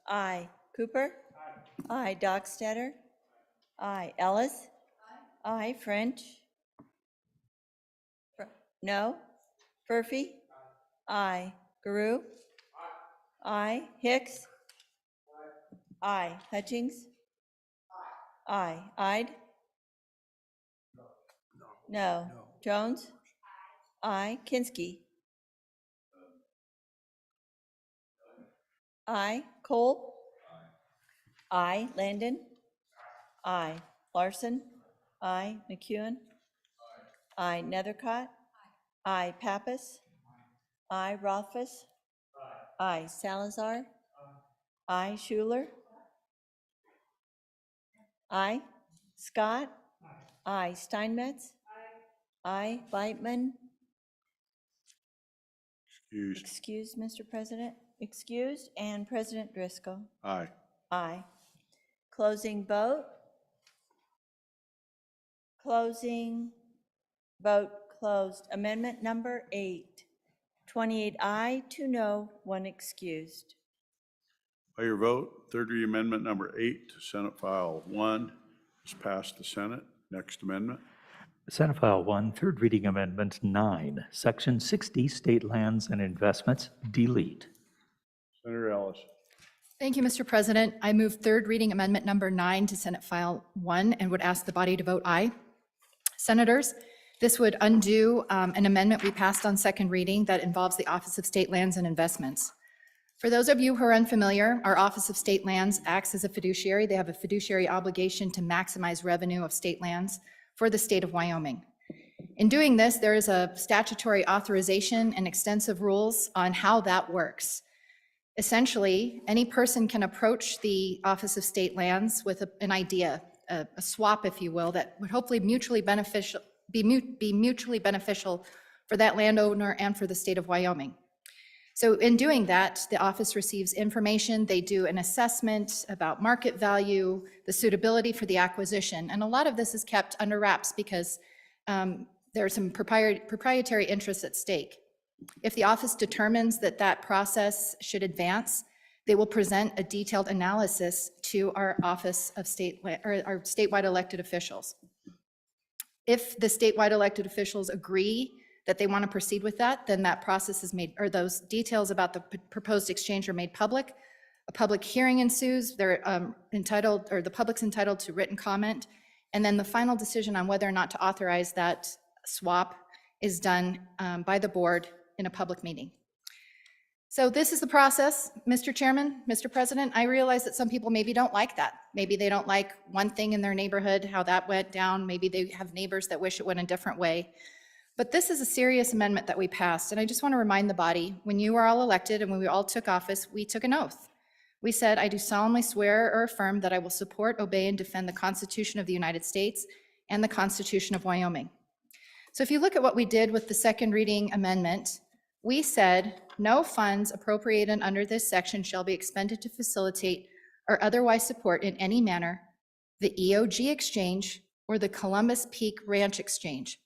Aye. Cooper? Aye. Dockstader? Aye. Ellis? Aye. French? No? Furphy? Aye. Guru? Aye. Hicks? Aye. Hutchings? Aye. Ide? No. Jones? Aye. Kinsky? Aye. Cole? Aye. Landon? Aye. Larson? Aye. McEwen? Aye. Nethercott? Aye. Pappas? Aye. Rothfuss? Aye. Salazar? Aye. Schuler? Aye. Scott? Aye. Steinmetz? Aye. Beitman? Excused. Excused, Mr. President. Excused. And President Driscoll? Aye. Aye. Closing vote. Closing vote closed. Amendment number 8. 28 aye, 2 no, 1 excused. By your vote, third reading amendment number 8, Senate File 1 is passed the Senate. Next amendment. Senate File 1, third reading amendment 9, Section 60, State Lands and Investments, delete. Senator Ellis. Thank you, Mr. President. I move third reading amendment number 9 to Senate File 1 and would ask the body to vote aye. Senators, this would undo an amendment we passed on second reading that involves the Office of State Lands and Investments. For those of you who are unfamiliar, our Office of State Lands acts as a fiduciary. They have a fiduciary obligation to maximize revenue of state lands for the state of Wyoming. In doing this, there is a statutory authorization and extensive rules on how that works. Essentially, any person can approach the Office of State Lands with an idea, a swap, if you will, that would hopefully be mutually beneficial for that landowner and for the state of Wyoming. So in doing that, the office receives information. They do an assessment about market value, the suitability for the acquisition, and a lot of this is kept under wraps because there are some proprietary interests at stake. If the office determines that that process should advance, they will present a detailed analysis to our Office of State, or our statewide elected officials. If the statewide elected officials agree that they want to proceed with that, then that process is made, or those details about the proposed exchange are made public. A public hearing ensues. They're entitled, or the public's entitled to written comment. And then the final decision on whether or not to authorize that swap is done by the board in a public meeting. So this is the process, Mr. Chairman, Mr. President. I realize that some people maybe don't like that. Maybe they don't like one thing in their neighborhood, how that went down. Maybe they have neighbors that wish it went a different way. But this is a serious amendment that we passed. And I just want to remind the body, when you were all elected and when we all took office, we took an oath. We said, I do solemnly swear or affirm that I will support, obey, and defend the Constitution of the United States and the Constitution of Wyoming. So if you look at what we did with the second reading amendment, we said, no funds appropriated under this section shall be expended to facilitate or otherwise support in any manner the EOG exchange or the Columbus Peak Ranch exchange.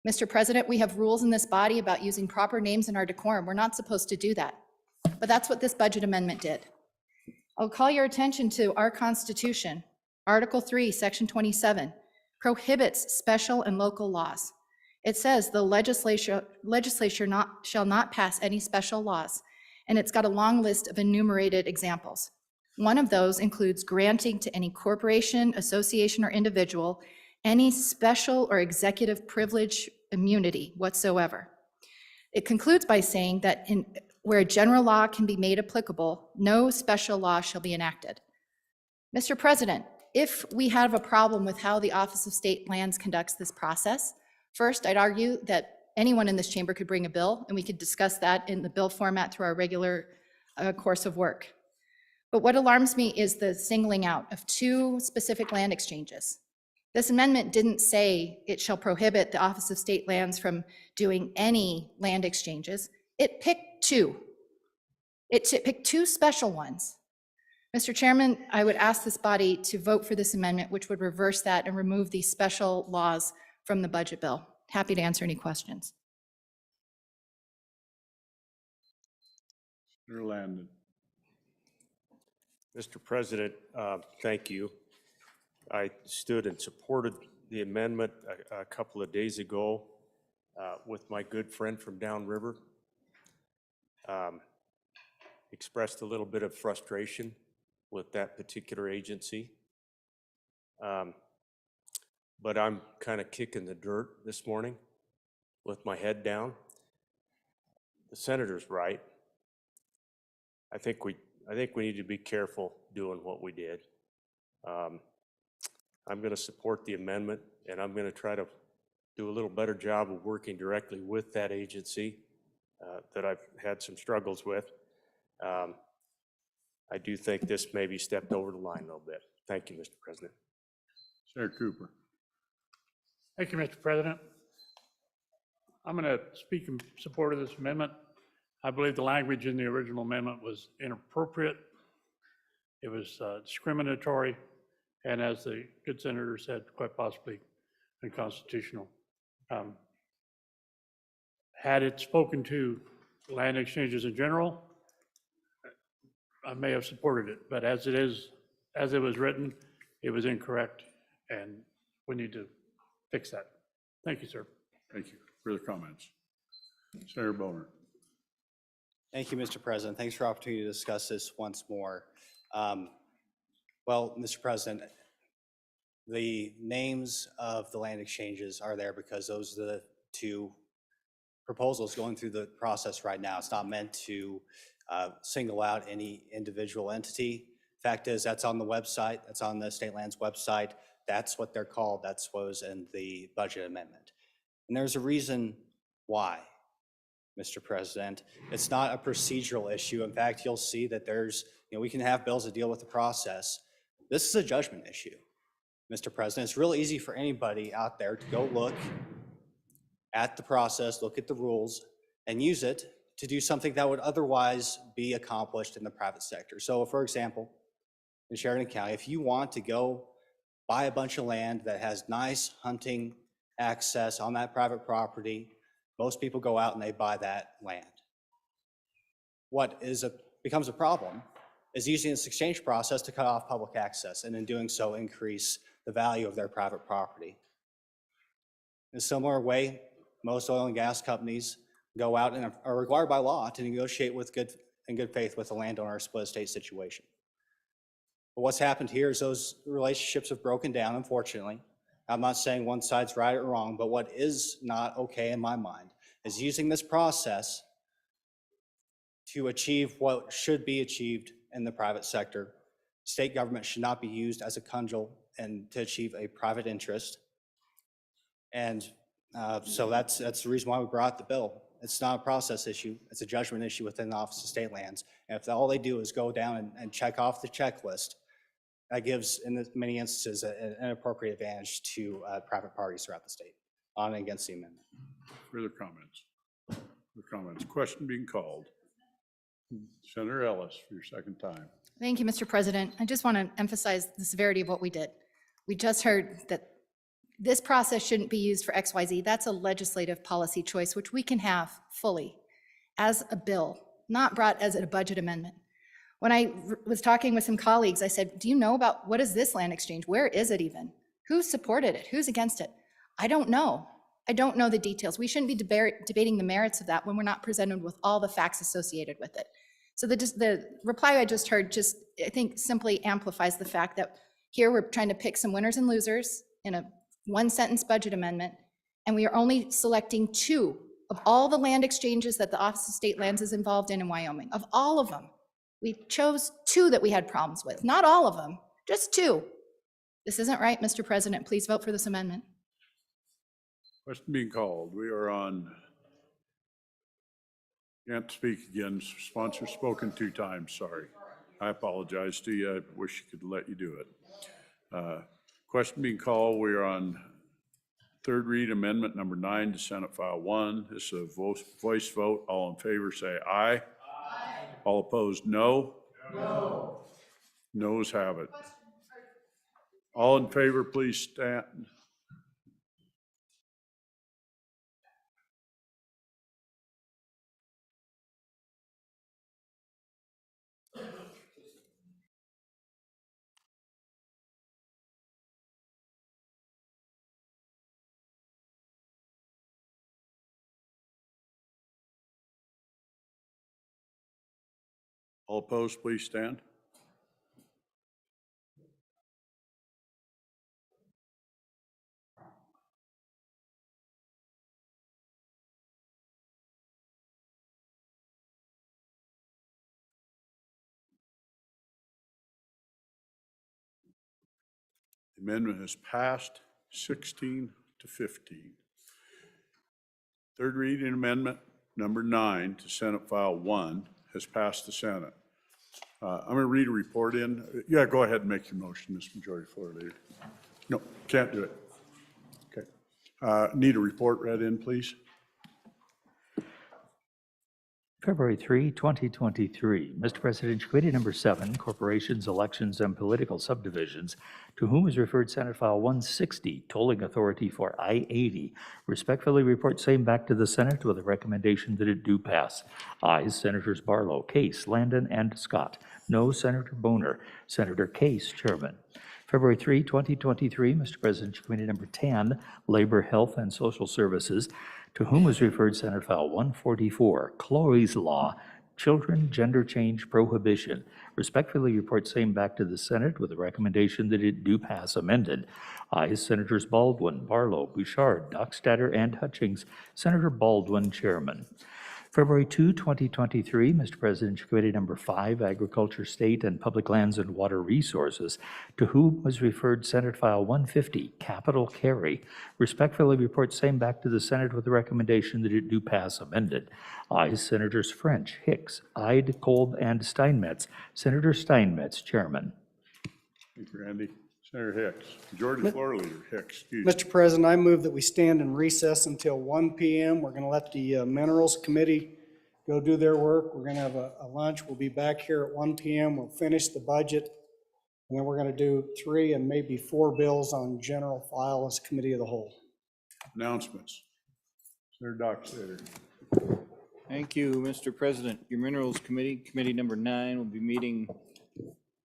Mr. President, we have rules in this body about using proper names in our decorum. We're not supposed to do that. But that's what this budget amendment did. I'll call your attention to our Constitution. Article 3, Section 27, prohibits special and local laws. It says the legislature shall not pass any special laws. and it's got a long list of enumerated examples. One of those includes granting to any corporation, association, or individual any special or executive privilege immunity whatsoever. It concludes by saying that where a general law can be made applicable, no special law shall be enacted. Mr. President, if we have a problem with how the Office of State Lands conducts this process, first, I'd argue that anyone in this chamber could bring a bill, and we could discuss that in the bill format through our regular course of work. But what alarms me is the singling out of two specific land exchanges. This amendment didn't say it shall prohibit the Office of State Lands from doing any land exchanges. It picked two. It picked two special ones. Mr. Chairman, I would ask this body to vote for this amendment, which would reverse that and remove these special laws from the budget bill. Happy to answer any questions. Senator Landon. Mr. President, thank you. I stood and supported the amendment a couple of days ago with my good friend from downriver. Expressed a little bit of frustration with that particular agency. But I'm kind of kicking the dirt this morning with my head down. The senator's right. I think we need to be careful doing what we did. I'm going to support the amendment, and I'm going to try to do a little better job of working directly with that agency that I've had some struggles with. I do think this maybe stepped over the line a little bit. Thank you, Mr. President. Senator Cooper. Thank you, Mr. President. I'm going to speak in support of this amendment. I believe the language in the original amendment was inappropriate. It was discriminatory, and as the good senator said, quite possibly unconstitutional. Had it spoken to land exchanges in general, I may have supported it, but as it was written, it was incorrect, and we need to fix that. Thank you, sir. Thank you. Further comments? Senator Boner. Thank you, Mr. President. Thanks for the opportunity to discuss this once more. Well, Mr. President, the names of the land exchanges are there because those are the two proposals going through the process right now. It's not meant to single out any individual entity. Fact is, that's on the website. That's on the State Lands website. That's what they're called. That's what was in the budget amendment. And there's a reason why, Mr. President. It's not a procedural issue. In fact, you'll see that we can have bills that deal with the process. This is a judgment issue, Mr. President. It's real easy for anybody out there to go look at the process, look at the rules, and use it to do something that would otherwise be accomplished in the private sector. So, for example, in Sheridan County, if you want to go buy a bunch of land that has nice hunting access on that private property, most people go out and they buy that land. What becomes a problem is using this exchange process to cut off public access, and in doing so increase the value of their private property. In a similar way, most oil and gas companies go out and are required by law to negotiate in good faith with the landowner or split estate situation. But what's happened here is those relationships have broken down, unfortunately. I'm not saying one side's right or wrong, but what is not okay in my mind is using this process to achieve what should be achieved in the private sector. State government should not be used as a cudgel and to achieve a private interest. And so that's the reason why we brought the bill. It's not a process issue. It's a judgment issue within the Office of State Lands. And if all they do is go down and check off the checklist, that gives, in many instances, an inappropriate advantage to private parties throughout the state on and against the amendment. Further comments? Further comments? Question being called. Senator Ellis for your second time. Thank you, Mr. President. I just want to emphasize the severity of what we did. We just heard that this process shouldn't be used for XYZ. That's a legislative policy choice, which we can have fully as a bill, not brought as a budget amendment. When I was talking with some colleagues, I said, do you know about what is this land exchange? Where is it even? Who supported it? Who's against it? I don't know. I don't know the details. We shouldn't be debating the merits of that when we're not presented with all the facts associated with it. So the reply I just heard just, I think, simply amplifies the fact that here we're trying to pick some winners and losers in a one-sentence budget amendment, and we are only selecting 2 of all the land exchanges that the Office of State Lands is involved in Wyoming. Of all of them, we chose 2 that we had problems with, not all of them, just 2. This isn't right, Mr. President. Please vote for this amendment. Question being called. We are on, can't speak again. Sponsor spoken 2 times, sorry. I apologize to you. I wish I could let you do it. Question being called. We are on third read amendment number 9 to Senate File 1. This is a voice vote. All in favor say aye. Aye. All opposed, no. No. Noes have it. All in favor, please stand. All opposed, please stand. The amendment has passed 16 to 15. Third reading amendment number 9 to Senate File 1 has passed the Senate. I'm going to read a report in. Yeah, go ahead and make your motion, Mr. Majority Floor Leader. No, can't do it. Okay. Need a report read in, please. February 3, 2023. Mr. President, Committee number 7, Corporations, Elections, and Political Subdivisions, to whom is referred Senate File 160, Tolling Authority for I-80, respectfully report same back to the Senate with a recommendation that it do pass. Ayes, Senators Barlow, Case, Landon, and Scott. No, Senator Boner. Senator Case, Chairman. February 3, 2023, Mr. President, Committee number 10, Labor, Health, and Social Services, to whom was referred Senate File 144, Chloe's Law, Children Gender Change Prohibition. Respectfully report same back to the Senate with a recommendation that it do pass amended. Ayes, Senators Baldwin, Barlow, Bouchard, Dockstader, and Hutchings. Senator Baldwin, Chairman. February 2, 2023, Mr. President, Committee number 5, Agriculture, State, and Public Lands and Water Resources, to whom was referred Senate File 150, Capital Carry. Respectfully report same back to the Senate with the recommendation that it do pass amended. Ayes, Senators French, Hicks, Ide, Kolb, and Steinmetz. Senator Steinmetz, Chairman. Thank you, Randy. Senator Hicks. Majority Floor Leader Hicks, excuse me. Mr. President, I move that we stand in recess until 1 p.m. We're going to let the Minerals Committee go do their work. We're going to have a lunch. We'll be back here at 1 p.m. We'll finish the budget, and then we're going to do 3 and maybe 4 bills on general file as Committee of the Whole. Announcements. Senator Dockstader. Thank you, Mr. President. Your Minerals Committee, Committee number 9, will be meeting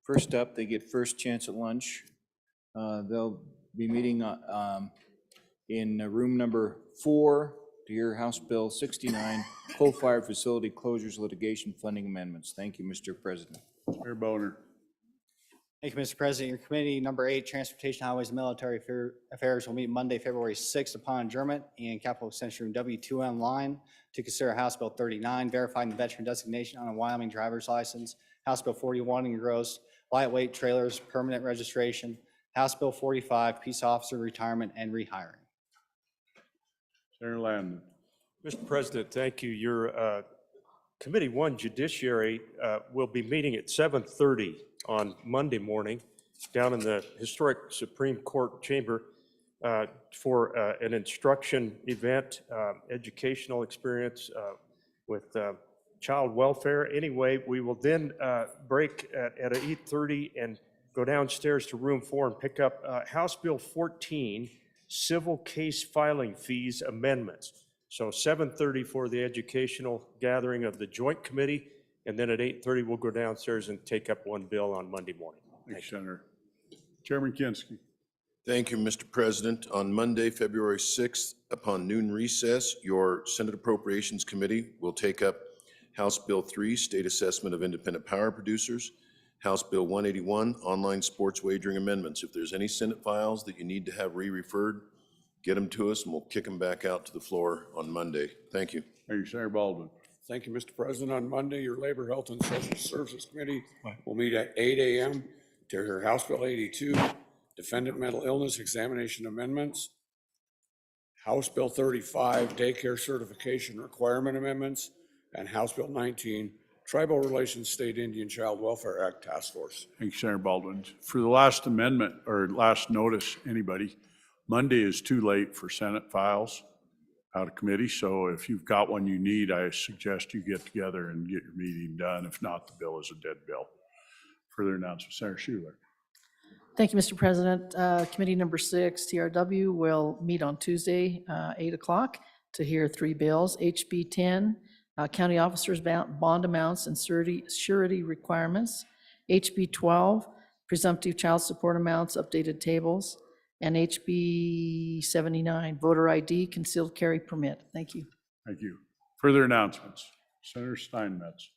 first up. They get first chance at lunch. They'll be meeting in room number 4 to hear House Bill 69, coal-fired facility closures litigation funding amendments. Thank you, Mr. President. Mayor Boner. Thank you, Mr. President. Your committee number 8, Transportation, Highways, and Military Affairs, will meet Monday, February 6th upon adjournment in Capitol Extension Room W2 line to consider House Bill 39, verifying the veteran designation on a Wyoming driver's license, House Bill 41, engross lightweight trailers, permanent registration, House Bill 45, peace officer retirement and rehiring. Senator Landon. Mr. President, thank you. Your Committee 1 Judiciary will be meeting at 7:30 on Monday morning down in the historic Supreme Court chamber for an instruction event, educational experience with child welfare. Anyway, we will then break at 8:30 and go downstairs to room 4 and pick up House Bill 14, civil case filing fees amendments. So 7:30 for the educational gathering of the joint committee, and then at 8:30 we'll go downstairs and take up one bill on Monday morning. Thanks, Senator. Chairman Kinski. Thank you, Mr. President. On Monday, February 6th, upon noon recess, your Senate Appropriations Committee will take up House Bill 3, State Assessment of Independent Power Producers. House Bill 181, Online Sports Wagering Amendments. If there's any Senate files that you need to have re-referred, get them to us and we'll kick them back out to the floor on Monday. Thank you. Thank you, Senator Baldwin. Thank you, Mr. President. On Monday, your Labor, Health, and Social Services Committee will meet at 8 a.m. to hear House Bill 82, Defendant Mental Illness Examination Amendments, House Bill 35, Daycare Certification Requirement Amendments, and House Bill 19, Tribal Relations State Indian Child Welfare Act Task Force. Thank you, Senator Baldwin. For the last amendment, or last notice, anybody, Monday is too late for Senate files out of committee, so if you've got one you need, I suggest you get together and get your meeting done. If not, the bill is a dead bill. Further announcement, Senator Schuler. Thank you, Mr. President. Committee number 6, TRW, will meet on Tuesday, 8 o'clock, to hear 3 bills. HB 10, county officers' bond amounts and surety requirements. HB 12, presumptive child support amounts, updated tables. And HB 79, voter ID concealed carry permit. Thank you. Thank you. Further announcements, Senator Steinmetz.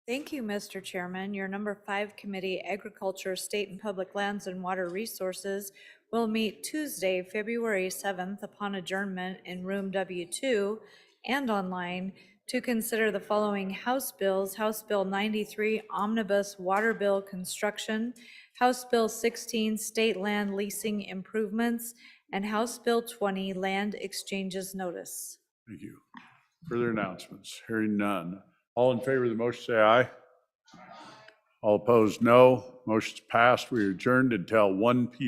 Thank you, Mr. Chairman. Your number 5 committee, Agriculture, State and Public Lands and Water Resources, will meet Tuesday, February 7th upon adjournment in room W2 and online to consider the following House bills: House Bill 93, Omnibus Water Bill Construction, House Bill 16, State Land Leasing Improvements, and House Bill 20, Land Exchanges Notice. Thank you. Further announcements, hearing none. All in favor of the motion, say aye. All opposed, no. Motion's passed. We are adjourned until 1 p.m.